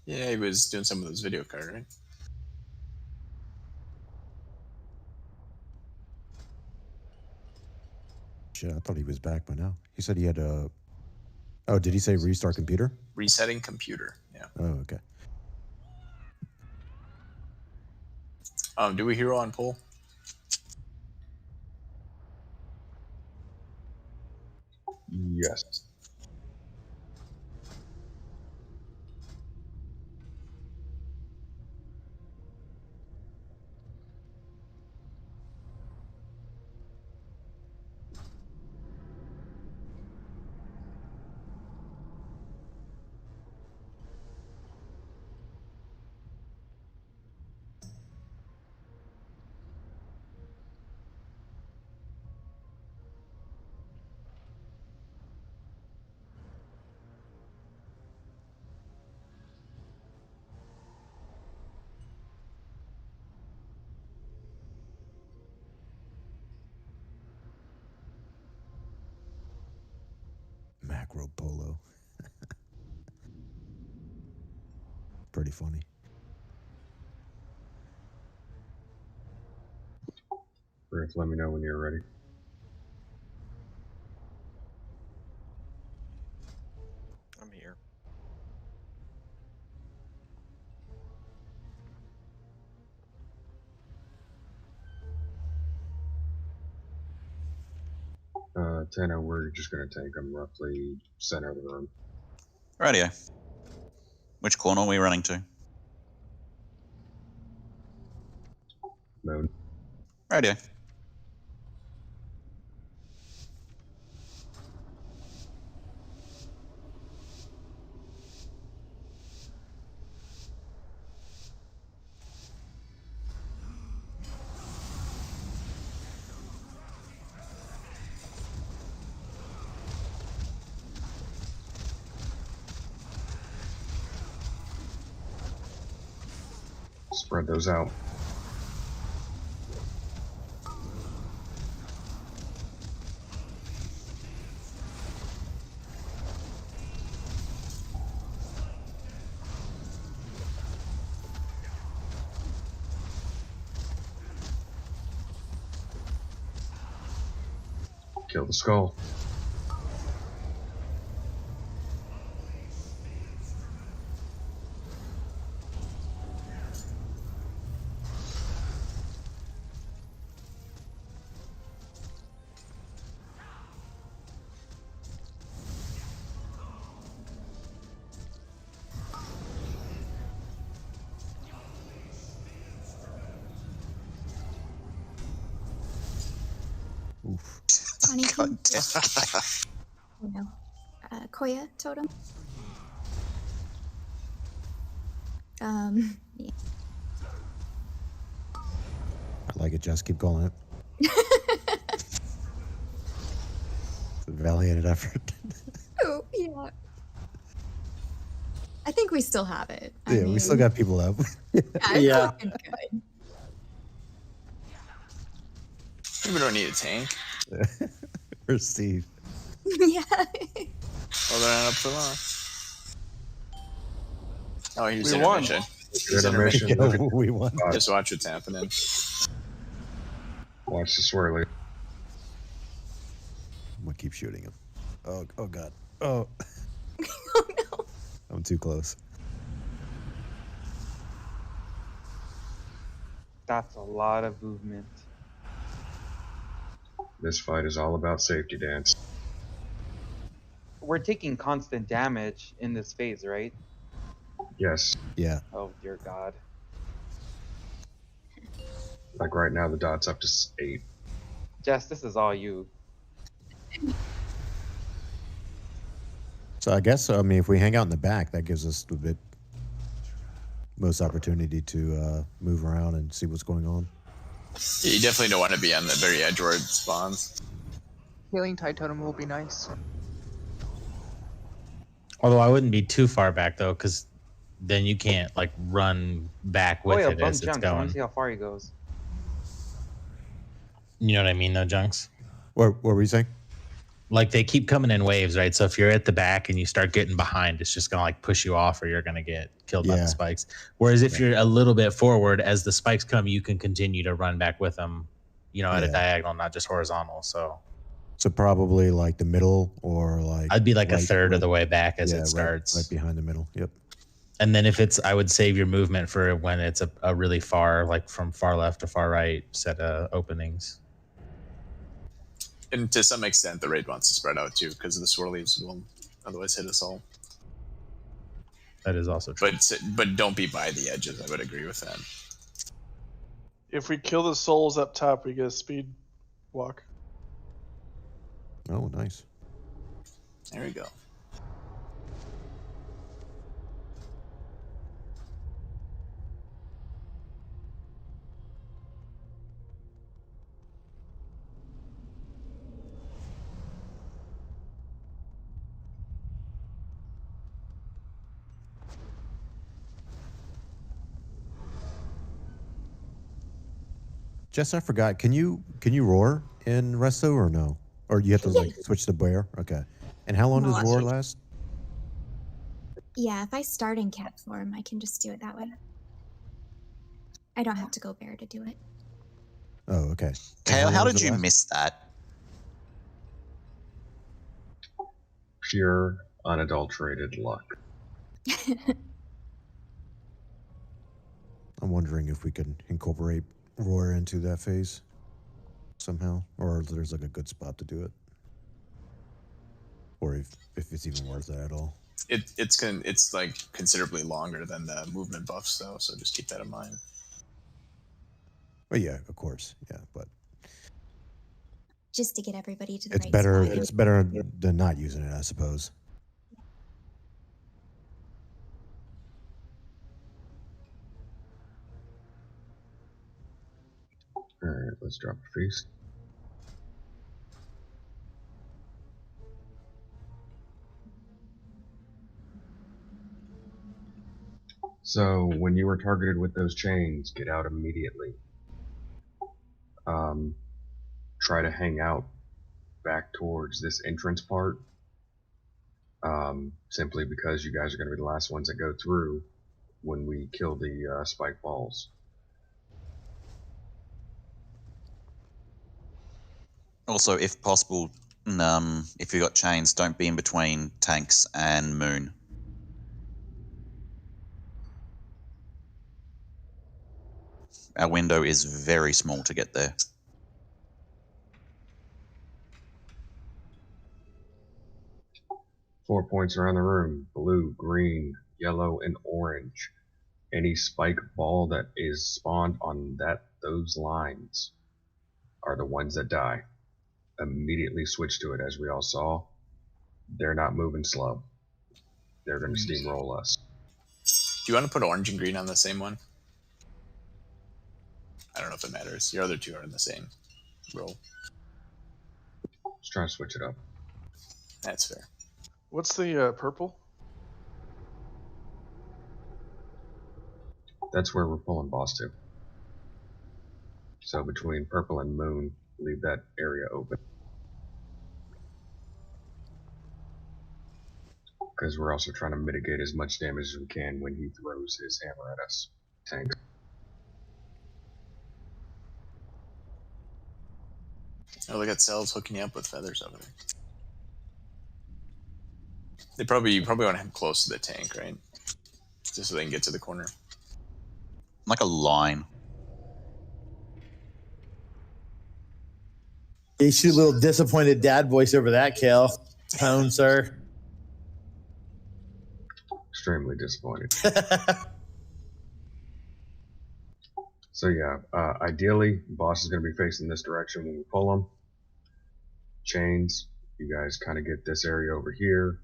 Yeah, he was doing some of those video card, right? Shit, I thought he was back by now. He said he had a... Oh, did he say restart computer? Resetting computer, yeah. Oh, okay. Do we hero on pull? Yes. Backrobe polo. Pretty funny. Rick, let me know when you're ready. I'm here. Tana, we're just gonna tank them roughly center of the room. Radio. Which corner are we running to? Moon. Radio. Spread those out. Kill the skull. Oof. Johnny King. Oh no. Koya totem. Yeah. I like it, Jess. Keep calling it. It's a valiant effort. Oh, yeah. I think we still have it. Yeah, we still got people up. I'm looking good. We don't need a tank. Or Steve. Yeah. Oh, they're not up for long. Oh, he's We won. intermission. He's Intermission. intermission. We won. Just watch what's happening. Watch the swirly. I'm gonna keep shooting him. Oh god. Oh. Oh no. I'm too close. That's a lot of movement. This fight is all about safety, Dance. We're taking constant damage in this phase, right? Yes. Yeah. Oh dear God. Like right now, the dot's up to 8. Jess, this is all you. So I guess if we hang out in the back, that gives us the most opportunity to move around and see what's going on. Yeah, you definitely don't want to be on the very edge where it spawns. Healing Tide Totem will be nice. Although I wouldn't be too far back though, because then you can't like run back with it bump as it's Junks. I want going. to see how far he goes. You know what I mean, though, Junks? What were you saying? Like they keep coming in waves, right? So if you're at the back and you start getting behind, it's just gonna like push you off, or you're gonna get killed by the spikes. Whereas if you're a little bit forward, as the spikes come, you can continue to run back with them, at a diagonal, not just horizontal. So probably like the middle, or like I'd be like a third of the way back as it starts, right behind the middle. Yep. And then if it's, I would save your movement for when it's a really far, like from far left to far right set of openings. And to some extent, the raid wants to spread out too, because the swirlies will otherwise hit us all. That is also true. But don't be by the edges. I would agree with that. If we kill the souls up top, we get a speed walk. Oh, nice. There we go. Jess, I forgot. Can you roar in Resto or no? Or you have to like switch to bear? Okay. And how long No, does roar last? Yeah, if I start in cat form, I can just do it that way. I don't have to go bear to do it. Oh, okay. Kale, how did you miss that? Pure, unadulterated luck. I'm wondering if we can incorporate roar into that phase somehow, or if there's like a good spot to do it, or if it's even worth it at all. It's like considerably longer than the movement buffs though, so just keep that in mind. Well, yeah, of course, yeah, but Just to get everybody to the it's right better. spot. It's better than not using it, I suppose. Alright, let's drop a feast. So, when you were targeted with those chains, get out immediately. Try to hang out back towards this entrance part. Simply because you guys are going to be the last ones that go through when we kill the spike balls. Also, if possible, if you got chains, don't be in between tanks and moon. Our window is very small to get there. Four points around the room: blue, green, yellow, and orange. Any spike ball that is spawned on those lines are the ones that die. Immediately switch to it, as we all saw. They're not moving slow. They're going to steamroll us. Do you want to put orange and green on the same one? I don't know if it matters. Your other two are in the same row. Just trying to switch it up. That's fair. What's the purple? That's where we're pulling boss to. So between purple and moon, leave that area open. Because we're also trying to mitigate as much damage as we can when he throws his hammer at us. Tank. Oh, look at cells hooking you up with feathers over there. You probably want to have him close to the tank, right? Just so they can get to the corner. Like a line. You shoot a little disappointed dad voice over that, Kale. Tone, sir. Extremely disappointed. So yeah, ideally, boss is going to be facing this direction when we pull him. Chains, you guys kind of get this area over here.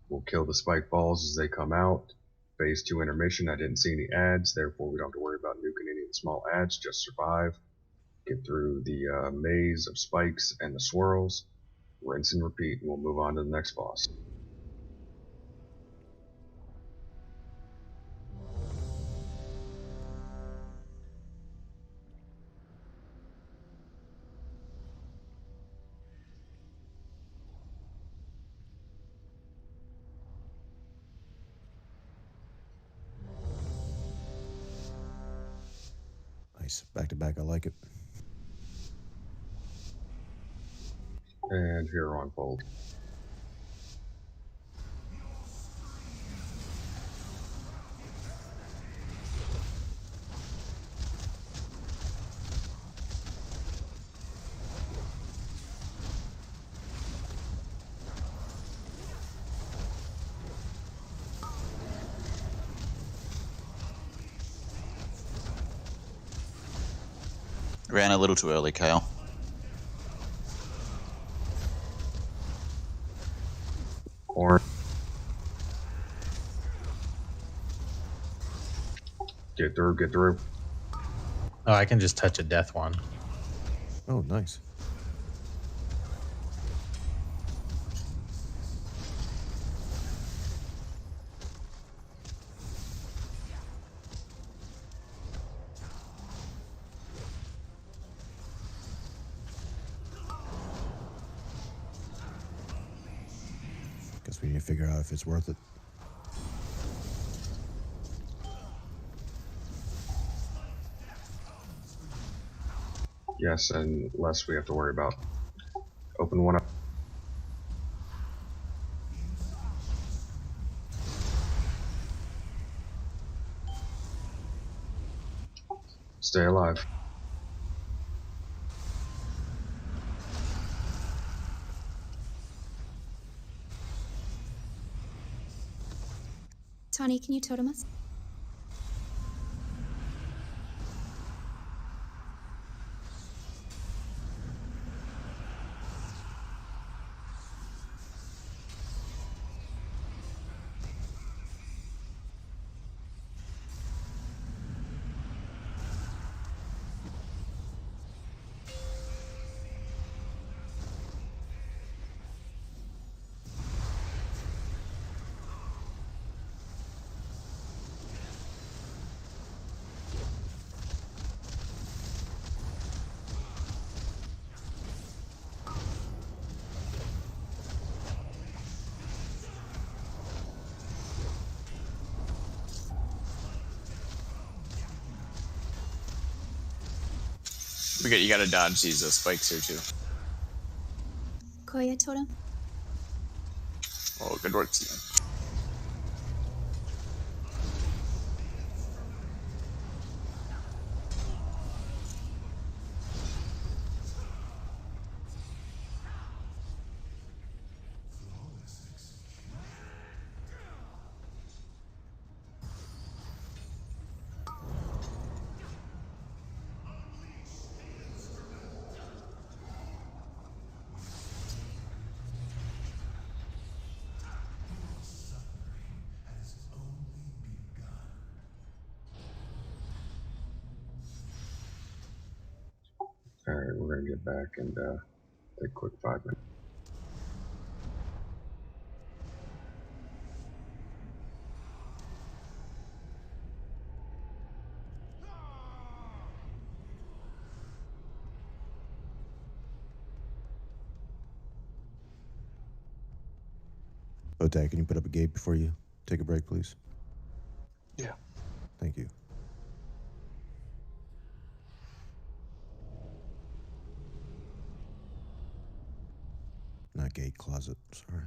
We'll kill the spike balls as they come out. Phase 2 intermission. I didn't see any ads, therefore we don't have to worry about nuking any of the small ads. Just survive. Get through the maze of spikes and the swirls. Rinse and repeat, and we'll move on to the next boss. Nice. Back to back, I like it. And here on fold. Ran a little too early, Kale. Or get through. Oh, I can just touch a death one. Oh, nice. Guess we need to figure out if it's worth it. Yes, and less we have to worry about. Open one up. Stay alive. Tawny, can you totem us? You gotta dodge these spikes here too. Koya totem? Oh, good work, team. Alright, we're gonna get back and take a quick 5 minutes. Otay, can you put up a gate before you take a break, please? Yeah. Thank you. Not gate, closet. Sorry.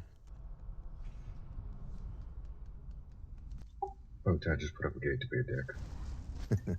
Oh, Tad just put up a gate to be a dick.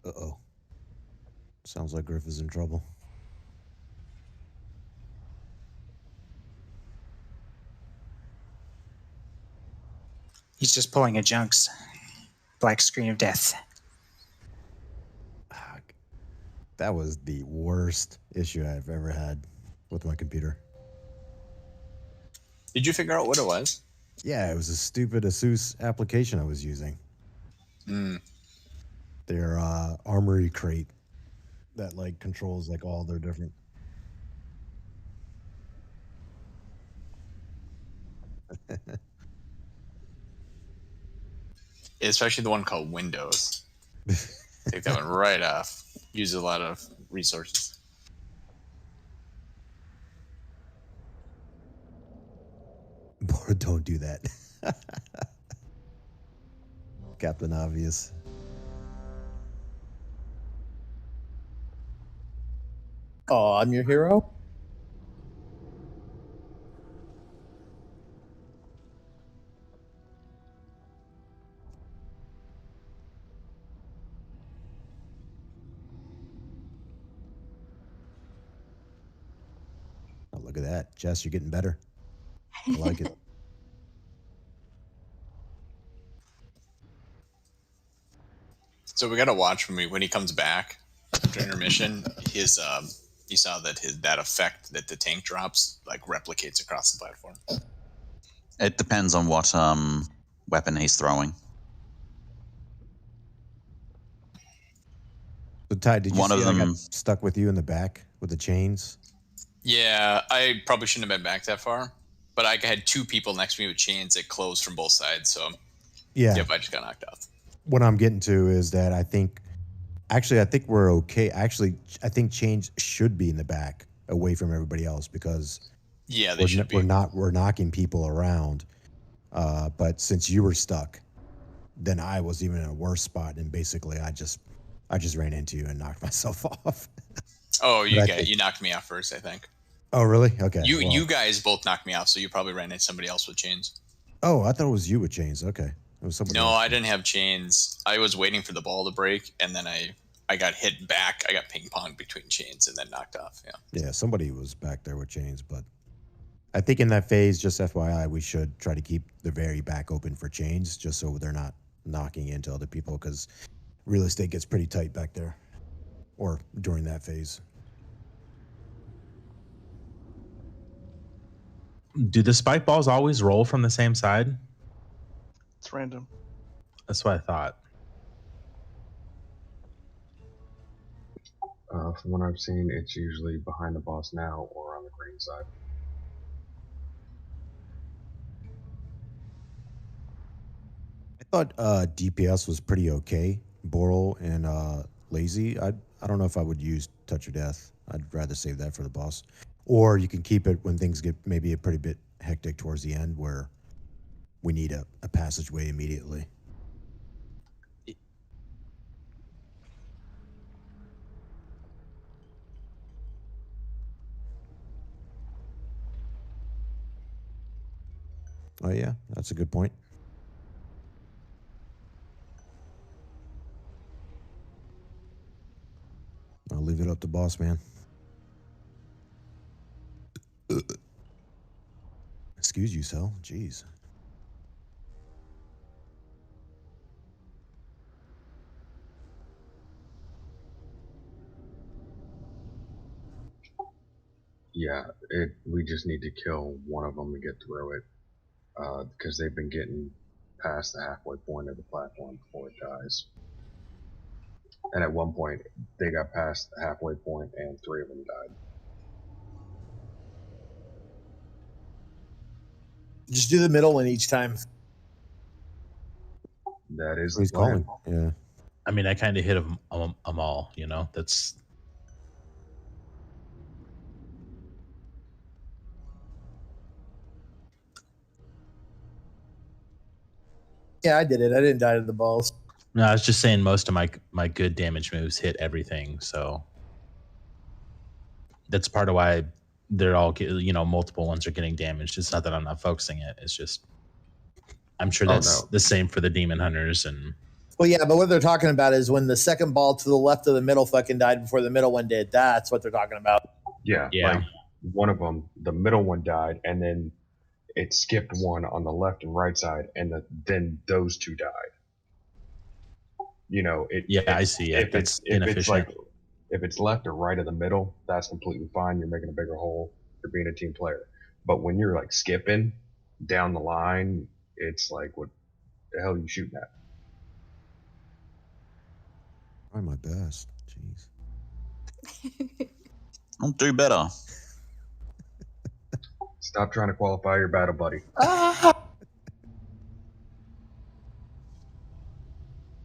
Uh-oh. Sounds like Griff is in trouble. He's just pulling a Junks. Black screen of death. That was the worst issue I've ever had with my computer. Did you figure out what it was? Yeah, it was a stupid ASUS application I was using. Their armory crate that like controls like all their different. Especially the one called Windows. Take that one right off. Use a lot of resources. Don't do that. Captain Obvious. Oh, I'm your hero? Oh, look at that. Jess, you're getting better. I like it. So we gotta watch when he comes back after intermission. His you saw that that effect that the tank drops like replicates across the platform. It depends on what weapon he's throwing. So Ty, did you One see of I got them- stuck with you in the back with the chains? Yeah, I probably shouldn't have been back that far, but I had two people next to me with chains that closed from both sides. So Yeah. yep, I just got knocked off. What I'm getting to is that I think we're okay. Actually, I think chains should be in the back away from everybody else because Yeah, they should be. we're knocking people around. But since you were stuck, then I was even in a worse spot, and basically I just ran into you and knocked myself off. Oh, you knocked me off first, I think. Oh, really? Okay. You guys both knocked me off, so you probably ran into somebody else with chains. Oh, I thought it was you with chains. Okay. It was somebody No, else. I didn't have chains. I was waiting for the ball to break, and then I got hit back. I got ping ponged between chains and then knocked off. Yeah. Yeah, somebody was back there with chains, but I think in that phase, just FYI, we should try to keep the very back open for chains, just so they're not knocking into other people, because real estate gets pretty tight back there, or during that phase. Do the spike balls always roll from the same side? It's random. That's what I thought. From what I've seen, it's usually behind the boss now or on the green side. I thought DPS was pretty okay. Boral and Lazy. I don't know if I would use Touch of Death. I'd rather save that for the boss. Or you can keep it when things get maybe a pretty bit hectic towards the end where we need a passageway immediately. Oh yeah, that's a good point. I'll leave it up to boss man. Excuse you, Cell. Jeez. Yeah, we just need to kill one of them to get through it, because they've been getting past the halfway point of the platform before it dies. And at one point, they got past the halfway point and 3 of them died. Just do the middle one each time. That is He's the plan. calling. Yeah. I mean, I kind of hit them all, you know? That's... Yeah, I did it. I didn't die to the balls. No, I was just saying most of my good damage moves hit everything, so that's part of why they're all multiple ones are getting damaged. It's not that I'm not focusing it. It's just I'm sure that's the same for the demon hunters and Well, yeah, but what they're talking about is when the second ball to the left of the middle fucking died before the middle one did. That's what they're talking about. Yeah, like one of them, the middle one died, and then it skipped one on the left and right side, and then those two died. You know, I see. Yeah, that's inefficient. If it's left or right of the middle, that's completely fine. You're making a bigger hole. You're being a team player. But when you're like skipping down the line, it's like, what the hell are you shooting at? Try my best. Jeez. I'll do better. Stop trying to qualify your battle buddy.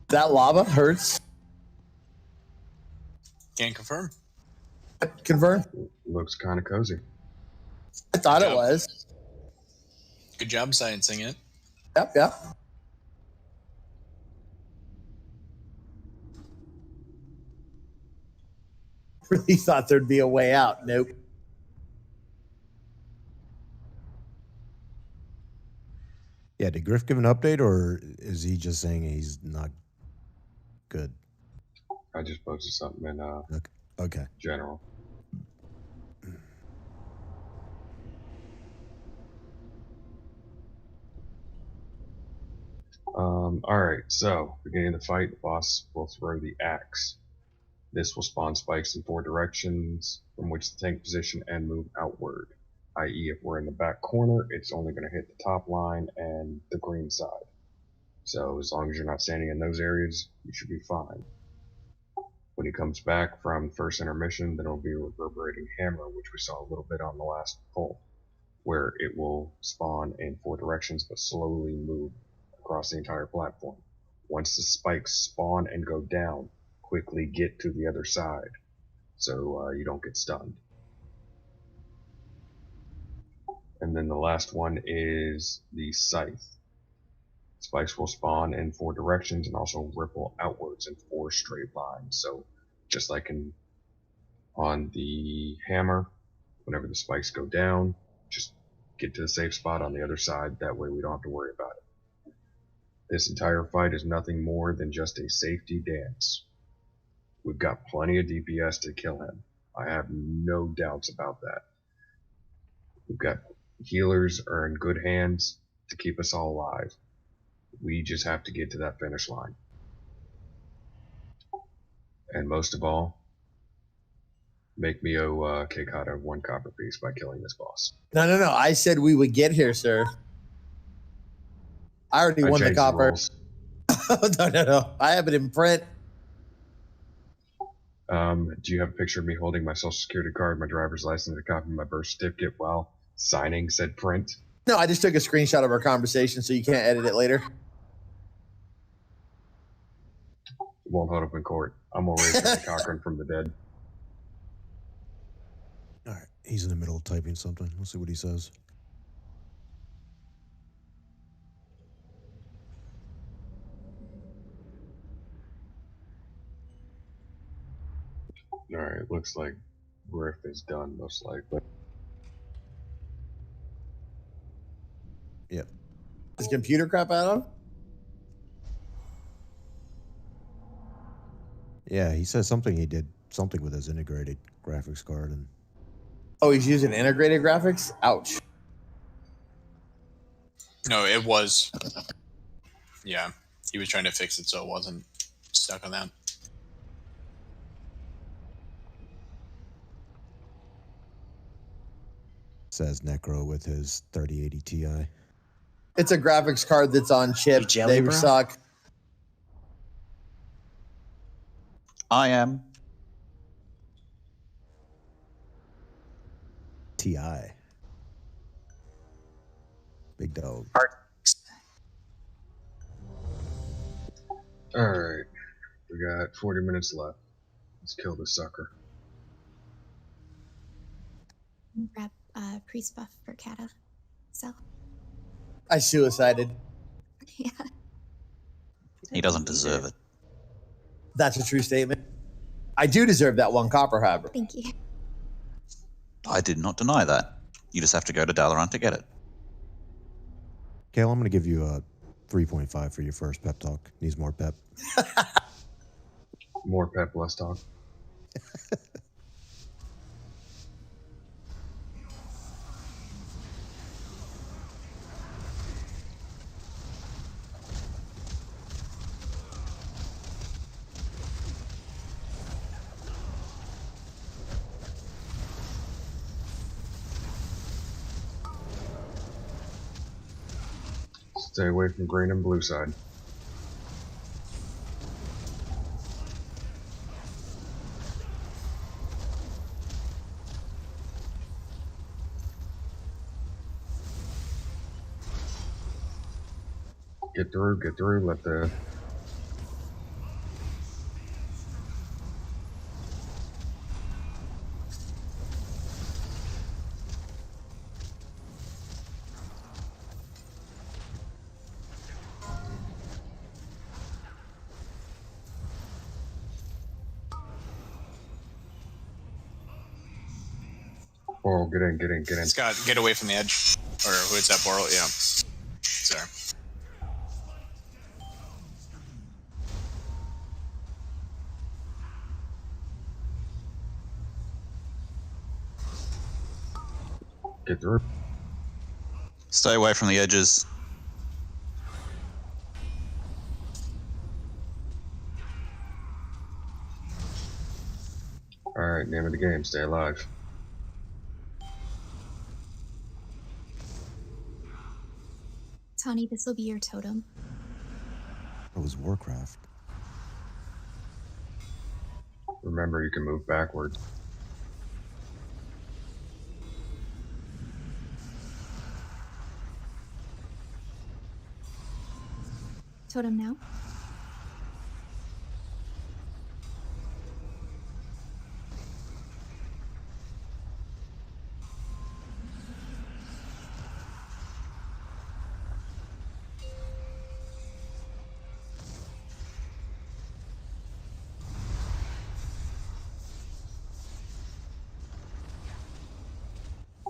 That lava hurts. Can't confirm. Confirm. Looks kind of cozy. I thought it was. Good job sciencing it. Yep. Really thought there'd be a way out. Nope. Yeah, did Griff give an update, or is he just saying he's not good? I just posted something in okay. general. Alright, so beginning of the fight, the boss will throw the axe. This will spawn spikes in 4 directions from which to take position and move outward. I.e., if we're in the back corner, it's only going to hit the top line and the green side. So as long as you're not standing in those areas, you should be fine. When he comes back from first intermission, then it'll be a reverberating hammer, which we saw a little bit on the last poll, where it will spawn in 4 directions but slowly move across the entire platform. Once the spikes spawn and go down, quickly get to the other side so you don't get stunned. And then the last one is the scythe. Spikes will spawn in 4 directions and also ripple outwards in 4 straight lines. So just like on the hammer, whenever the spikes go down, just get to the safe spot on the other side. That way we don't have to worry about it. This entire fight is nothing more than just a safety dance. We've got plenty of DPS to kill him. I have no doubts about that. We've got healers are in good hands to keep us all alive. We just have to get to that finish line. And most of all, make me owe Keikata 1 copper piece by killing this boss. No. I said we would get here, sir. I already won the copper. No. I have it in print. Do you have a picture of me holding my social security card, my driver's license, and a copy of my birth certificate while signing said print? No, I just took a screenshot of our conversation so you can't edit it later. It won't hold up in court. I'm gonna raise Johnny Cochran from the dead. All right, he's in the middle of typing something. Let's see what he says. Alright, looks like Griff is done, most likely. Yep. Is computer crap out on? Yeah, he says something. He did something with his integrated graphics card, and oh, he's using integrated graphics. Ouch. No, it was. Yeah, he was trying to fix it so it wasn't stuck on that. says Necro with his 3080 Ti. It's a graphics card that's on chip. They suck. I am. Ti. Big dog. Alright. We got 40 minutes left. Let's kill this sucker. Grab priest buff for Kata. So. I suicided. Yeah. He doesn't deserve it. That's a true statement. I do deserve that 1 copper, however. Thank you. I did not deny that. You just have to go to Dalaran to get it. Kale, I'm going to give you 3.5 for your first pep talk. Needs more pep. More pep, less talk. Stay away from green and blue side. Get through, let the... Boral, get in. Scott, get away from the edge. Or who is that, Boral? Yeah. Sorry. Get through. Stay away from the edges. Alright, name of the game, stay alive. Tawny, this will be your totem. It was Warcraft. Remember, you can move backwards. Totem now.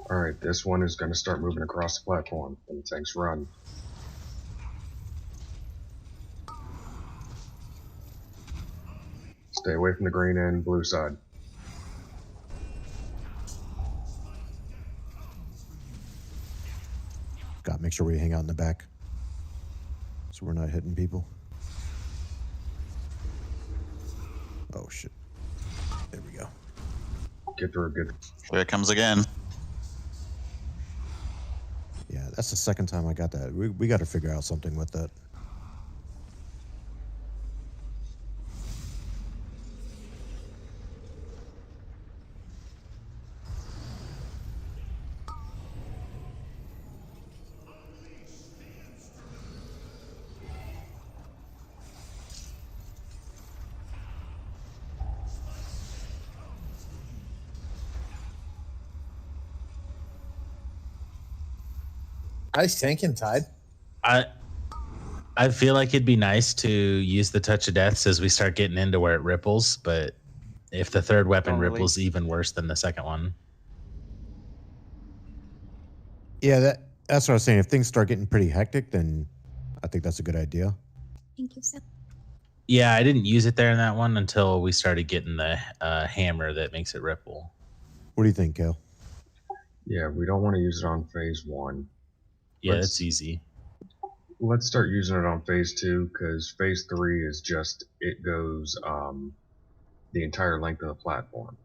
Alright, this one is going to start moving across the platform, and the tanks run. Stay away from the green and blue side. Got to make sure we hang out in the back, so we're not hitting people. Oh shit! There we go. Get through, good. Here it comes again. Yeah, that's the second time I got that. We got to figure out something with that. Nice tanking, Tide. I feel like it'd be nice to use the touch of deaths as we start getting into where it ripples, but if the third weapon ripples even worse than the second one. Yeah, that's what I was saying. If things start getting pretty hectic, then I think that's a good idea. Thank you, Seth. Yeah, I didn't use it there in that one until we started getting the hammer that makes it ripple. What do you think, Kel? Yeah, we don't want to use it on phase 1. Yeah, that's easy. Let's start using it on phase 2, because phase 3 is just, it goes the entire length of the platform.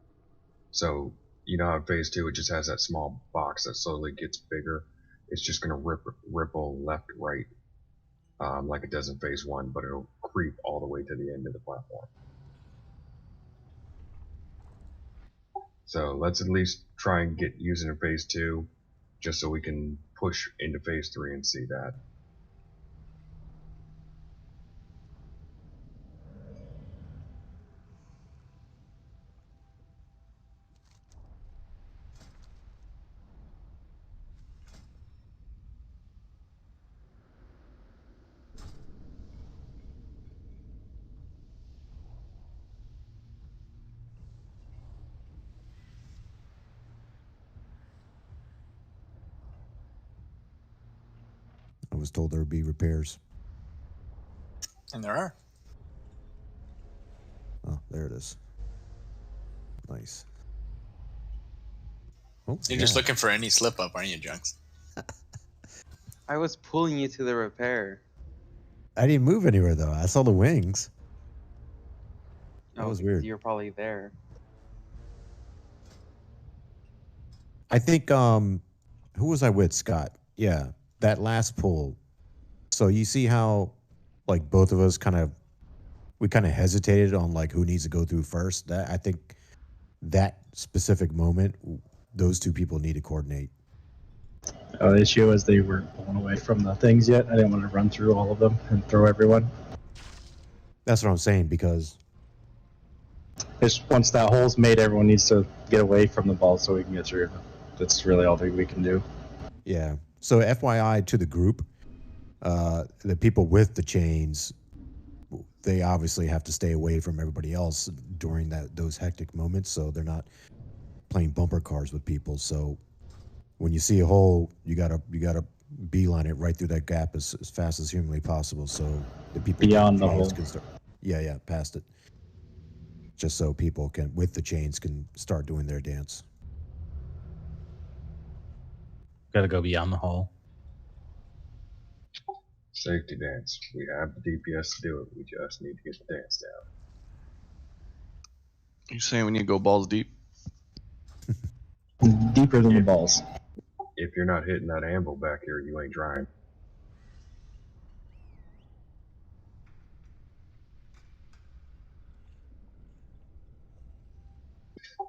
So, you know how phase 2 it just has that small box that slowly gets bigger? It's just going to ripple left, right, like it does in phase 1, but it'll creep all the way to the end of the platform. So let's at least try and get using in phase 2, just so we can push into phase 3 and see that. I was told there would be repairs. And there are. Oh, there it is. Nice. Oh, You're just looking for any slip up, aren't you, Junks? I was pulling you to the repair. I didn't move anywhere though. I saw the wings. That Oh, was because weird. you're probably there. I think who was I with, Scott? Yeah, that last pull. So you see how like both of us kind of hesitated on like who needs to go through first. That I think that specific moment, those two people need to coordinate. The issue was they weren't pulling away from the things yet. I didn't want to run through all of them and throw everyone. That's what I'm saying, because Just once that hole's made, everyone needs to get away from the ball so we can get through. That's really all that we can do. yeah. So FYI to the group, the people with the chains, they obviously have to stay away from everybody else during those hectic moments, so they're not playing bumper cars with people. So when you see a hole, you gotta beeline it right through that gap as fast as humanly possible, so the people Beyond with the chains hole. can start. Yeah, past it. Just so people with the chains can start doing their dance. Got to go beyond the hole. Safety dance. We have the DPS to do it. We just need to get the dance down. You saying we need to go balls deep? Deeper than the balls. If you're not hitting that anvil back here, you ain't trying.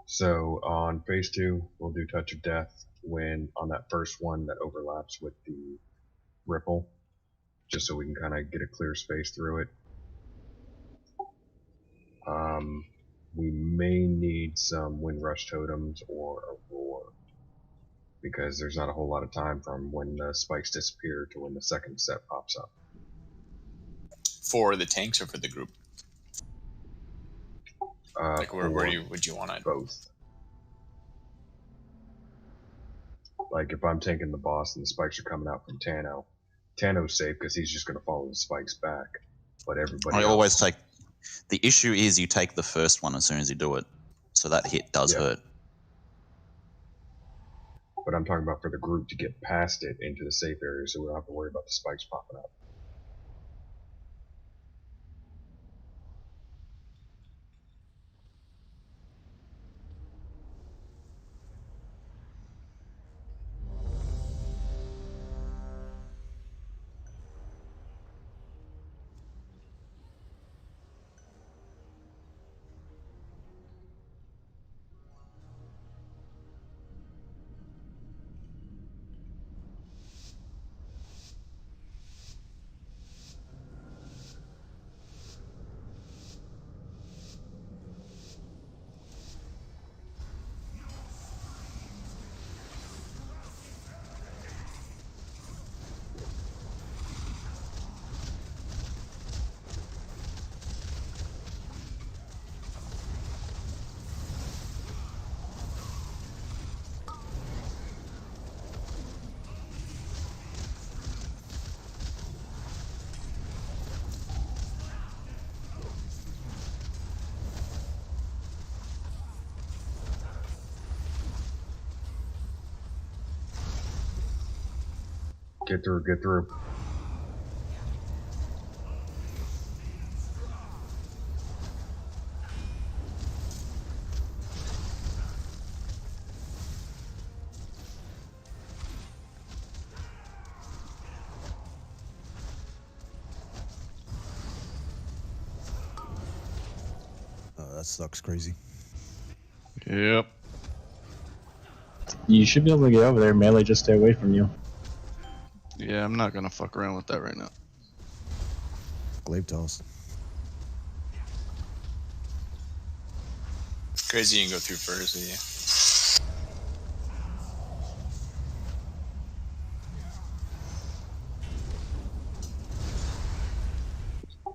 So on phase 2, we'll do Touch of Death when on that first one that overlaps with the ripple, just so we can kind of get a clear space through it. We may need some Wind Rush Totems or a Roar, because there's not a whole lot of time from when the spikes disappear to when the second set pops up. For the tanks or for the group? Like where would you want it? Both. Like if I'm tanking the boss and the spikes are coming out from Tano's safe because he's just going to follow the spikes back. But everybody I else, always take. The issue is you take the first one as soon as you do it, so that hit does hurt. But I'm talking about for the group to get past it into the safe area, so we don't have to worry about the spikes popping up. Get through, get through. That sucks crazy. Yep. You should be able to get over there. Melee, just stay away from you. Yeah, I'm not gonna fuck around with that right now. Glaive toss. Crazy you can go through first with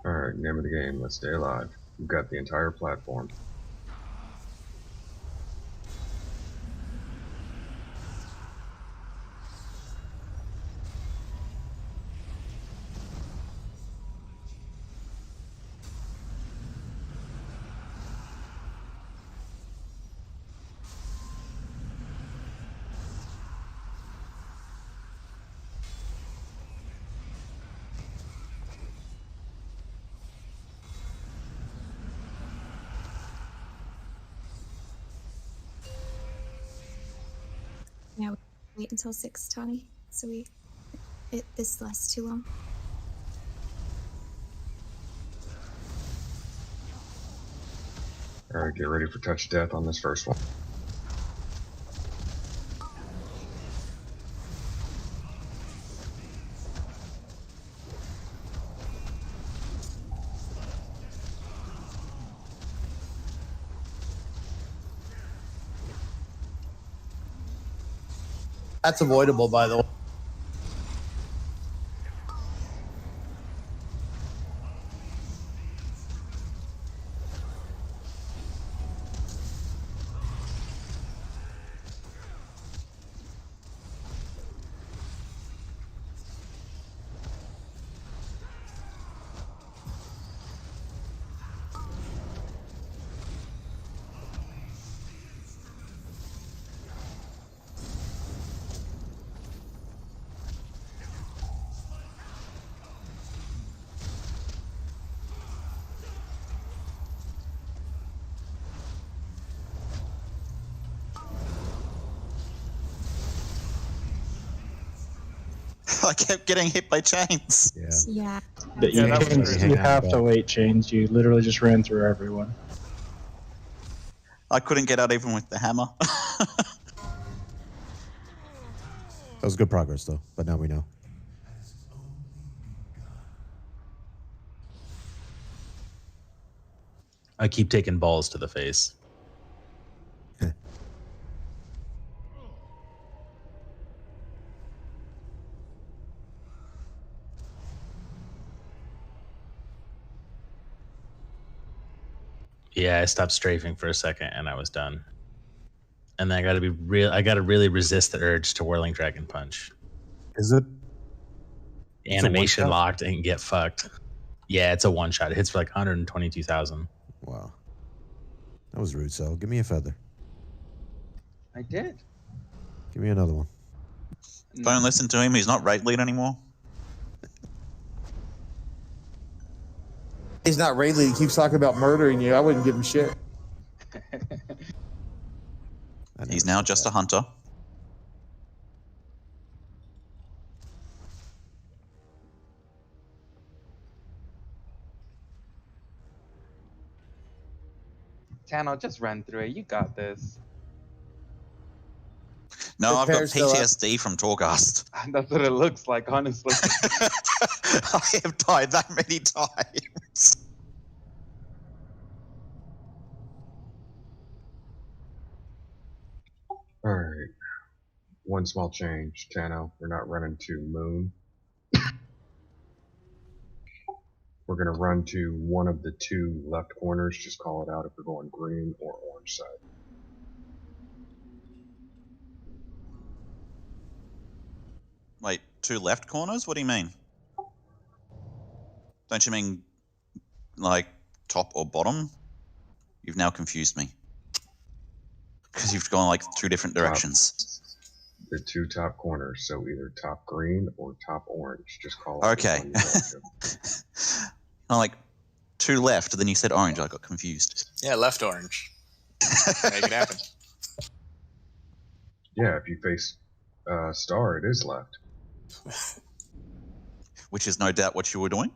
you. Alright, name of the game, let's stay alive. We've got the entire platform. Yeah, we wait until 6, Tawny. So this lasts too long. Alright, get ready for touch death on this first one. That's avoidable, by the way. I kept getting hit by chains. Yeah. But you, you have to wait, Chains. You literally just ran through everyone. I couldn't get out even with the hammer. That was good progress, though. But now we know. I keep taking balls to the face. Yeah, I stopped strafing for a second and I was done. And then I gotta be real. I gotta really resist the urge to Whirling Dragon Punch. Is it? Animation locked and get fucked. Yeah, it's a one shot. It hits for like 122,000. Wow. That was rude, Cell. Give me a feather. I did. Give me another one. Don't listen to him. He's not raid lead anymore. He's not Rayleigh. He keeps talking about murdering you. I wouldn't give him shit. He's now just a hunter. Tano, just run through it. You got this. No, I've got PTSD from Torghast. That's what it looks like, honestly. I have died that many times. Alright. One small change, Tano. We're not running to Moon. We're going to run to one of the two left corners. Just call it out if we're going green or orange side. Wait, two left corners? What do you mean? Don't you mean like top or bottom? You've now confused me. Because you've gone like two different directions. The two top corners, so either top green or top orange. Just call it. Okay. I'm like, two left, and then you said orange. I got confused. Yeah, left orange. Make it happen. Yeah, if you face star, it is left. Which is no doubt what you were doing.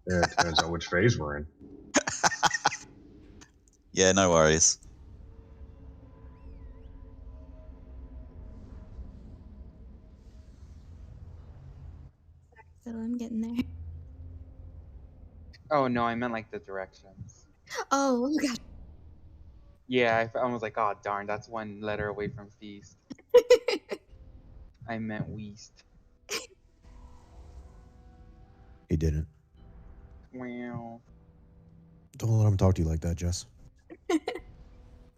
Yeah, it depends on which phase we're in. Yeah, no worries. So I'm getting there. Oh no, I meant like the directions. Oh god. Yeah, I was like, oh darn, that's one letter away from feast. I meant weast. He didn't. Wow. Don't let him talk to you like that, Jess.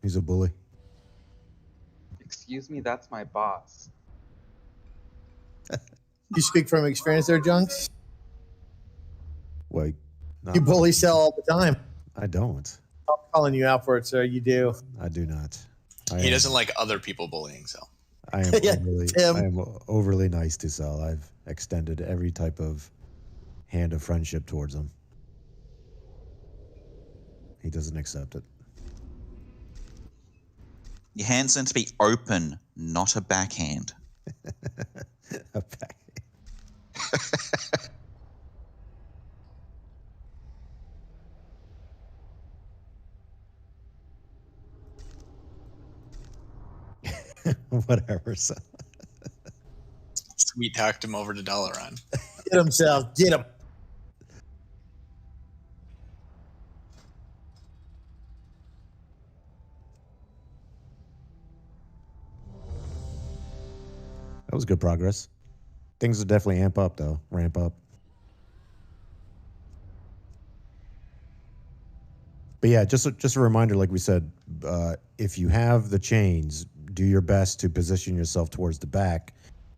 He's a bully. Excuse me, that's my boss. You speak from experience there, Junks? Wait. No, You bully Cell all the time. I don't. I'm calling you out for it, sir. You do. I do not. He doesn't like other people bullying, so. I am Yeah, overly, Tim. I am overly nice to Sal. I've extended every type of hand of friendship towards him. He doesn't accept it. Your hand's meant to be open, not a backhand. A backhand. Whatever. So. Sweet talked him over to Dalaran. Get himself. Get him. That was good progress. Things will definitely amp up, though. Ramp up. But yeah, just a reminder, like we said, if you have the chains, do your best to position yourself towards the back.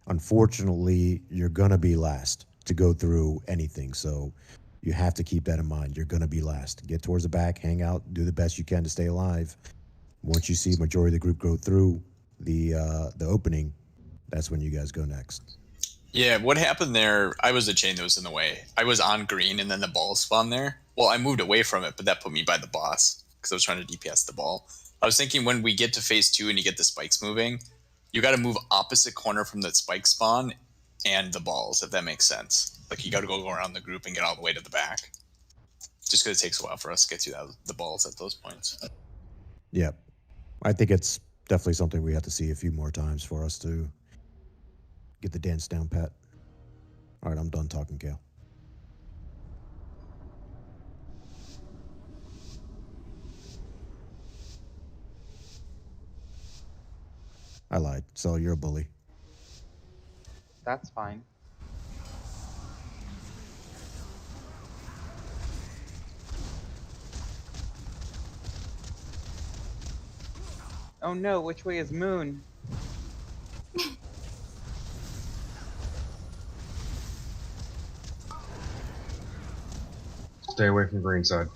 Unfortunately, you're going to be last to go through anything. So you have to keep that in mind. You're going to be last. Get towards the back, hang out, do the best you can to stay alive. Once you see majority of the group go through the opening, that's when you guys go next. Yeah, what happened there, I was the chain that was in the way. I was on green and then the ball spawned there. Well, I moved away from it, but that put me by the boss because I was trying to DPS the ball. I was thinking when we get to phase 2 and you get the spikes moving, you got to move opposite corner from the spike spawn and the balls, if that makes sense. Like you got to go around the group and get all the way to the back. Just because it takes a while for us to get through the balls at those points. Yeah. I think it's definitely something we have to see a few more times for us to get the dance down pat. All right, I'm done talking, Kale. I lied. So you're a bully. That's fine. Oh no, which way is Moon? Stay away from green side.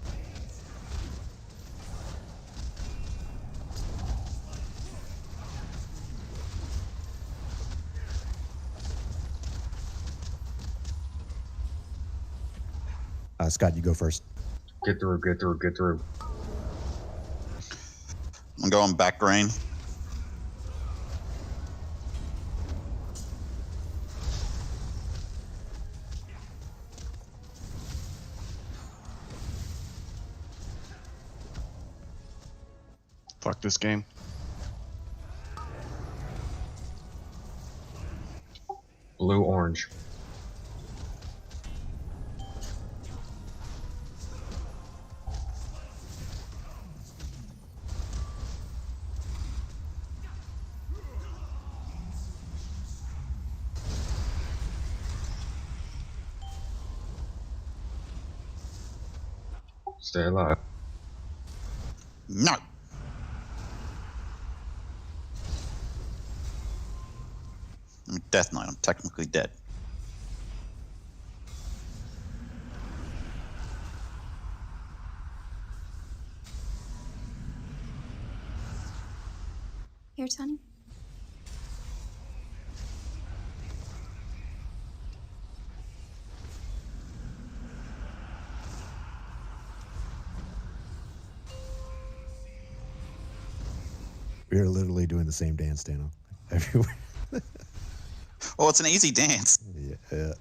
Scott, you go first. Get through, get through, get through. I'm going back green. Fuck this game. Blue, orange. Stay alive. No. I'm Death Knight. I'm technically dead. Here, Tony. We are literally doing the same dance, Dano. Everywhere. Oh, it's an easy dance. Yeah.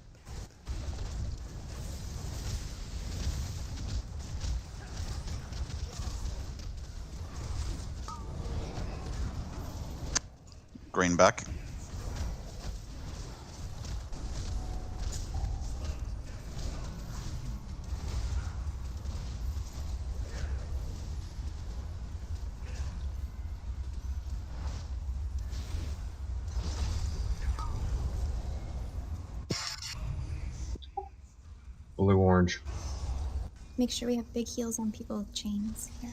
Greenback. Blue, orange. Make sure we have big heals on people with chains. Yeah.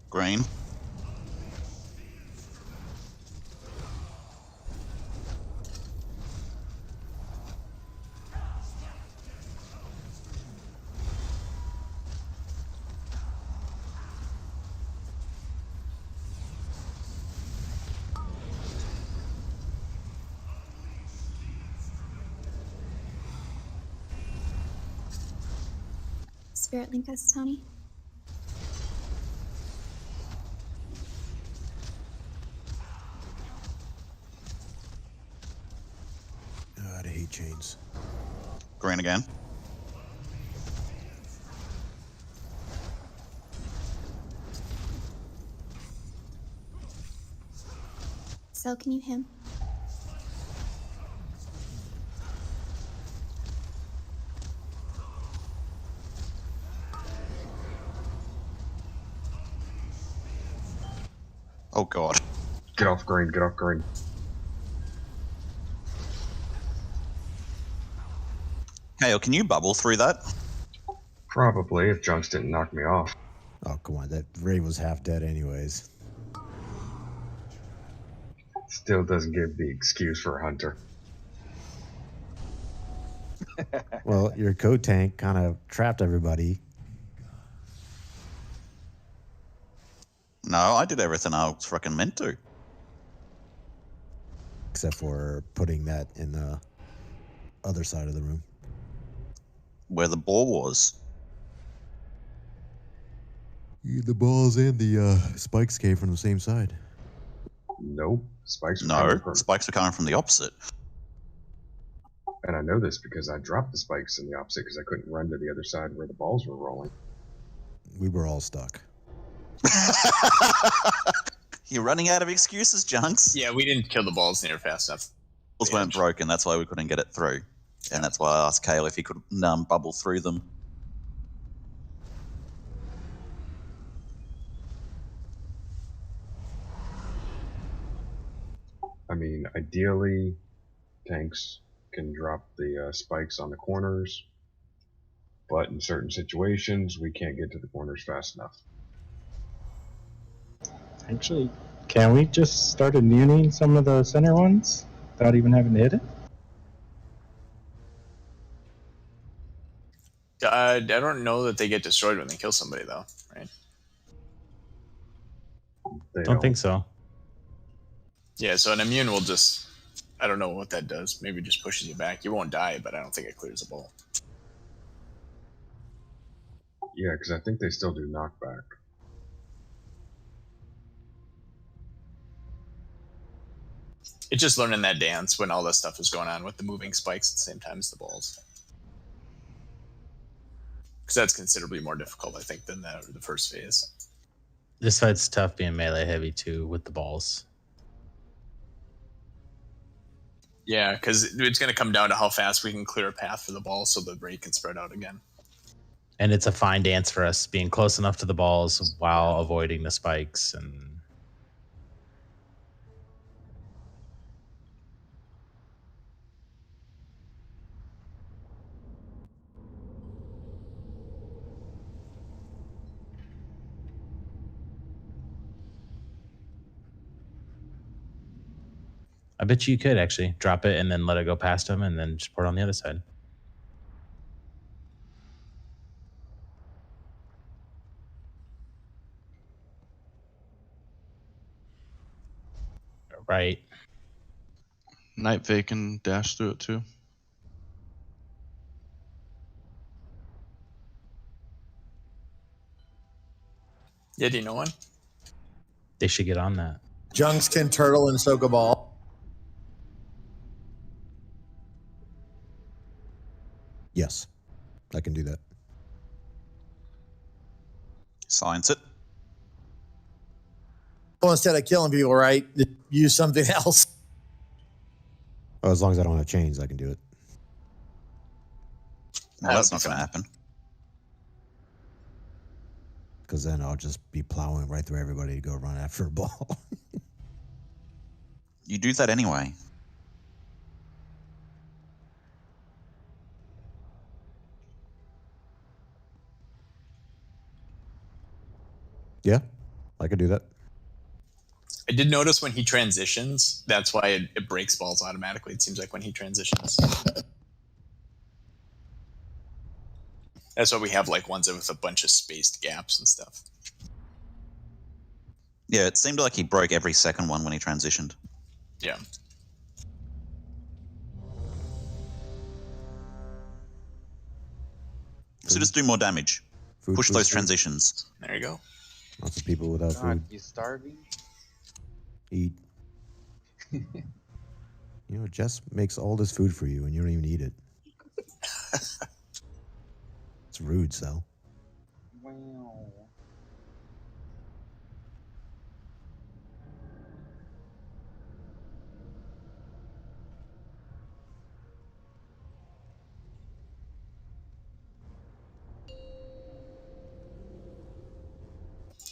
Green. Spirit link us, Tony? God, I hate chains. Green again. So can you him? Oh god. Get off green, get off green. Kale, can you bubble through that? Probably, if Junks didn't knock me off. Oh, come on. That raid was half dead anyways. Still doesn't give the excuse for a hunter. Well, your code tank kind of trapped everybody. No, I did everything I was fucking meant to. Except for putting that in the other side of the room. Where the ball was. The balls and the spikes came from the same side. Nope. Spikes were No, coming from... spikes are coming from the opposite. And I know this because I dropped the spikes in the opposite because I couldn't run to the other side where the balls were rolling. We were all stuck. You're running out of excuses, Junks. Yeah, we didn't kill the balls near fast enough. Balls weren't broken, that's why we couldn't get it through. And that's why I asked Kale if he could bubble through them. I mean, ideally, tanks can drop the spikes on the corners, but in certain situations, we can't get to the corners fast enough. Actually, can we just start immuning some of the center ones without even having to hit it? I don't know that they get destroyed when they kill somebody, though, right? They Don't think so. Yeah, so an immune will just... I don't know what that does. Maybe it just pushes you back. You won't die, but I don't think it clears the ball. Yeah, because I think they still do knockback. It's just learning that dance when all this stuff is going on with the moving spikes at the same time as the balls. Because that's considerably more difficult, I think, than the first phase. This fight's tough being melee heavy too with the balls. Yeah, because it's going to come down to how fast we can clear a path for the balls so the raid can spread out again. And it's a fine dance for us being close enough to the balls while avoiding the spikes. And I bet you could actually drop it and then let it go past him and then just port on the other side. Right. Night Fae can dash through it too. Yeah, do you know one? They should get on that. Junks can turtle and soak a ball. Yes, I can do that. Science it. Well, instead of killing people, right? Use something else. Oh, as long as I don't have chains, I can do it. Well, that's not going to happen. Because then I'll just be plowing right through everybody to go run after a ball. You do that anyway. Yeah, I could do that. I did notice when he transitions, that's why it breaks balls automatically, it seems like, when he transitions. That's why we have like ones with a bunch of spaced gaps and stuff. Yeah, it seemed like he broke every second one when he transitioned. Yeah. So just do more damage. Push food, those food. transitions. There you go. Lots of people without God, food. you starving? Eat. You know, Jess makes all this food for you, and you don't even eat it. It's rude, Sal. Wow.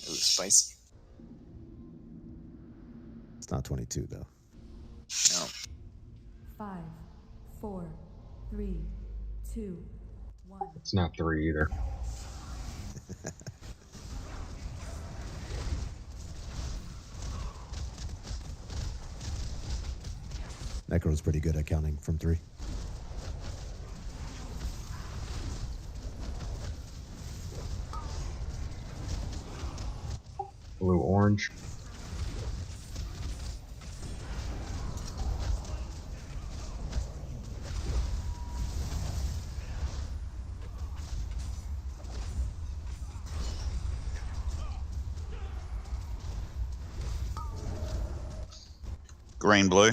Ooh, spicy. It's not 22 though. No. 5, 4, 3, 2, 1. It's not 3 either. Necro's pretty good at counting from 3. Blue, orange. Green, blue.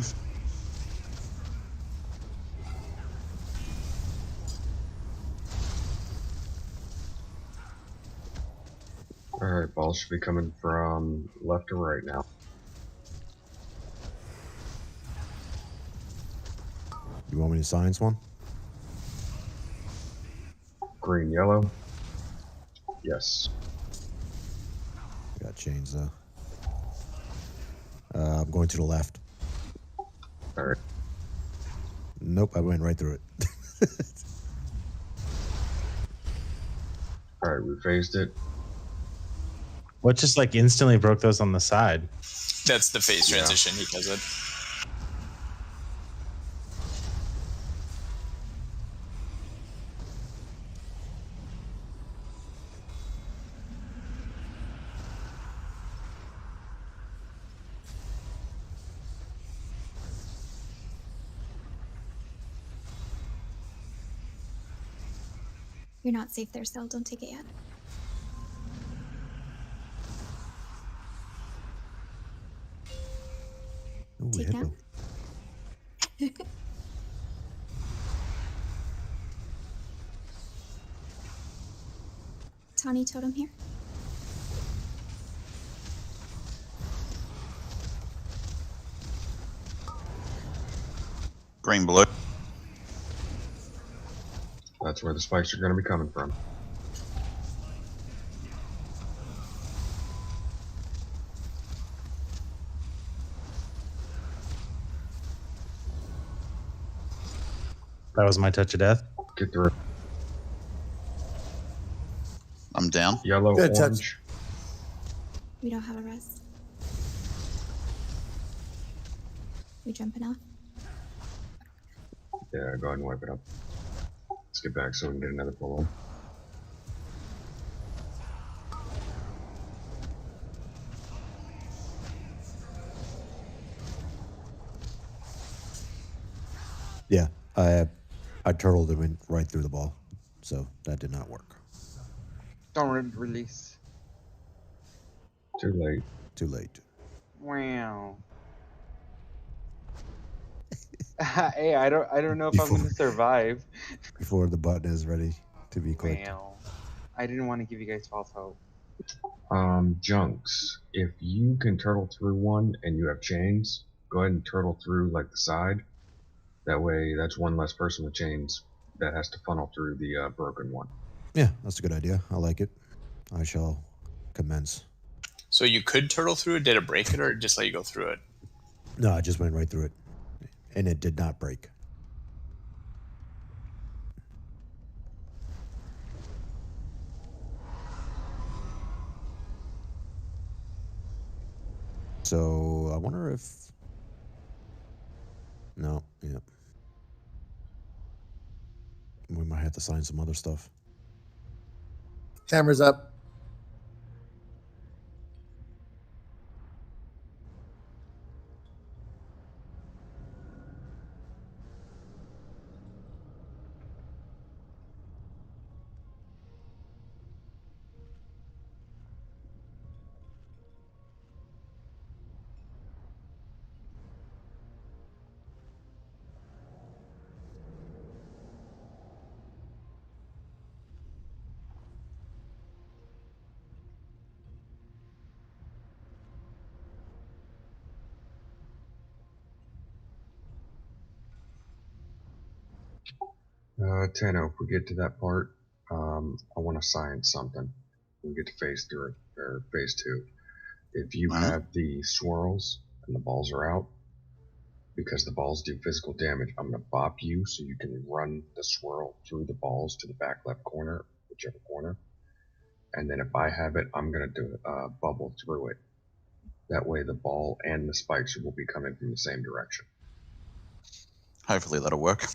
Alright, balls should be coming from left to right now. You want me to science one? Green, yellow. Yes. I got chains though. I'm going to the left. Alright. Nope, I went right through it. Alright, we phased it. What just like instantly broke those on the side? That's the phase transition. He does it. You're not safe there, Sal. Don't take it yet. Ooh, we Take hit down. them. Tawny totem here. Green, blue. That's where the spikes are going to be coming from. That was my touch of death. Get through. I'm down. Yellow, Good touch. orange. We don't have a res. We jumping off? Yeah, go ahead and wipe it up. Let's get back so we can get another pull on. Yeah, I turtled and went right through the ball, so that did not work. Don't release. Too late. Too late. Wow. Hey, I don't know if I'm gonna survive. Before the button is ready to be clicked. Wow. I didn't want to give you guys false hope. Junks. If you can turtle through one and you have chains, go ahead and turtle through like the side. That way, that's one less person with chains that has to funnel through the broken one. Yeah, that's a good idea. I like it. I shall commence. So you could turtle through it. Did it break it, or just let you go through it? No, I just went right through it, and it did not break. So I wonder if. No, yeah. We might have to sign some other stuff. Cameras up. Tano, if we get to that part, I want to science something. We get to phase 3 or phase 2. If you have the swirls and the balls are out, because the balls do physical damage, I'm going to bop you so you can run the swirl through the balls to the back left corner, whichever corner. And then if I have it, I'm going to do a bubble through it. That way the ball and the spikes will be coming from the same direction. Hopefully that'll work.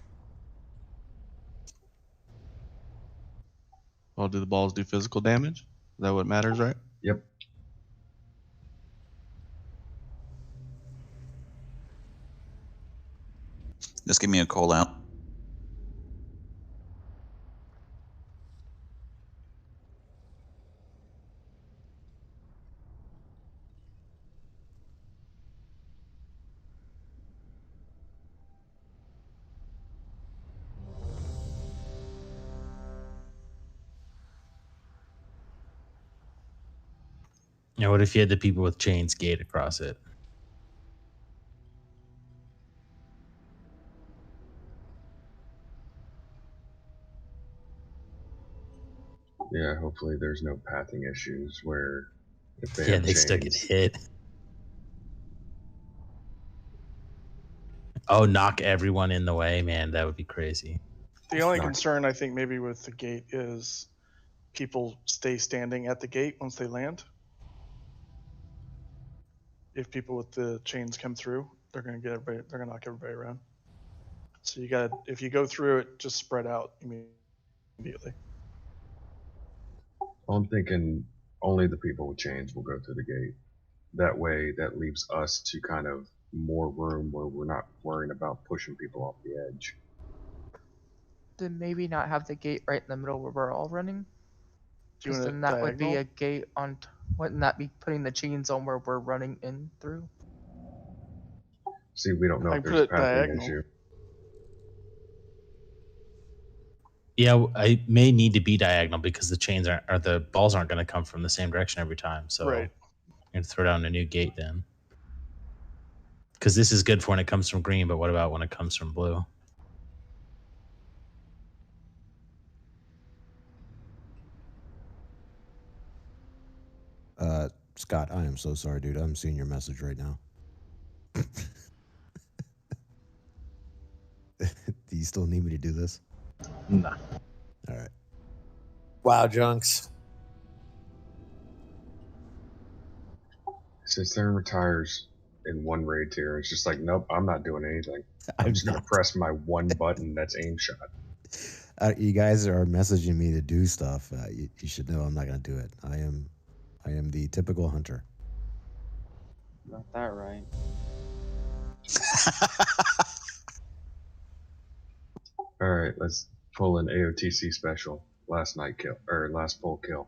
Well, do the balls do physical damage? Is that what matters, right? Yep. Just give me a call out. Now, what if you had the people with chains gate across it? Yeah, hopefully there's no pathing issues where if they Yeah, have they still get hit. Oh, knock everyone in the way, man. That would be crazy. The only concern I think maybe with the gate is people stay standing at the gate once they land. If people with the chains come through, they're gonna get everybody. They're gonna knock everybody around. So you got, if you go through it, just spread out immediately. Well, I'm thinking only the people with chains will go through the gate. That way, that leaves us to kind of more room where we're not worrying about pushing people off the edge. Then maybe not have the gate right in the middle where we're all running. Because Doing then it that would be diagonal? a gate on. Wouldn't that be putting the chains on where we're running in through? See, we don't know I if put there's a it pathing diagonal. issue. Yeah, I may need to be diagonal because the chains aren't, or the balls aren't going to come from the same direction every time. So Right. I'm going to throw down a new gate then. Because this is good for when it comes from green, but what about when it comes from blue? Scott, I am so sorry, dude. I'm seeing your message right now. Do you still need me to do this? Nah. All right. Wow, Junks. Since Theron retires in one raid tier, it's just like, nope, I'm not doing anything. I'm just going to press my one button that's aim shot. You guys are messaging me to do stuff. You should know I'm not going to do it. I am the typical hunter. Got that right. All right, let's pull an AOTC special. Last night kill, or last full kill.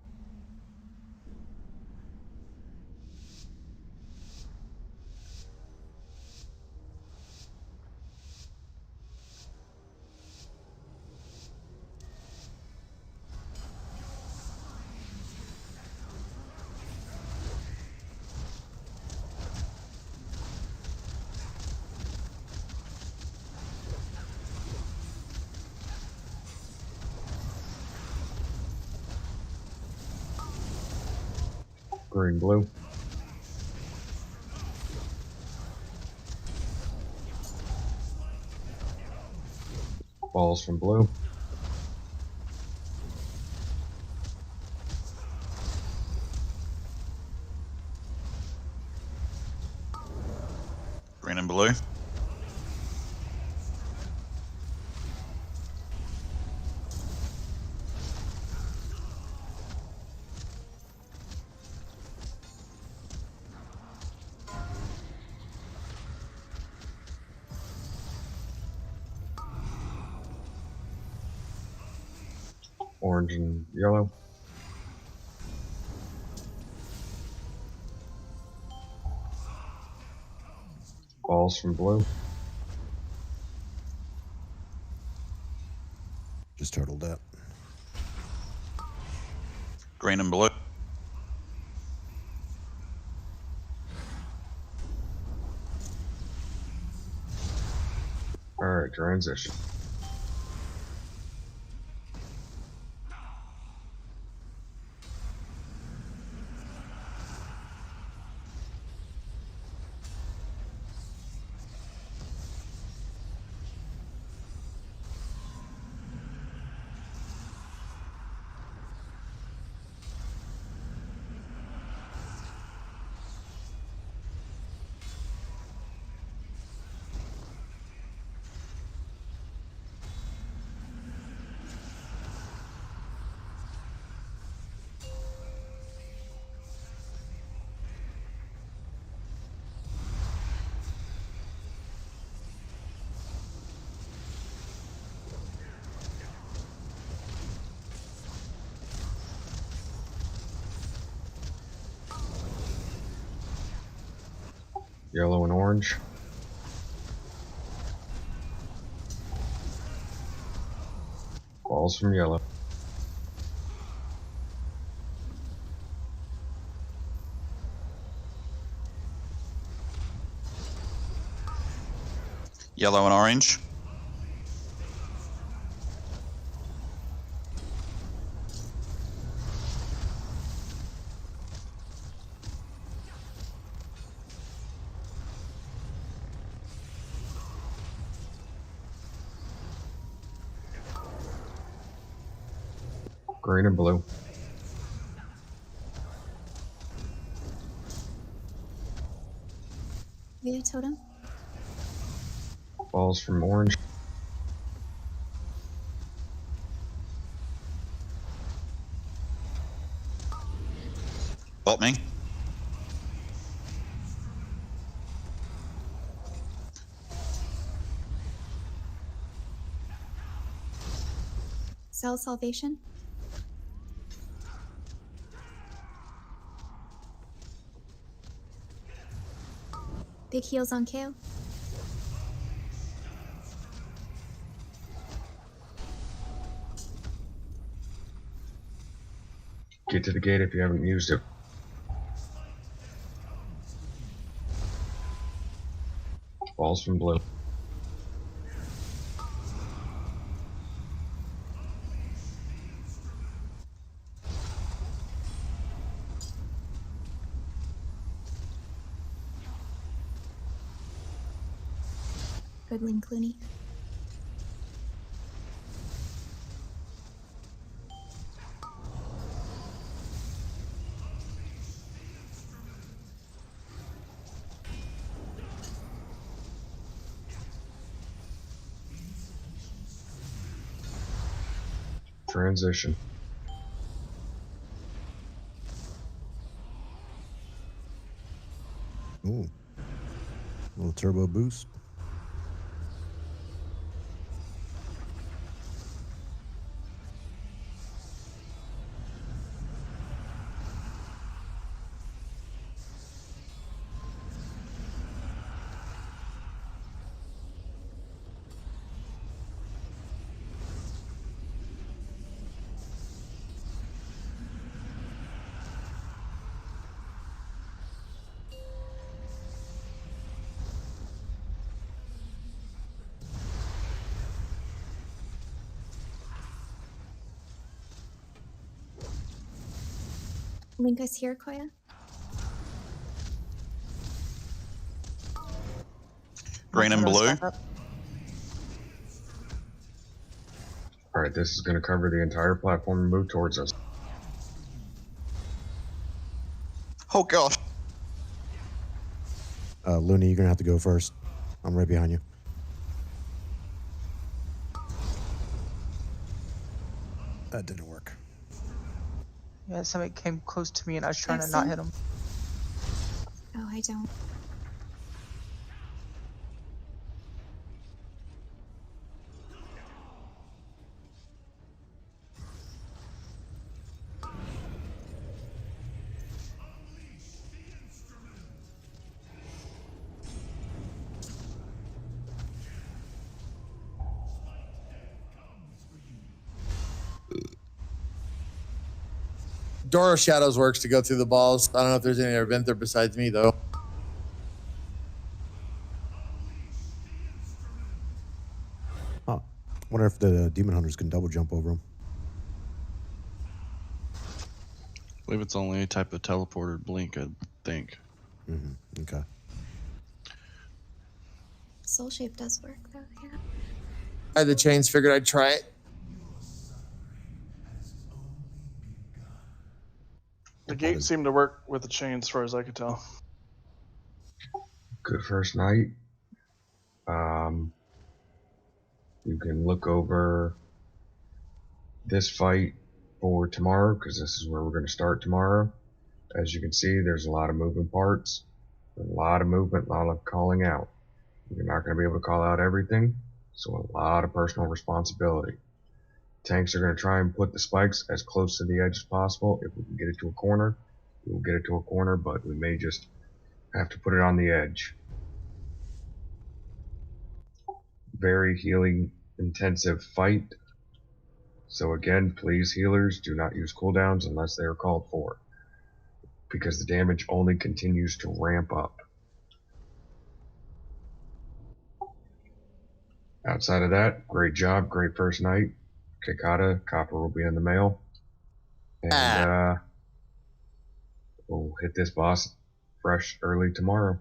Green, blue. Balls from blue. Green and blue. Orange and yellow. Balls from blue. Just turtled up. Green and blue. Alright, transition. Yellow and orange. Balls from yellow. Yellow and orange. Green and blue. Via totem. Balls from orange. Bolt me. Cell salvation. Big heals on KO. Get to the gate if you haven't used it. Balls from blue. Goodwin Clooney. Transition. Ooh. Little turbo boost. Link us here, Koya. Green and blue. Alright, this is going to cover the entire platform and move towards us. Oh gosh. Looney, you're going to have to go first. I'm right behind you. That didn't work. Yeah, somebody came close to me and I was trying to not hit him. Oh, I don't. Doro Shadows works to go through the balls. I don't know if there's any other been there besides me, though. Huh. Wonder if the demon hunters can double jump over them. I believe it's only a type of teleporter blink, I think. Mm-hmm. Okay. Soul shape does work, though, yeah. I had the chains, figured I'd try it. The gate seemed to work with the chain as far as I could tell. Good first night. You can look over this fight for tomorrow, because this is where we're going to start tomorrow. As you can see, there's a lot of moving parts, a lot of movement, a lot of calling out. You're not going to be able to call out everything, so a lot of personal responsibility. Tanks are going to try and put the spikes as close to the edge as possible. If we can get it to a corner, we will get it to a corner, but we may just have to put it on the edge. very healing intensive fight. So again, please healers, do not use cooldowns unless they are called for, because the damage only continues to ramp up. Outside of that, great job, great first night. Kikata, copper will be in the mail. And we'll hit this boss fresh early tomorrow.